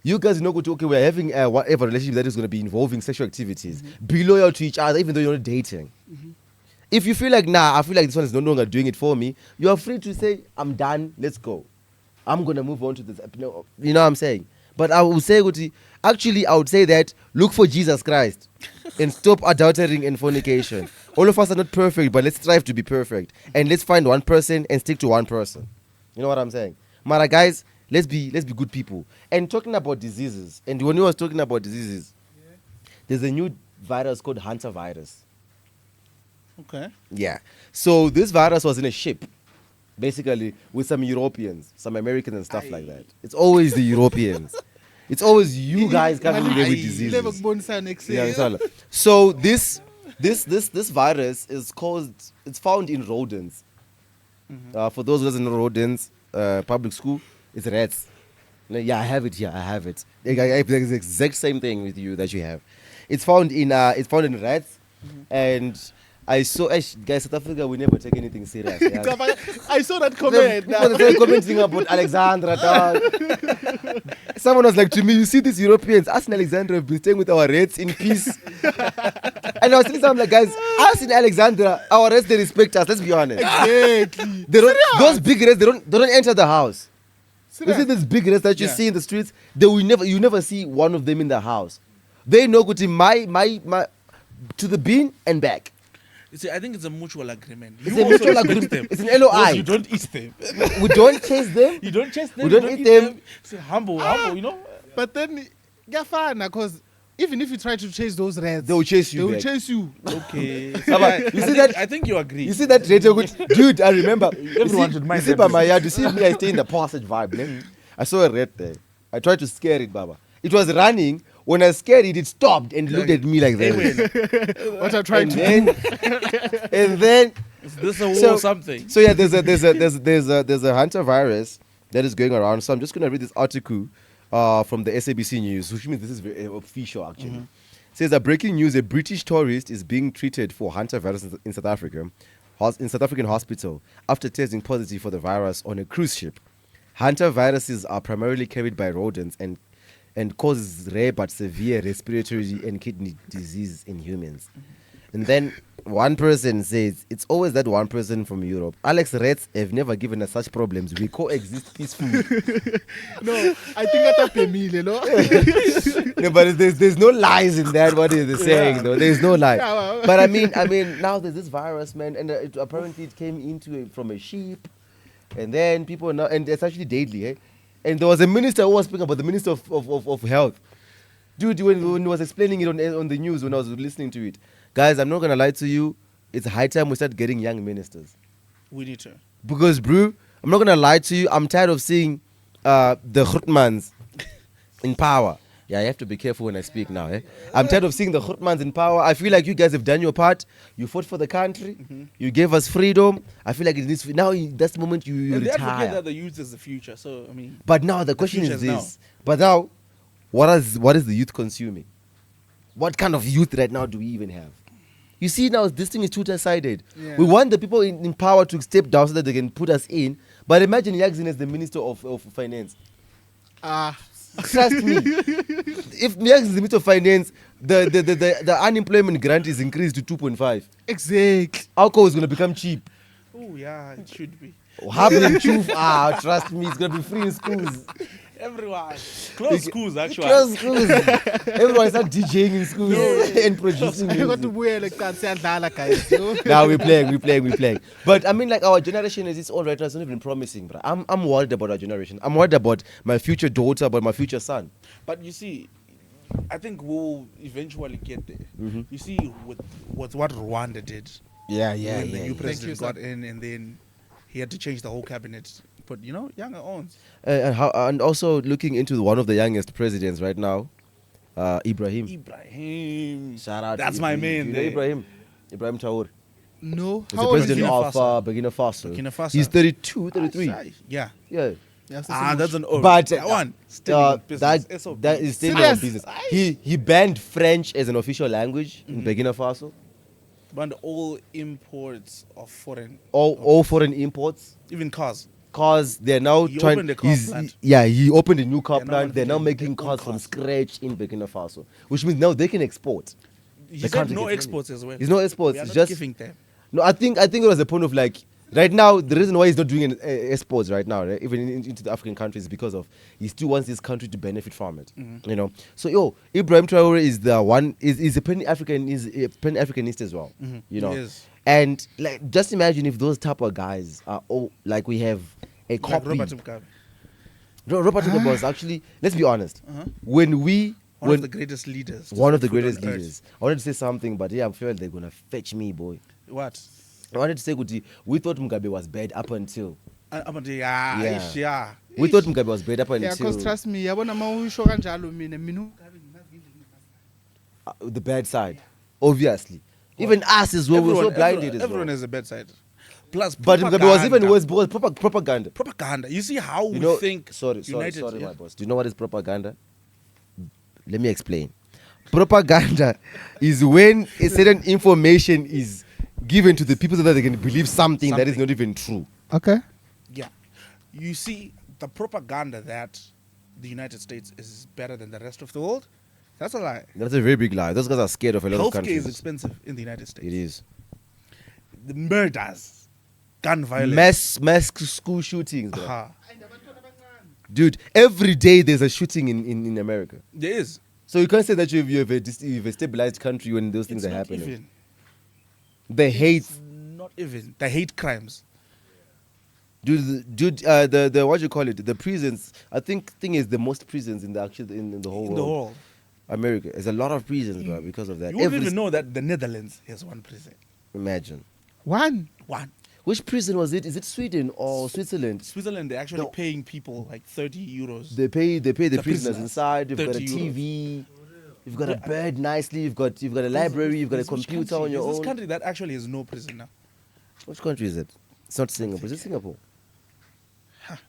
A: you guys know okay, we're having whatever relationship that is going to be involving sexual activities. Be loyal to each other, even though you're not dating. If you feel like, I feel like this one is no longer doing it for me, you are free to say, I'm done, let's go. I'm going to move on to this. You know what I'm saying? But I would say, I would say that look for Jesus Christ and stop adultering and fornication. All of us are not perfect, but let's strive to be perfect. And let's find one person and stick to one person. You know what I'm saying? Mara, guys, let's be good people. And talking about diseases, and when you was talking about diseases, there's a new virus called Hunter virus.
C: Okay.
A: Yeah. So this virus was in a ship, basically, with some Europeans, some Americans and stuff like that. It's always the Europeans. It's always you guys coming in there with diseases. Yeah, inshallah. So this virus is it's found in rodents. For those who doesn't know rodents, public school, it's rats. Yeah, I have it here. I have it. I have the exact same thing with you that you have. It's found in rats, and I saw, guys, South Africa, we never take anything serious. Yeah.
B: I saw that comment.
A: They're commenting about Alexandra, dog. Someone was like to me, you see these Europeans, us and Alexandra have been staying with our rats in peace. And I was telling them, like, guys, us in Alexandra, our rats, they respect us, let's be honest.
B: Exactly.
A: Those big rats, they don't enter the house.
B: Serious?
A: You see these big rats that you see in the streets, you never see one of them in the house. They know go to my to the bin and back.
C: You see, I think it's a mutual agreement.
A: It's
C: You
A: a
C: also
A: mutual
C: respect
A: agreement.
C: them.
A: It's an LOI.
C: Because you don't eat them.
A: We don't chase them.
C: You don't chase them.
A: We don't eat them.
C: It's humble, you know.
B: But then, because even if you try to chase those rats,
A: They will chase you
B: They will
A: back.
B: chase you.
C: Okay.
A: You see that?
C: I think you agree.
A: You see that radio, dude? I remember.
C: Everyone should mind
A: You see
C: their
A: by my yard. You see me? I stay in the passage vibe. Ne? I saw a rat there. I tried to scare it, Baba. It was running. When I scared it, it stopped and looked at me like that.
B: What I'm trying
A: And
B: to
A: then, and then,
C: Is this a war
A: So-
C: or something?
A: so yeah, there's a Hunter virus that is going around. So I'm just gonna read this article from the SABC News, which means this is very official actually. It says that breaking news: a British tourist is being treated for Hunter virus in South Africa, in South African hospital after testing positive for the virus on a cruise ship. Hunter viruses are primarily carried by rodents and causes rare but severe respiratory and kidney disease in humans. And then one person says, it's always that one person from Europe. Alex, rats have never given us such problems. We coexist peacefully.
B: No, I think that's a familiar, no?
A: No, but there's no lies in that. What is they saying though? There's no lie.
B: Yeah, well.
A: But I mean, now there's this virus, man, and apparently it came from a sheep, and then people now, and it's actually deadly, eh? And there was a minister who was speaking about the minister of health. Dude, when he was explaining it on the news when I was listening to it, guys, I'm not gonna lie to you, it's high time we start getting young ministers.
C: We need to.
A: Because, bro, I'm not gonna lie to you, I'm tired of seeing the Grootmans in power. Yeah, I have to be careful when I speak now. Eh? I'm tired of seeing the Grootmans in power. I feel like you guys have done your part. You fought for the country. You gave us freedom. I feel like it needs now. That's the moment you
C: And they advocate
A: retire.
C: that the youth is the future. So I mean,
A: But now the question
C: future
A: is
C: is
A: this. But now, what is the youth consuming? What kind of youth right now do we even have? You see now, this thing is two-sided.
B: Yeah.
A: We want the people in power to step down so that they can put us in. But imagine Yaxin as the Minister of Finance. Trust me. If Yaxin is the Minister of Finance, the unemployment grant is increased to 2.5.
B: Exactly.
A: Alcohol is going to become cheap.
C: Oh yeah, it should be.
A: Trust me, it's going to be free in schools.
C: Everyone. Close schools, actually.
A: Close schools. Everyone start DJing in schools and producing
B: I got to
A: music.
B: wear like that, guys.
A: Now we're playing. But I mean, like, our generation is it's all right now. It's not even promising. But I'm worried about our generation. I'm worried about my future daughter, about my future son.
C: But you see, I think we'll eventually get there.
A: Mm-hmm.
C: You see, with what Rwanda did,
A: Yeah,
C: when the new
B: Thank
C: president
B: you,
C: got
B: sir.
C: in, and then he had to change the whole cabinet. But younger owns.
A: And also looking into one of the youngest presidents right now, Ibrahim.
C: Ibrahim.
A: Shout out.
C: That's
A: to
C: my
A: Ibrahim.
C: man
A: You know
C: there.
A: Ibrahim Traore.
B: No.
A: He's
B: How
A: the
B: old is
A: president
B: he?
A: of
C: Burkina
A: Burkina Faso.
C: Burkina Faso.
A: He's 32, 33.
C: Yeah.
A: Yeah.
B: Yeah,
C: That's an old.
A: But
C: that one. Still in business.
A: that is still
B: Serious?
A: on business. He banned French as an official language in Burkina Faso.
C: Banned all imports of foreign,
A: All foreign imports,
C: even cars.
A: cars they're now
C: He
A: trying.
C: opened a car plant.
A: He opened a new car
C: They're now
A: plant. They're now
C: manufacturing
A: making
C: their own
A: cars from
C: cars.
A: scratch in Burkina Faso, which means now they can export.
C: He
A: The
C: said
A: country
C: no
A: gets money.
C: exports as well.
A: There's no exports.
C: We are
A: It's
C: not
A: just
C: giving them.
A: no. I think it was a point of like right now the reason why he's not doing exports right now, right, even into the African countries, is because of he still wants this country to benefit from it.
C: Mm-hmm.
A: You know. So Ibrahim Traore is the one is a pan Africanist as well.
C: Mhm.
A: You know.
C: He is.
A: And like just imagine if those type of guys are all like we have a
C: Like
A: copy.
C: Robert Mugabe.
A: Robert Mugabe was actually, let's be honest,
C: Uh-huh.
A: when
C: One of the greatest leaders. to
A: one of
C: set
A: the
C: foot on
A: greatest
C: earth.
A: leaders. I wanted to say something, but yeah, I feel they're gonna fetch me, boy.
C: What?
A: I wanted to say, Kuti, we thought Mugabe was bad up until
C: Up until yeah.
A: we thought Mugabe was bad up
B: Yeah,
A: until
B: because trust me, yabona mawusho kanjalo mina
A: the bad side, obviously. Even us as well, we were so blinded as
C: Everyone
A: well.
C: has a bad side. Plus,
A: But Mugabe was even
C: propaganda.
A: worse because propaganda.
C: Propaganda. You see how
A: You
C: we
A: know,
C: think.
A: sorry,
C: United,
A: my
C: yeah.
A: boss. Do you know what is propaganda? Let me explain. Propaganda is when a certain information is given to the people so that they can believe something that is not even true.
B: Okay.
C: Yeah. You see, the propaganda that the United States is better than the rest of the world, that's a lie.
A: That's a very big lie. Those guys are scared of a lot of
C: Healthcare
A: countries.
C: is expensive in the United States.
A: It is.
C: The murders, gun violence.
A: Mass school shootings, bro.
C: Aha.
A: Dude, every day there's a shooting in America.
C: There is.
A: So you can't say that you have a stabilized country when those things
C: It's
A: are
C: not
A: happening.
C: even.
A: The hate,
C: Not even. The hate crimes.
A: dude. The what you call it? The prisons. I think thing is the most prisons in the in the whole
C: In
A: world.
C: the world.
A: America. There's a lot of prisons, bro, because of that.
C: You wouldn't even know that the Netherlands has one prison.
A: Imagine.
B: One.
C: One.
A: Which prison was it? Is it Sweden or Switzerland?
C: Switzerland, they're actually
A: No.
C: paying people like 30 euros.
A: They pay the prisoners
C: prisoners,
A: inside. You've got a
C: 30 euros.
A: TV. You've got a bed nicely. You've got a library. You've got a
C: There's which
A: computer
C: country?
A: on your
C: There's
A: own.
C: This country that actually has no prison now.
A: Which country is it? It's not Singapore. Is it Singapore?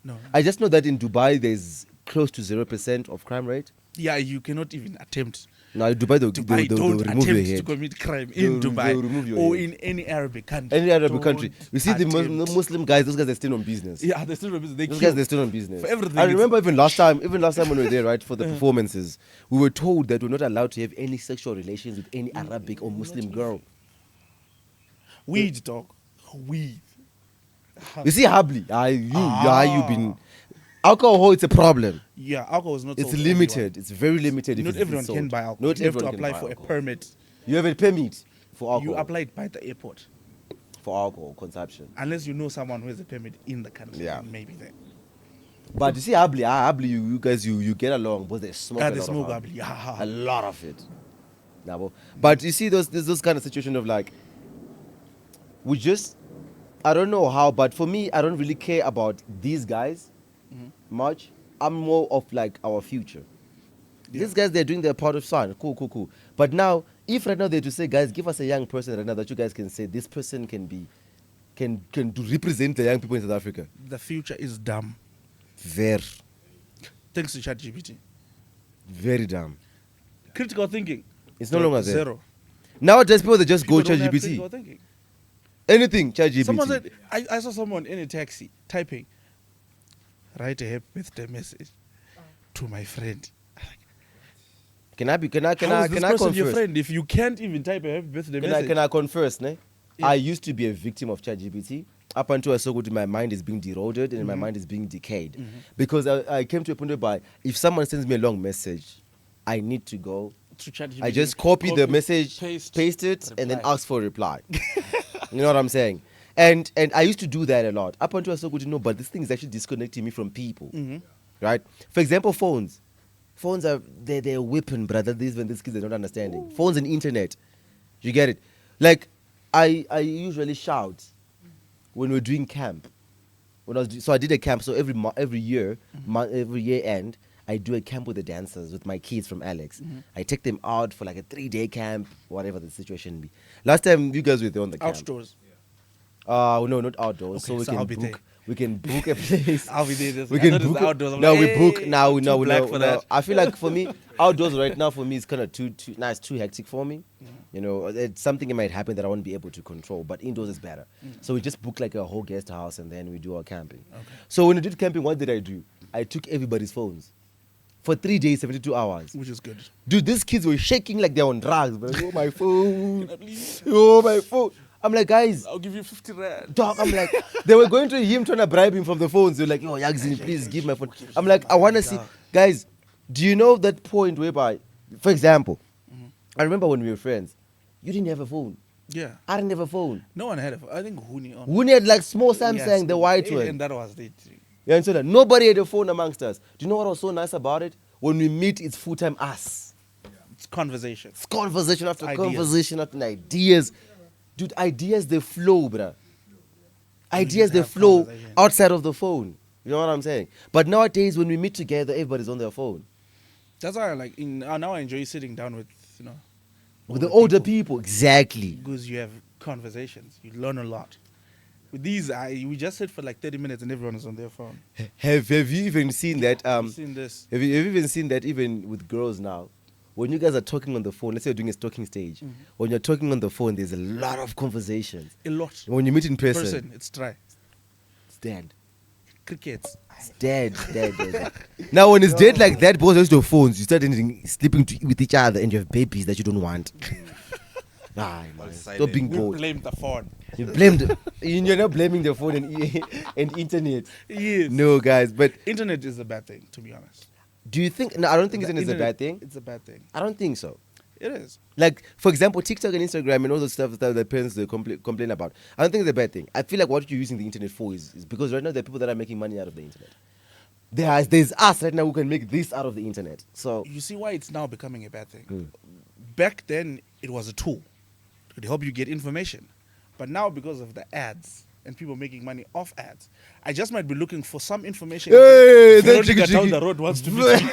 C: No.
A: I just know that in Dubai there's close to 0% of crime rate.
C: Yeah, you cannot even attempt.
A: Now in Dubai they'll
C: Don't
A: remove your
C: attempt to
A: head.
C: commit crime
A: They'll-
C: in Dubai
A: they'll remove your
C: or
A: head.
C: in any Arabic country.
A: Any Arab
C: Don't
A: country. You see the
C: attempt.
A: Muslim guys, those guys are still on business.
C: Yeah, they're still they
A: Those
C: kill.
A: guys, they're still on business.
C: For everything,
A: I
C: it's-
A: remember even last time when we were there, right, for the performances, we were told that we're not allowed to have any sexual relations with any Arabic or Muslim girl.
C: Weed, dog. Weed.
A: You see, Habli, you've been alcohol. It's a problem.
C: Yeah, alcohol is not.
A: It's
C: sold to
A: limited. It's very limited.
C: everyone.
A: if
C: Not
A: it's
C: everyone
A: sold.
C: can buy alcohol.
A: Not
C: You have to
A: everyone can
C: apply
A: buy
C: for
A: alcohol.
C: a permit.
A: You have a permit for alcohol.
C: You apply it by the airport,
A: for alcohol consumption.
C: unless you know someone who has a permit in the country.
A: Yeah.
C: Maybe then.
A: But you see, Habli, you guys, you get along, but they smoke a
C: They
A: lot
C: smoke
A: of
C: Habli.
A: Habli.
C: Yeah.
A: A lot of it. Nah, but you see, there's those kind of situation of like, we just, I don't know how, but for me, I don't really care about these guys much. I'm more of like our future. These guys, they're doing their part of fun. Cool. But now, if right now they're to say, guys, give us a young person right now that you guys can say this person can represent the young people in South Africa.
C: The future is dumb.
A: Very,
C: Thanks to ChatGPT.
A: very dumb.
C: Critical thinking.
A: It's no longer there.
C: Zero.
A: Nowadays, people they just
C: People
A: go
C: don't have
A: ChatGPT.
C: critical thinking.
A: Anything ChatGPT.
C: Someone said, I saw someone in a taxi typing, write a happy birthday message to my friend.
A: Can I
C: How is this person your
A: confess?
C: friend if you can't even type a happy birthday message?
A: Can I confess, ne?
C: Yeah.
A: I used to be a victim of ChatGPT. Up until I saw good, my mind is being eroded and my mind is being decayed. Because I came to a point whereby if someone sends me a long message, I need to go.
C: To ChatGPT,
A: I just copy the message, paste it, and then
C: reply.
A: ask for a reply. You know what I'm saying? And I used to do that a lot. Up until I saw good, but this thing is actually disconnecting me from people. Right? For example, phones. Phones are they're a weapon, brother. These kids are not understanding. Phones and internet. You get it? Like I usually shout when we're doing camp. So I did a camp. So every year end, I do a camp with the dancers with my kids from Alex. I take them out for like a 3-day camp, whatever the situation be. Last time you guys were there on the camp.
C: Outdoors.
A: No, not outdoors.
C: Okay, so I'll be there.
A: We can book a place.
C: I'll be there.
A: We can
C: I thought it was
A: book.
C: outdoors. I'm
A: No,
C: like,
A: we
C: hey,
A: book now.
C: I'm
A: No,
C: too black
A: no,
C: for
A: no.
C: that.
A: I feel like for me, outdoors right now for me is kind of too hectic for me. You know, it's something that might happen that I won't be able to control. But indoors is better. So we just book like a whole guest house and then we do our camping.
C: Okay.
A: So when we did camping, what did I do? I took everybody's phones for 3 days, 72 hours.
C: Which is good.
A: Dude, these kids were shaking like they're on drugs. But like, oh my phone,
C: Can I please?
A: oh my phone. I'm like, guys.
C: I'll give you 50 rand.
A: Dog, I'm like, they were going to him trying to bribe him from the phones. They're like, yo, Yagzin, please give my phone. I'm like, I want to see. Guys, do you know that point whereby, for example, I remember when we were friends, you didn't have a phone.
C: Yeah.
A: I didn't have a phone.
C: No one had it. I think Huni on.
A: We had like small Samsung,
C: Yes,
A: the white
C: and
A: one.
C: that was it.
A: You understand that? Nobody had a phone amongst us. Do you know what was so nice about it? When we meet, it's full-time us.
C: It's conversation.
A: It's conversation after
C: Ideas.
A: conversation after ideas. Dude, ideas, they flow, bruh. Ideas, they
C: have
A: flow
C: conversation.
A: outside of the phone. You know what I'm saying? But nowadays, when we meet together, everybody's on their phone.
C: That's why I like. Now I enjoy sitting down with
A: With the older people, exactly.
C: because you have conversations. You learn a lot. With these, we just sit for like 30 minutes and everyone is on their phone.
A: Have you even seen that?
C: I've seen this.
A: Have you even seen that even with girls now? When you guys are talking on the phone, let's say you're doing a talking stage. When you're talking on the phone, there's a lot of conversations.
C: A lot.
A: When you meet in person,
C: It's dry.
A: it's dead.
C: Crickets.
A: It's dead. Now, when it's dead like that, both of your phones, you start sleeping with each other and you have babies that you don't want. Nah, man. Stop being
C: We
A: bored.
C: blame the phone.
A: You blamed. You're not blaming the phone and internet.
C: Yes.
A: No, guys. But
C: Internet is a bad thing, to be honest.
A: do you think? No, I don't think internet is a bad thing.
C: It's a bad thing.
A: I don't think so.
C: It is.
A: Like, for example, TikTok and Instagram and all the stuff that the parents they complain about. I don't think it's a bad thing. I feel like what you're using the internet for is because right now there are people that are making money out of the internet. There's us right now who can make this out of the internet. So
C: You see why it's now becoming a bad thing. Back then, it was a tool. It could help you get information. But now, because of the ads and people making money off ads, I just might be looking for some information.
A: Hey, that
C: Veronica
A: jiggy
C: down
A: jiggy.
C: the road wants to meet me.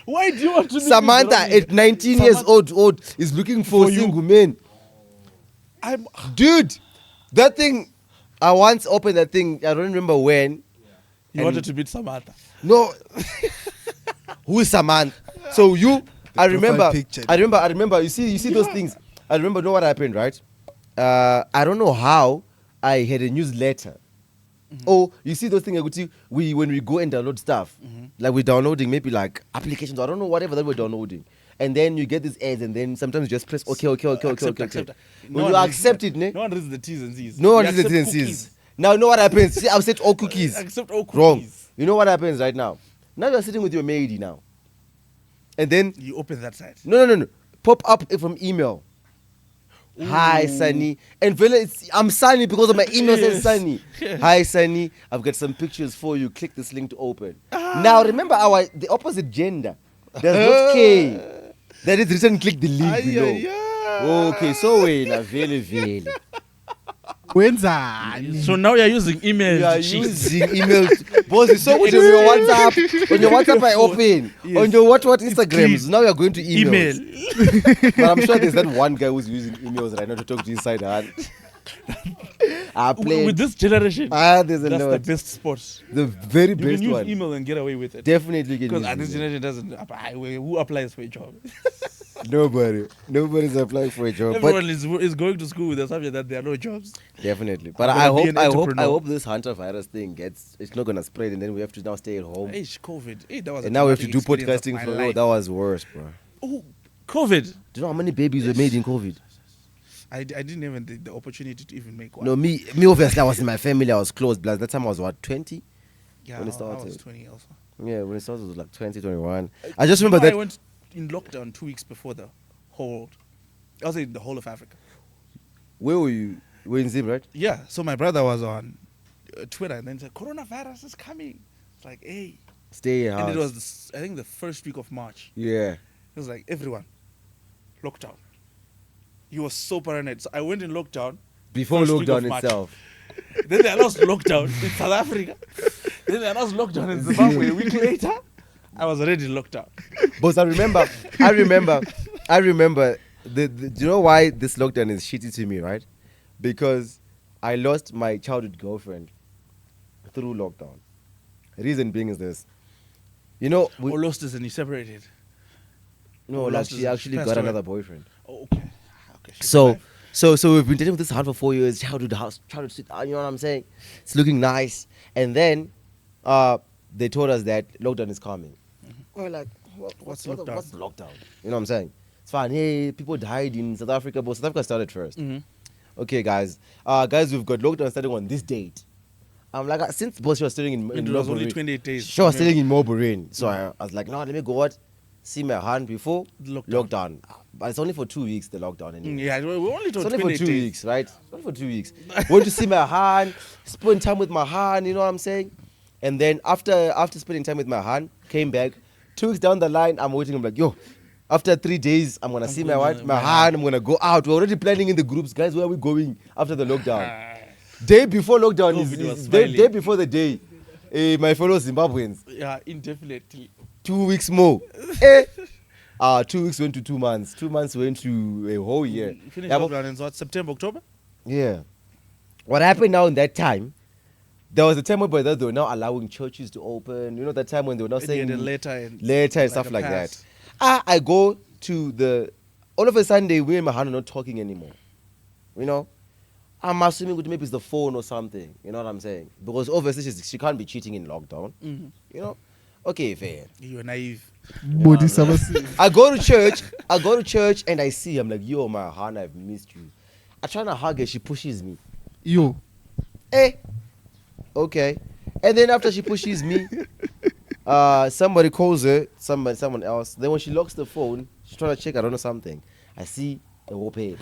C: Why do you want to meet me,
A: Samantha,
C: Veronica?
A: at 19 years old, is looking for
C: you.
A: single men.
C: I'm,
A: Dude, that thing, I once opened that thing, I don't remember when.
C: you
A: And-
C: wanted to meet Samantha.
A: No. Who is Samantha? So you, I remember,
D: picture.
A: I remember, you see those things. I remember, know what happened, right? I don't know how I had a newsletter. Oh, you see those things, when we go and download stuff, like we're downloading maybe like applications, I don't know, whatever that we're downloading. And then you get these ads and then sometimes you just press okay.
C: Accept.
A: When you accept it, ne?
C: No one reads the T's and C's.
A: No one
C: You
A: reads the
C: accept
A: T's and
C: cookies.
A: C's. Now, know what happens? See, I've set all cookies.
C: Accept all cookies.
A: Wrong. You know what happens right now? Now you're sitting with your maid now. And then,
C: You open that side.
A: no. Pop up from email. Hi, Sunny. And Vela, I'm Sunny because of my email says Sunny. Hi, Sunny. I've got some pictures for you. Click this link to open. Now, remember the opposite gender. There's not K. That is written, click the link below. Okay, so wait, now, Vele.
B: Wenzani?
C: So now you're using email.
A: You are
C: to cheat.
A: using email. Boss, it's so good on your WhatsApp. On your WhatsApp, I open.
C: Yes.
A: On your what Instagrams.
C: clean.
A: Now you're going to emails.
C: Email.
A: But I'm sure there's that one guy who's using emails right now to talk to his side hand. I played.
C: With this generation,
A: There's a
C: that's the
A: lot.
C: best sport.
A: The very
C: You
A: best
C: can use
A: one.
C: email and get away with it.
A: Definitely can
C: Because
A: use
C: this
A: email.
C: generation doesn't apply. Who applies for a job?
A: Nobody's applying for a job.
C: Everyone is going to school with the subject that there are no jobs.
A: Definitely. But
C: I'm
A: I
C: gonna be
A: hope
C: an
A: I
C: entrepreneur.
A: hope this Hunter virus thing it's not gonna spread, and then we have to now stay at home.
C: Hey, COVID. Hey, that was a
A: And now we have to do
C: traumatic experience
A: podcasting
C: of
A: for
C: my
A: real.
C: life.
A: That was worse, bro.
C: Oh, COVID.
A: Do you know how many babies were made in COVID?
C: I didn't even the opportunity to even make one.
A: No, me obviously I was in my family, I was close. But that time I was what, 20?
C: yeah,
A: when it
C: I
A: started.
C: was 20 also.
A: Yeah, when it started it was like 20, 21. I just
C: You
A: remember
C: know,
A: that.
C: I went in lockdown 2 weeks before the whole. I was in the whole of Africa.
A: Where were you? You were in Zim, right?
C: Yeah, so my brother was on Twitter and then said, "Coronavirus is coming." It's like, hey,
A: Stay in house.
C: and it was I think the first week of March.
A: Yeah.
C: It was like everyone lockdown. He was so paranoid. So I went in lockdown.
A: Before
C: First week of
A: lockdown
C: March.
A: itself.
C: Then they announced lockdown in South Africa. Then they announced lockdown in Zimbabwe. A week later, I was already locked out.
A: But I remember, do you know why this lockdown is shitty to me, right? Because I lost my childhood girlfriend through lockdown. Reason being is this. You know,
C: Or lost us and you separated.
A: no,
C: or
A: like
C: lost
A: she
C: is-
A: actually
C: passed
A: got
C: away.
A: another boyfriend.
C: Oh, okay. Okay. she's
A: So,
C: alive.
A: so we've been dating with this hunt for 4 years. Childhood house, childhood sit down. You know what I'm saying? It's looking nice. And then, they told us that lockdown is coming. We're like,
C: What's
A: what's
C: lockdown?
A: lockdown? You know what I'm saying? It's fine. Hey, people died in South Africa, but South Africa started first. Okay, guys. We've got lockdown starting on this date. I'm like, since boss she was staying in
C: It was only
A: Melbourne,
C: 28 days.
A: she was staying in Melbourne. So I was like, no, let me go what? See my hand before
C: Lockdown.
A: lockdown. But it's only for 2 weeks, the lockdown. Anyway.
C: Yeah, we only
A: It's
C: told
A: only for
C: 28
A: 2
C: days.
A: weeks, right? It's only for 2 weeks. Went to see my hand, spend time with my hand, you know what I'm saying? And then after spending time with my hand, came back. 2 weeks down the line, I'm waiting. I'm like, yo, after 3 days, I'm gonna see my
C: gonna-
A: my
C: my
A: hand. I'm gonna go out. We're already planning in the groups, guys. Where are we going after the lockdown? Day before lockdown
C: COVID
A: is
C: was
A: day
C: smiling.
A: before the day. My fellow Zimbabweans,
C: Yeah, indefinitely.
A: 2 weeks more. 2 weeks went to 2 months. 2 months went to a whole year.
C: Finished
A: Yeah, but-
C: lockdown in what, September, October?
A: Yeah. What happened now in that time? There was a time where they were now allowing churches to open. You know that time when they were now
C: And you
A: saying
C: had a letter and
A: and stuff
C: a
A: like
C: pass.
A: that. I go to the. All of a sudden, we and my hand are not talking anymore. You know, I'm assuming maybe it's the phone or something. You know what I'm saying? Because obviously she can't be cheating in lockdown.
C: Mhm.
A: You know, okay, fair.
C: You were naive.
B: Body sabasi.
A: I go to church, and I see. I'm like, yo, my hand, I've missed you. I try to hug her. She pushes me.
B: Yo.
A: Eh. Okay. And then after she pushes me, somebody calls her, someone else. Then when she locks the phone, she's trying to check, I don't know, something. I see a whoop head.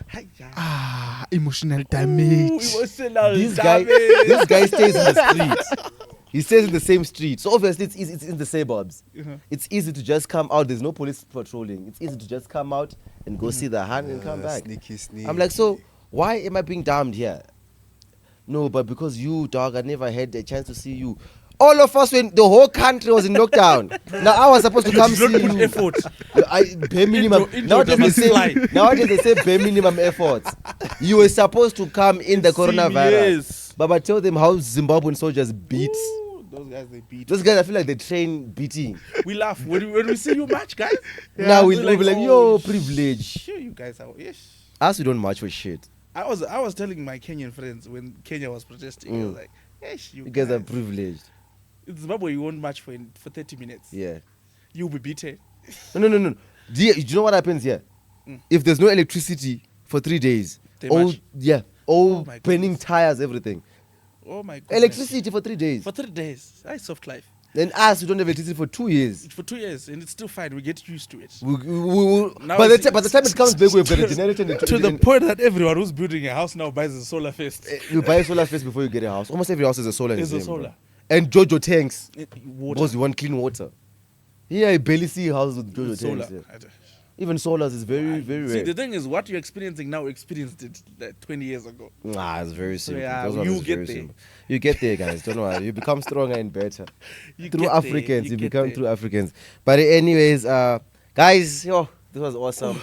B: Ah, emotional damage.
C: Emotional
A: This guy stays in the street. He stays in the same street. So obviously it's easy, it's in the suburbs. It's easy to just come out. There's no police patrolling. It's easy to just come out and go see the hand and come back.
D: Sneaky.
A: I'm like, so why am I being damned here? No, but because you, dog, I never had a chance to see you. All of us, when the whole country was in lockdown. Now I was supposed to come see
C: Don't put
A: you.
C: effort.
A: Bare minimum.
C: Intro
A: Nowadays they
C: fly.
A: say bare minimum efforts. You were supposed to come in the coronavirus.
C: Yes.
A: But tell them how Zimbabwean soldiers beat.
C: Ooh, those guys, they beat.
A: Those guys, I feel like they train beating.
C: We laugh when we see you match, guys.
A: Now we'll
C: We're
A: be like,
C: oh,
A: yo, privilege.
C: Sure, you guys are. Yes.
A: Us, we don't match for shit.
C: I was telling my Kenyan friends when Kenya was protesting, I was like, yes,
A: You guys are privileged.
C: in Zimbabwe, you won't match for 30 minutes.
A: Yeah.
C: You'll be beaten.
A: No. Do you know what happens here? If there's no electricity for 3 days,
C: They
A: all
C: match.
A: all
C: my
A: burning
C: goodness.
A: tires, everything.
C: Oh my god.
A: Electricity for 3 days.
C: For 3 days. That's soft life.
A: Then us, we don't have electricity for 2 years.
C: For 2 years, and it's still fine. We get used to it.
A: By
C: Now
A: the
C: it's-
A: time it comes back, we've got a generator.
C: To the point that everyone who's building a house now buys a solar first.
A: You buy a solar first before you get a house. Almost every house has a solar. in
C: There's a
A: Zim, bro.
C: solar.
A: And Jojo tanks.
C: Water.
A: Because you want clean water. Yeah, I barely see houses with Jojo
C: solar.
A: tanks. Yeah. Even solars is very, very
C: See,
A: rare.
C: the thing is, what you're experiencing now, experienced it like 20 years ago.
A: Nah, it's very simple.
C: yeah,
A: Those ones
C: you
A: is
C: get
A: very
C: there.
A: simple. You get there, guys. Don't worry. You become stronger and better.
C: You
A: Through
C: get
A: Africans,
C: there,
A: you
C: get
A: become
C: there.
A: through Africans. But anyways, guys, yo, this was awesome.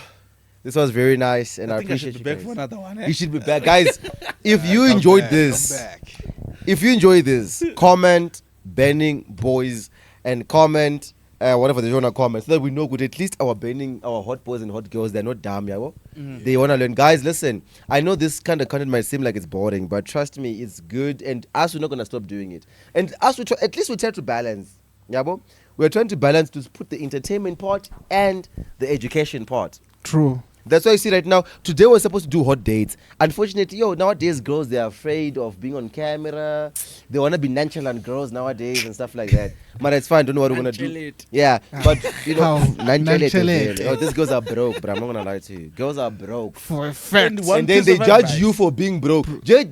A: This was very nice, and I,
C: I think I
A: appreciate
C: should
A: you
C: be back
A: guys.
C: for another one. Eh?
A: You should be back, guys. If you
D: Come
A: enjoyed
D: back,
A: this,
D: come back.
A: if you enjoy this, comment banning boys and comment whatever they want to comment so that we know good. At least our banning our hot boys and hot girls, they're not dumb, yeah. They want to learn. Guys, listen. I know this kind of content might seem like it's boring, but trust me, it's good. And us, we're not gonna stop doing it. And us, at least we try to balance, yeah. We're trying to balance to put the entertainment part and the education part.
B: True.
A: That's why you see right now, today we're supposed to do hot dates. Unfortunately, nowadays girls, they're afraid of being on camera. They want to be nonchalant girls nowadays and stuff like that. But it's fine, don't know what we're going to do.
C: Nonchalant.
A: Yeah, but
B: How?
A: nonchalant.
B: Nonchalant.
A: Oh, these girls are broke, but I'm not going to lie to you. Girls are broke.
B: For a fact.
C: One
A: And then
C: piece
A: they
C: of
A: judge
C: advice.
A: you for being broke.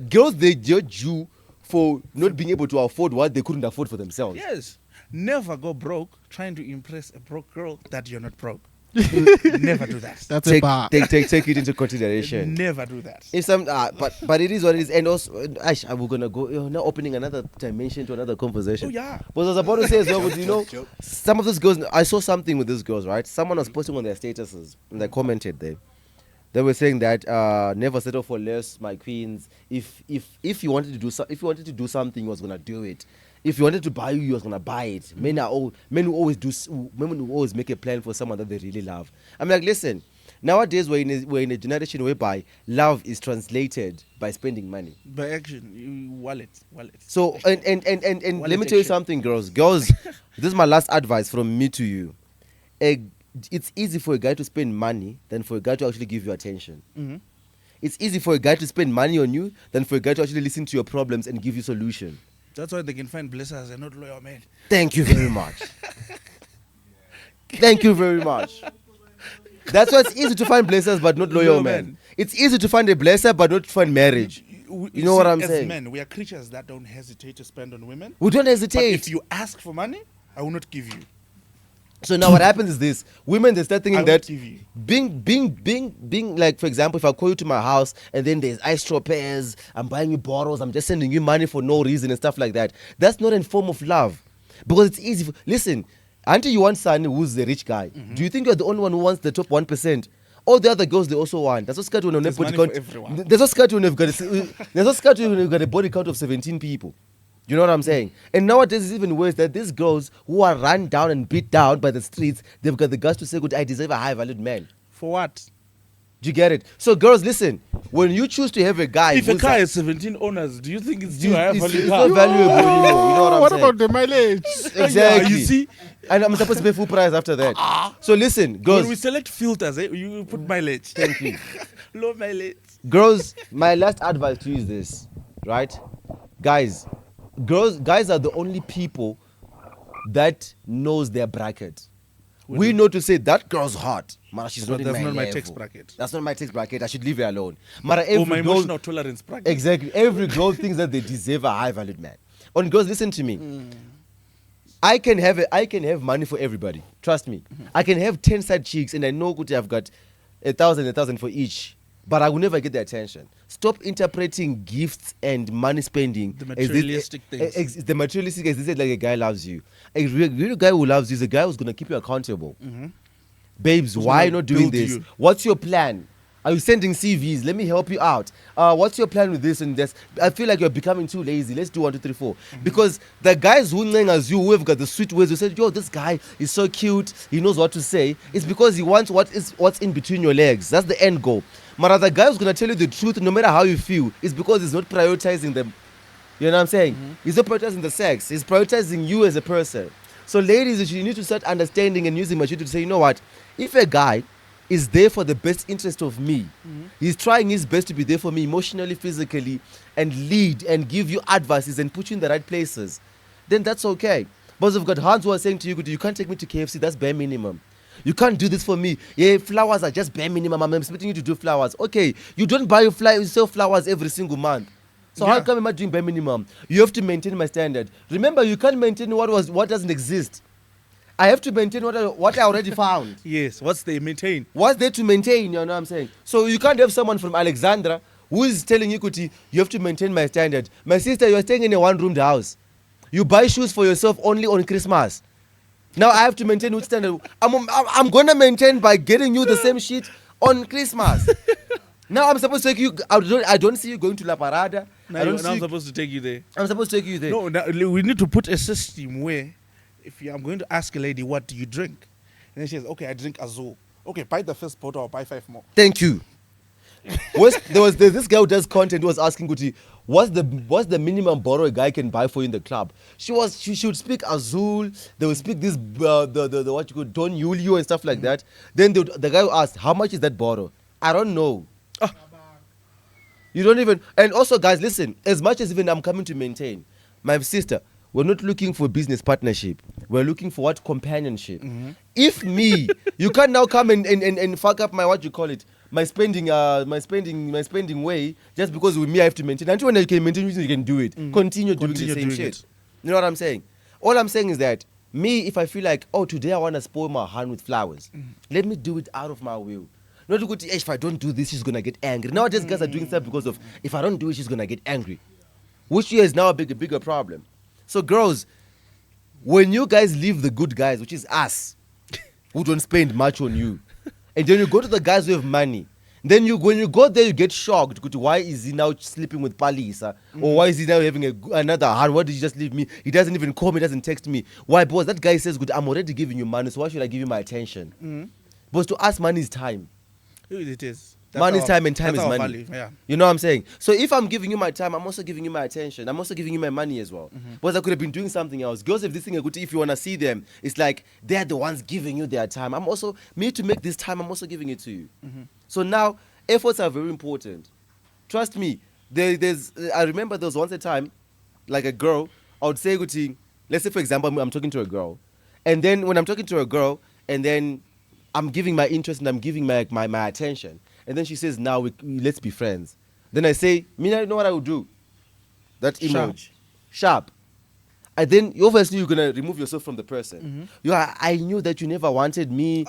A: Girls, they judge you for not being able to afford what they couldn't afford for themselves.
C: Yes. Never go broke trying to impress a broke girl that you're not broke. Never do that.
B: That's a bar.
A: Take it into consideration.
C: Never do that.
A: If some, but it is what it is, and also, Ash, we're gonna go now opening another dimension to another conversation.
C: Oh, yeah.
A: But I was about to say as well, but
D: Joke.
A: some of those girls, I saw something with these girls, right? Someone was posting on their statuses, and they commented there. They were saying that never settle for less, my queens. If you wanted to do something, you was gonna do it. If you wanted to buy you was gonna buy it. Men will always make a plan for someone that they really love. I'm like, listen, nowadays we're in a generation whereby love is translated by spending money.
C: By action, you wallet.
A: So and let me tell you something, girls. This is my last advice from me to you. It's easy for a guy to spend money than for a guy to actually give you attention.
C: Mm-hmm.
A: It's easy for a guy to spend money on you than for a guy to actually listen to your problems and give you solution.
C: That's why they can find blessers and not loyal men.
A: Thank you very much. Thank you very much. That's why it's easy to find blessers but not loyal
C: Loyal
A: men.
C: men.
A: It's easy to find a blesser but not to find marriage. You know what I'm
C: as
A: saying?
C: Men, we are creatures that don't hesitate to spend on women.
A: We don't
C: But
A: hesitate.
C: if you ask for money, I will not give you.
A: So now what happens is this: women, they start
C: I
A: thinking
C: will
A: that
C: give you.
A: being like, for example, if I call you to my house and then there's ice straws, I'm buying you bottles, I'm just sending you money for no reason and stuff like that. That's not a form of love, because it's easy. Listen, until you want son who's the rich guy, do you think you're the only one who wants the top 1%? All the other girls, they also want. That's what's got when
C: There's money for everyone.
A: There's what's got when you've got a body count of 17 people. You know what I'm saying? And nowadays it's even worse that these girls who are run down and beat down by the streets, they've got the guts to say, good, I deserve a high-valued man.
C: For what?
A: Do you get it? So girls, listen, when you choose to have a guy
C: If a
A: who's
C: car
A: a-
C: has 17 owners, do you think it's
A: it's,
C: still high
A: it's
C: value
A: not
C: car?
A: valuable anymore. You know what I'm
B: What
A: saying?
B: about the mileage?
A: Exactly.
C: Yeah, you see,
A: And I'm supposed to pay full price after that. So listen,
C: when
A: girls,
C: we select filters, you put mileage.
A: thank you.
C: Low mileage.
A: Girls, my last advice to you is this, right? Guys are the only people that knows their bracket. We know to say that girl's hot. Mara, she's not in
C: That's
A: my
C: not my
A: level.
C: tax bracket.
A: That's not my tax bracket. I should leave her alone. Mara,
C: Or
A: every
C: my
A: girl,
C: emotional tolerance bracket.
A: exactly. Every girl thinks that they deserve a high-valued man. On girls, listen to me. I can have money for everybody. Trust me. I can have 10 side chicks, and I know good I've got 1,000 for each. But I will never get their attention. Stop interpreting gifts and money spending.
C: The
A: as
C: materialistic things.
A: The materialistic, as they said, like a guy loves you. A real guy who loves you is a guy who's going to keep you accountable. Babes,
C: Who's
A: why
C: gonna
A: not doing
C: build
A: this?
C: you.
A: What's your plan? Are you sending CVs? Let me help you out. What's your plan with this and this? I feel like you're becoming too lazy. Let's do 1, 2, 3, 4. Because the guys who nang as you, who have got the sweet words, who said, yo, this guy is so cute, he knows what to say. It's because he wants what's in between your legs. That's the end goal. But the guy who's going to tell you the truth, no matter how you feel, it's because he's not prioritizing them. You know what I'm saying? He's not prioritizing the sex. He's prioritizing you as a person. So ladies, you need to start understanding and using maturity to say, you know what? If a guy is there for the best interest of me, he's trying his best to be there for me emotionally, physically, and lead and give you advices and put you in the right places, then that's okay. But we've got Hans who are saying to you, you can't take me to KFC, that's bare minimum. You can't do this for me. Yeah, flowers are just bare minimum. I'm expecting you to do flowers. Okay, you don't buy you sell flowers every single month. So how come am I doing bare minimum? You have to maintain my standard. Remember, you can't maintain what doesn't exist. I have to maintain what I already found.
C: Yes, what's they maintain?
A: What's there to maintain? You know what I'm saying? So you can't have someone from Alexandra who is telling you, Kuti, you have to maintain my standard. My sister, you're staying in a one-roomed house. You buy shoes for yourself only on Christmas. Now I have to maintain which standard? I'm going to maintain by getting you the same shit on Christmas. Now I'm supposed to take you. I don't see you going to La Parada.
C: Now I'm supposed to take you there.
A: I'm supposed to take you there.
C: No, we need to put a system where I'm going to ask a lady, what do you drink? And then she says, okay, I drink Azul. Okay, buy the first bottle or buy 5 more.
A: Thank you. There's this guy who does content who was asking Guti, what's the minimum bottle a guy can buy for you in the club? She would speak Azul. They would speak this the what you call Don Julio and stuff like that. Then the guy who asked, how much is that bottle? I don't know. You don't even. And also, guys, listen. As much as even I'm coming to maintain, my sister, we're not looking for business partnership. We're looking for what companionship.
C: Mm-hmm.
A: If me, you can't now come and fuck up my what you call it, my spending way just because with me I have to maintain. Until when I can maintain, you can do it. Continue doing the same shit. You know what I'm saying? All I'm saying is that me, if I feel like, oh, today I want to spoil my hand with flowers, let me do it out of my will. Not to go to, if I don't do this, she's going to get angry. Nowadays, guys are doing stuff because of, if I don't do it, she's going to get angry. Which is now a bigger problem. So, girls, when you guys leave the good guys, which is us, who don't spend much on you, and then you go to the guys who have money, then when you go there, you get shocked. Why is he now sleeping with Palisa? Or why is he now having another hand? Why did you just leave me? He doesn't even call me, doesn't text me. Why? Because that guy says, I'm already giving you money, so why should I give you my attention? Because to us, money is time.
C: It is.
A: Money is time and time is money.
C: Value. Yeah.
A: You know what I'm saying? So if I'm giving you my time, I'm also giving you my attention. I'm also giving you my money as well. Because I could have been doing something else. Girls have this thing, if you want to see them, it's like they're the ones giving you their time. I'm also, me to make this time, I'm also giving it to you. So now, efforts are very important. Trust me. I remember there was once a time, like a girl, I would say, let's say for example, I'm talking to a girl. And then when I'm talking to a girl, and then I'm giving my interest and I'm giving my attention. And then she says, now let's be friends. Then I say, I know what I would do. That emoji. Sharp. And then obviously you're going to remove yourself from the person. I knew that you never wanted me.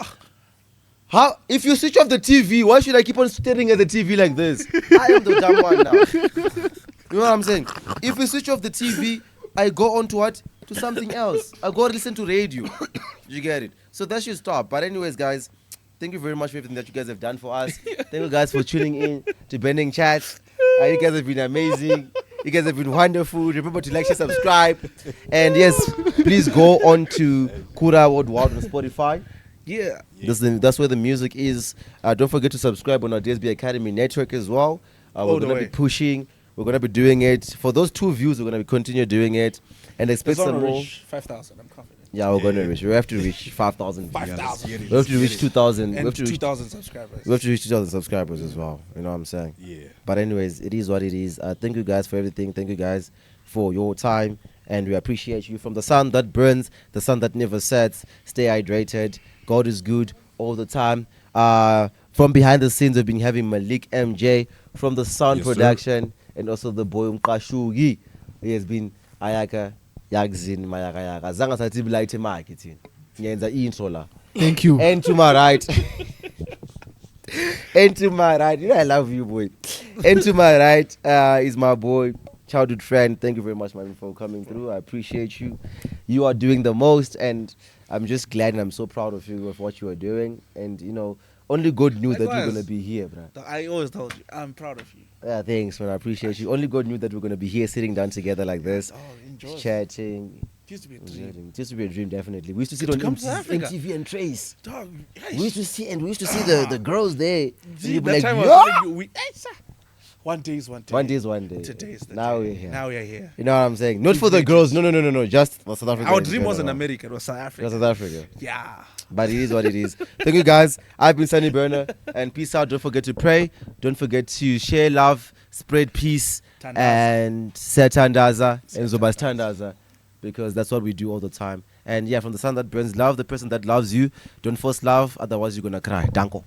A: How? If you switch off the TV, why should I keep on staring at the TV like this? I am the dumb one now. You know what I'm saying? If you switch off the TV, I go on to what? To something else. I go listen to radio. You get it? So that should stop. But anyways, guys, thank you very much for everything that you guys have done for us. Thank you guys for tuning in to Bending Chat. You guys have been amazing. You guys have been wonderful. Remember to like, share, subscribe. And yes, please go on to Kura World on Spotify.
C: Yeah.
A: That's where the music is. Don't forget to subscribe on our DSB Academy network as well. We're going to be pushing. We're going to be doing it. For those 2 views, we're going to continue doing it. And expect some more.
C: 5,000, I'm confident.
A: Yeah, we're going to reach. We have to reach 5,000.
C: 5,000.
A: We have to reach 2,000.
C: And 2,000 subscribers.
A: We have to reach 2,000 subscribers as well. You know what I'm saying?
D: Yeah.
A: But anyways, it is what it is. Thank you guys for everything. Thank you guys for your time. And we appreciate you. From the sun that burns, the sun that never sets. Stay hydrated. God is good all the time. From behind the scenes, we've been having Malik MJ from the sound production. And also the boy Mkashugi. He has been Ayaka. Yagzin Zanga sathi blight marketing. Ngenza intro la.
B: Thank you.
A: And to my right. And to my right. You know I love you, boy. And to my right is my boy, childhood friend. Thank you very much, man, for coming through. I appreciate you. You are doing the most, and I'm just glad and I'm so proud of you of what you are doing. And only good news that we're gonna be here, bro.
C: I always told you, I'm proud of you.
A: Yeah, thanks, man. I appreciate you. Only good news that we're gonna be here, sitting down together like this, chatting.
C: It used to be a dream.
A: It used to be a dream, definitely. We used to sit on MTV and Trace.
C: Dog,
A: We used to see the girls there.
C: See,
A: that
C: time
A: like,
C: one day is one day.
A: One day is one day.
C: Today is the
A: now
C: day.
A: We're here.
C: Now we are here.
A: You know what I'm saying? Not for the girls. No. Just for South Africa.
C: Our dream wasn't America. It was South Africa.
A: South Africa.
C: Yeah.
A: But it is what it is. Thank you, guys. I've been Sunny Burner. And peace out. Don't forget to pray. Don't forget to share love, spread peace,
C: Tandaza.
A: and set tandaza and zobas tandaza. Because that's what we do all the time. And yeah, from the sun that burns, love the person that loves you. Don't force love, otherwise you're going to cry. Danko.